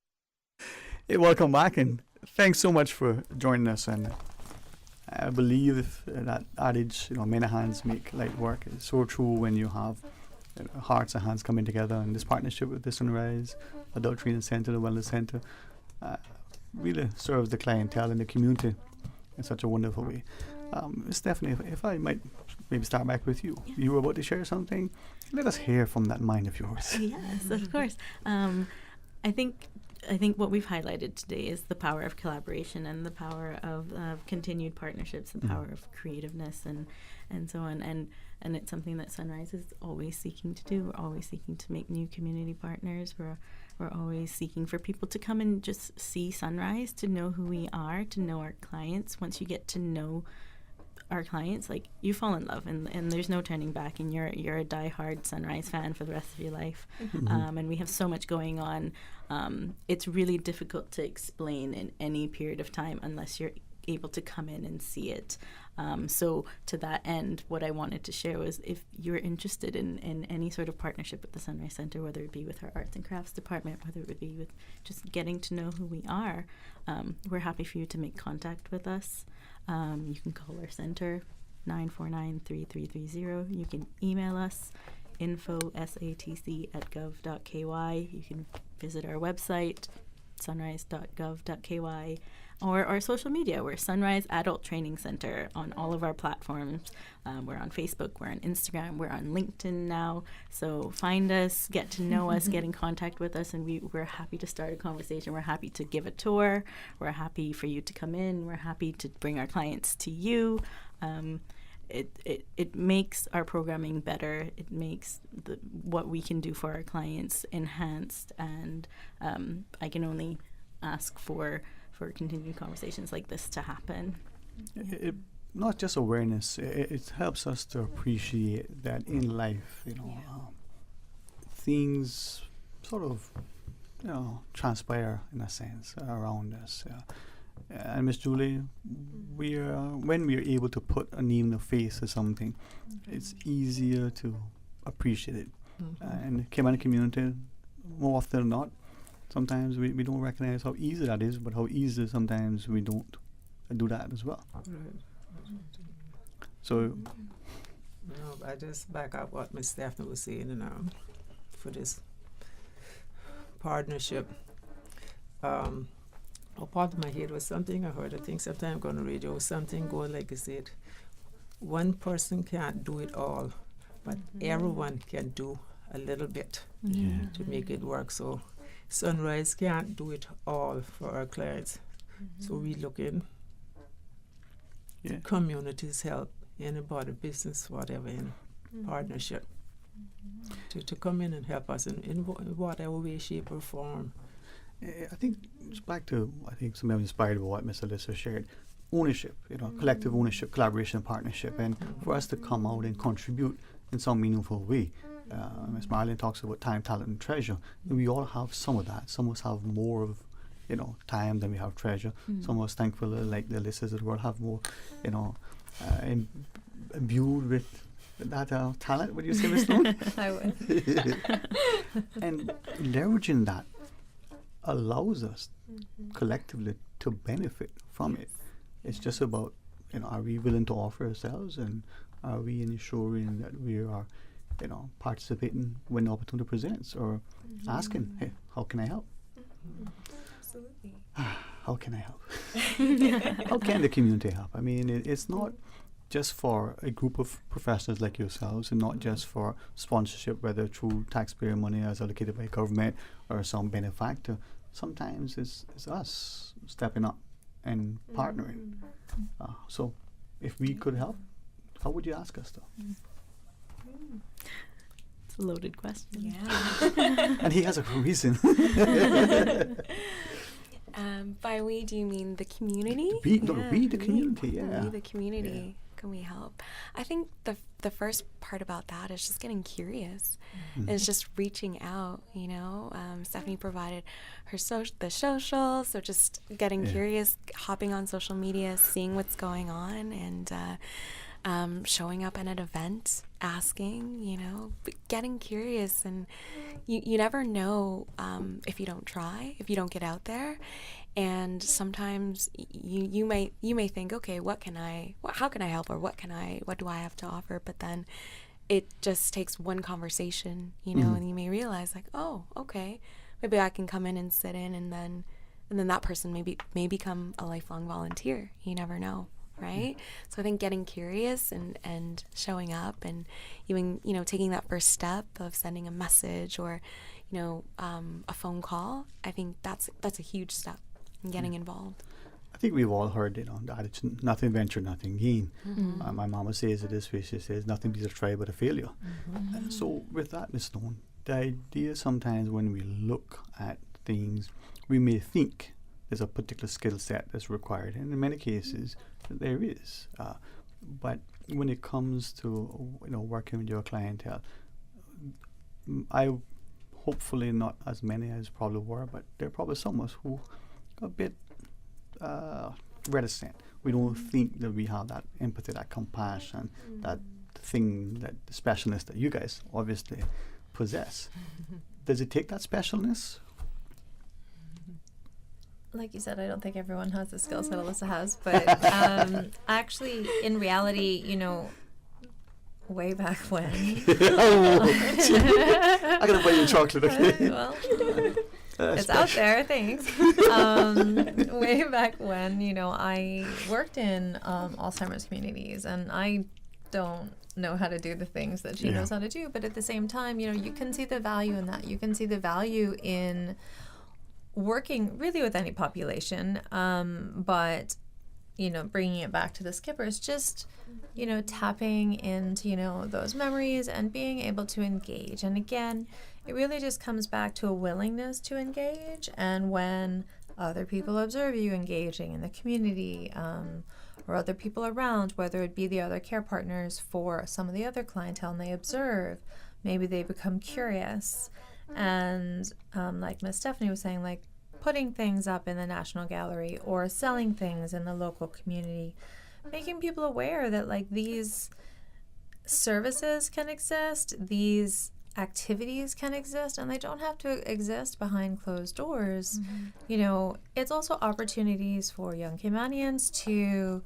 S8: Hey, welcome back, and thanks so much for joining us. And I believe that adage, many hands make light work, is so true when you have hearts and hands coming together. And this partnership with the Sunrise Adult Training Center, the Wellness Center, really serves the clientele and the community in such a wonderful way. Stephanie, if I might maybe start back with you. Yeah. You were about to share something. Let us hear from that mind of yours.
S18: Yes, of course. I think what we've highlighted today is the power of collaboration and the power of continued partnerships, the power of creativeness and so on. And it's something that Sunrise is always seeking to do. We're always seeking to make new community partners. We're always seeking for people to come and just see Sunrise, to know who we are, to know our clients. Once you get to know our clients, like, you fall in love, and there's no turning back, and you're a diehard Sunrise fan for the rest of your life.
S2: Mm-hmm.
S18: And we have so much going on. It's really difficult to explain in any period of time unless you're able to come in and see it. So to that end, what I wanted to share was, if you're interested in any sort of partnership with the Sunrise Center, whether it be with our arts and crafts department, whether it be with just getting to know who we are, we're happy for you to make contact with us. You can call our center, 949-3330. You can email us, info@satc.gov.ky. You can visit our website, sunrise.gov.ky, or our social media. We're Sunrise Adult Training Center on all of our platforms. We're on Facebook, we're on Instagram, we're on LinkedIn now. So find us, get to know us, get in contact with us, and we're happy to start a conversation. We're happy to give a tour. We're happy for you to come in. We're happy to bring our clients to you. It makes our programming better. It makes what we can do for our clients enhanced, and I can only ask for continued conversations like this to happen.
S8: It not just awareness, it helps us to appreciate that in life, things sort of, transpire in a sense around us. And Miss Julie, when we are able to put a name and a face to something, it's easier to appreciate it. And the Cayman community, more often than not, sometimes we don't recognize how easy that is, but how easy sometimes we don't do that as well. So,
S16: I just back up what Ms. Stephanie was saying, for this partnership. A part of my head was something I heard. I think sometime on the radio, something going like I said, one person can't do it all, but everyone can do a little bit to make it work. So Sunrise can't do it all for our clients. So we look in communities help, anybody, business, whatever, in partnership to come in and help us in whatever way, shape, or form.
S8: I think just back to, something I'm inspired by what Ms. Alyssa shared. Ownership, collective ownership, collaboration, partnership, and for us to come out and contribute in some meaningful way. Ms. Marlene talks about time, talent, and treasure. And we all have some of that. Some of us have more of, time than we have treasure. Some of us, thankfully, like the Alyssas of the world, have more, imbued with, that talent, would you say, Ms. Sloan?
S3: I would.
S8: And leveraging that allows us collectively to benefit from it. It's just about, are we willing to offer ourselves, and are we ensuring that we are, participating when the opportunity presents, or asking, hey, how can I help?
S15: Absolutely.
S8: How can I help? How can the community help? I mean, it's not just for a group of professionals like yourselves, and not just for sponsorship, whether through taxpayer money as allocated by government or some benefactor. Sometimes it's us stepping up and partnering. So if we could help, how would you ask us, though?
S18: It's a loaded question.
S15: Yeah.
S8: And he has a reason.
S15: By we, do you mean the community?
S8: We the community, yeah.
S15: We the community. Can we help? I think the first part about that is just getting curious. It's just reaching out, Stephanie provided her the social, so just getting curious, hopping on social media, seeing what's going on, and showing up at an event, asking, getting curious. And you never know if you don't try, if you don't get out there. And sometimes you may think, okay, how can I help, or what do I have to offer? But then it just takes one conversation, and you may realize, like, oh, okay, maybe I can come in and sit in, and then that person may become a lifelong volunteer. You never know, right? So I think getting curious and showing up, and even taking that first step of sending a message or a phone call, I think that's a huge step in getting involved.
S8: I think we've all heard that it's nothing venture, nothing gain. My mama says it this way. She says nothing beats a try but a failure. And so with that, Ms. Stone, the idea sometimes when we look at things, we may think there's a particular skill set that's required, and in many cases there is. But when it comes to working with your clientele, I hopefully not as many as probably were, but there are probably some of us who a bit reticent. We don't think that we have that empathy, that compassion, that thing, that specialness that you guys obviously possess. Does it take that specialness?
S3: Like you said, I don't think everyone has the skills that Alyssa has, but actually, in reality, way back when.
S8: I gotta buy you chocolate, okay?
S3: Well, it's out there, thanks. Way back when, I worked in Alzheimer's communities, and I don't know how to do the things that she knows how to do, but at the same time, you can see the value in that. You can see the value in working really with any population, but bringing it back to the skippers, just tapping into those memories and being able to engage. And again, it really just comes back to a willingness to engage. And when other people observe you engaging in the community, or other people around, whether it be the other care partners for some of the other clientele, and they observe, maybe they become curious. And like Miss Stephanie was saying, like putting things up in the National Gallery or selling things in the local community, making people aware that like these services can exist, these activities can exist, and they don't have to exist behind closed doors. It's also opportunities for young Caymanians to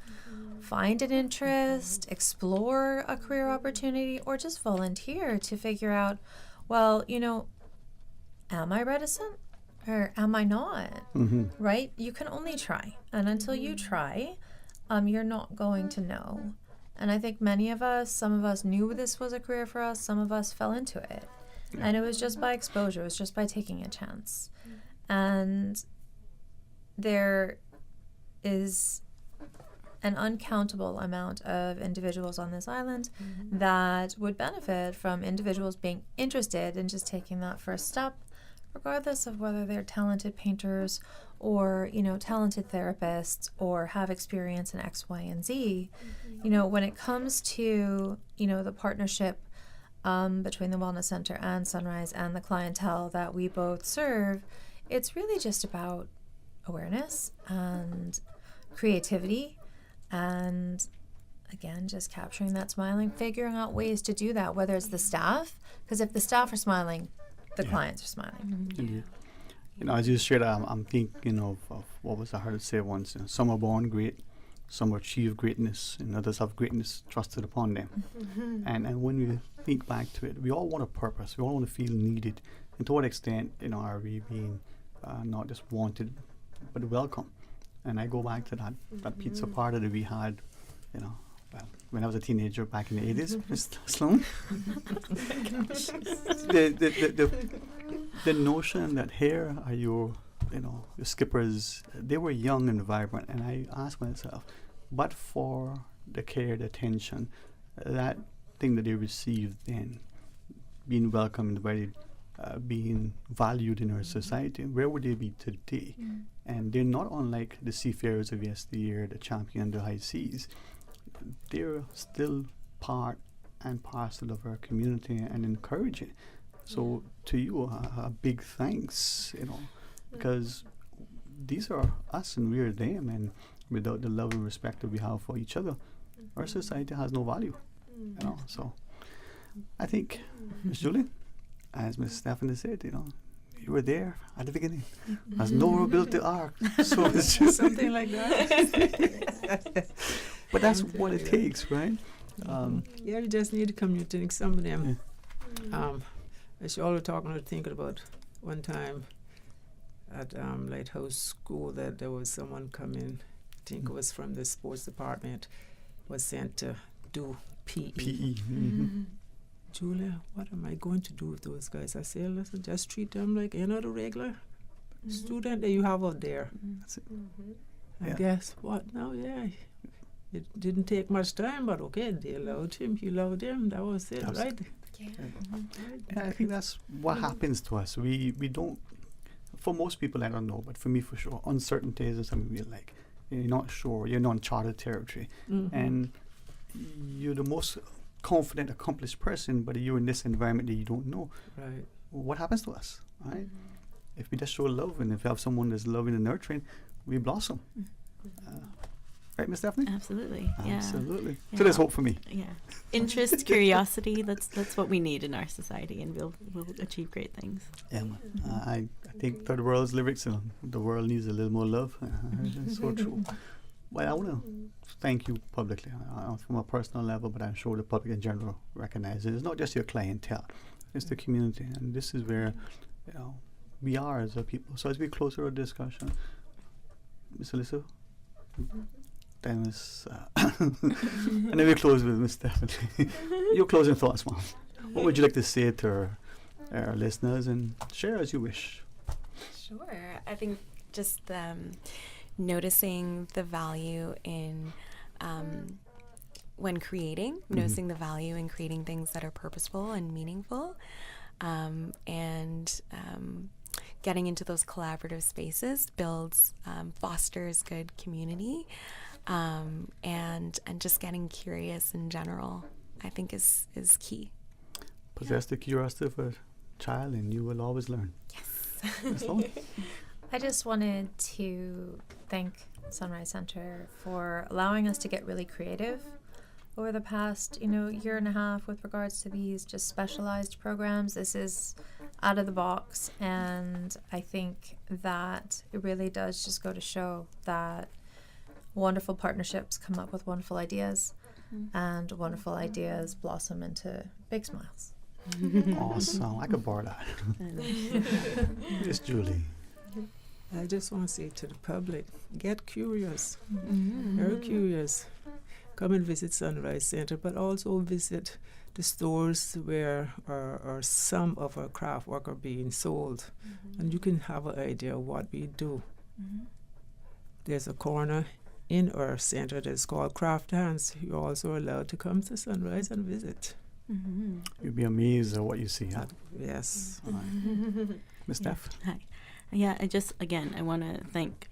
S3: find an interest, explore a career opportunity, or just volunteer to figure out, well, am I reticent or am I not? Right? You can only try. And until you try, you're not going to know. And I think many of us, some of us knew this was a career for us, some of us fell into it. And it was just by exposure, it was just by taking a chance. And there is an uncountable amount of individuals on this island that would benefit from individuals being interested in just taking that first step, regardless of whether they're talented painters or, talented therapists or have experience in X, Y, and Z. When it comes to, the partnership between the Wellness Center and Sunrise and the clientele that we both serve, it's really just about awareness and creativity and again, just capturing that smiling, figuring out ways to do that, whether it's the staff, because if the staff are smiling, the clients are smiling.
S8: Indeed. You know, as you shared, I'm thinking of what was I heard it say once. Some are born great, some achieve greatness, and others have greatness trusted upon them. And when we think back to it, we all want a purpose. We all want to feel needed. And to what extent, you know, are we being not just wanted, but welcome? And I go back to that pizza party that we had, you know, well, when I was a teenager back in the 80s, Mr. Sloan. the notion that here are your skippers, they were young and vibrant, and I asked myself, but for the care, the attention, that thing that they received then, being welcomed, being valued in our society, where would they be today? And they're not unlike the seafarers of yesteryear, the champion, the high seas. They're still part and parcel of our community and encouraging. So to you, a big thanks, you know, because these are us and we're them, and without the love and respect that we have for each other, our society has no value, you know. So I think, Ms. Julie, as Ms. Stephanie said, you know, you were there at the beginning. As Noah built the ark, so it's just
S16: something like that.
S8: But that's what it takes, right?
S16: Yeah, you just need to communicate some of them. As you all were talking or thinking about one time at Lighthouse School, that there was someone coming, I think it was from the sports department, was sent to do PE. Julia, what am I going to do with those guys? I say, listen, just treat them like any other regular student that you have out there.
S8: That's it.
S16: And guess what? Now, it didn't take much time, but okay, they allowed him, he allowed them. That was it, right?
S8: Yeah, I think that's what happens to us. We don't, for most people, I don't know, but for me, for sure, uncertainties is something we like. You're not sure, you're in uncharted territory. And you're the most confident, accomplished person, but you're in this environment that you don't know.
S16: Right.
S8: What happens to us, right? If we just show love, and if we have someone that's loving and nurturing, we blossom. Right, Ms. Stephanie?
S18: Absolutely. Yeah.
S8: Absolutely.
S18: Yeah.
S8: So there's hope for me.
S18: Yeah. Interest, curiosity, that's what we need in our society, and we'll achieve great things.
S8: Yeah, I think third world's lyrics, the world needs a little more love. It's so true. Well, I want to thank you publicly from a personal level, but I'm sure the public in general recognizes it's not just your clientele, it's the community, and this is where we are as a people. So as we close our discussion, Ms. Alyssa, then Ms. and then we close with Ms. Stephanie. Your closing thoughts, Mom. What would you like to say to our listeners, and share as you wish?
S15: Sure. I think just noticing the value in when creating, noticing the value in creating things that are purposeful and meaningful, and getting into those collaborative spaces builds, fosters good community, and just getting curious in general, I think is key.
S8: Possess the curiosity of a child, and you will always learn. Yes.
S3: I just wanted to thank Sunrise Center for allowing us to get really creative over the past, year and a half with regards to these just specialized programs. This is out of the box, and I think that it really does just go to show that wonderful partnerships come up with wonderful ideas, and wonderful ideas blossom into big smiles.
S8: Awesome. I could borrow that. Yes, Julie.
S16: I just want to say to the public, get curious, very curious. Come and visit Sunrise Center, but also visit the stores where or some of our craft work are being sold, and you can have an idea of what we do. There's a corner in our center that's called Craft Hands. You're also allowed to come to Sunrise and visit.
S8: You'll be amazed at what you see. Huh?
S16: Yes.
S8: Ms. Steph?
S18: Hi. Yeah, I want to thank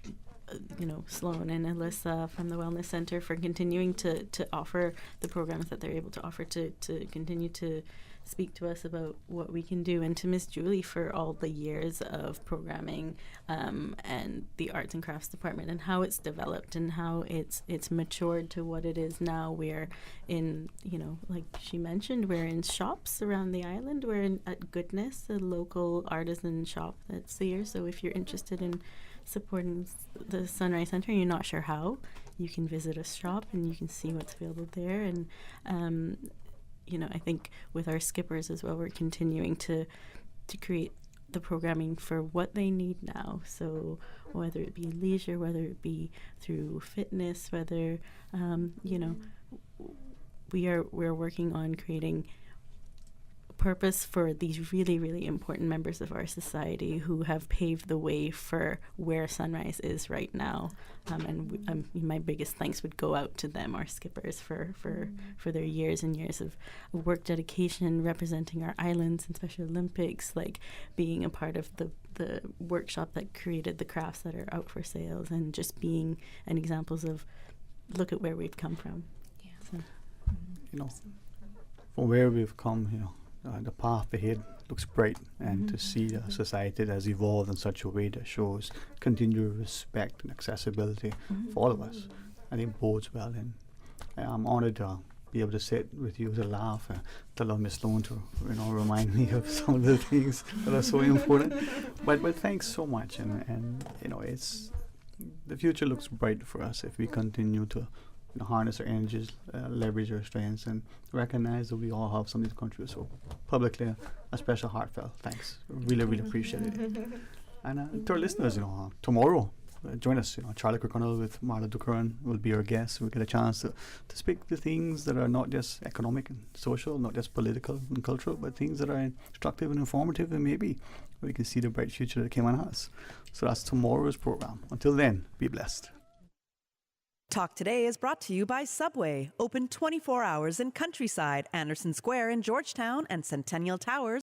S18: Sloan and Alyssa from the Wellness Center for continuing to offer the programs that they're able to offer to continue to speak to us about what we can do, and to Miss Julie for all the years of programming and the arts and crafts department and how it's developed and how it's matured to what it is now. We're in, like she mentioned, we're in shops around the island. We're at Goodness, a local artisan shop that's here. So if you're interested in supporting the Sunrise Center and you're not sure how, you can visit a shop and you can see what's available there. And I think with our skippers as well, we're continuing to create the programming for what they need now. So whether it be leisure, whether it be through fitness, whether we're working on creating purpose for these really, really important members of our society who have paved the way for where Sunrise is right now. My biggest thanks would go out to them, our skippers, for their years and years of work dedication, representing our islands in Special Olympics, like being a part of the workshop that created the crafts that are out for sales, and just being an examples of look at where we've come from. Yeah. So.
S8: From where we've come, the path ahead looks bright, and to see a society that has evolved in such a way that shows continued respect and accessibility for all of us, I think bodes well. And I'm honored to be able to sit with you to laugh and to love Miss Sloan to remind me of some of the things that are so important. But thanks so much, and it's the future looks bright for us if we continue to harness our energies, leverage our strengths, and recognize that we all have something to contribute. So publicly, a special heartfelt thanks. Really, really appreciate it. And to our listeners, tomorrow, join us. Charlie Kirkconnell with Marla Ducaran will be our guest. We'll get a chance to speak to things that are not just economic and social, not just political and cultural, but things that are instructive and informative, and maybe we can see the bright future that Cayman has. So that's tomorrow's program. Until then, be blessed.
S5: Talk Today is brought to you by Subway, open 24 hours in Countryside, Anderson Square in Georgetown, and Centennial Towers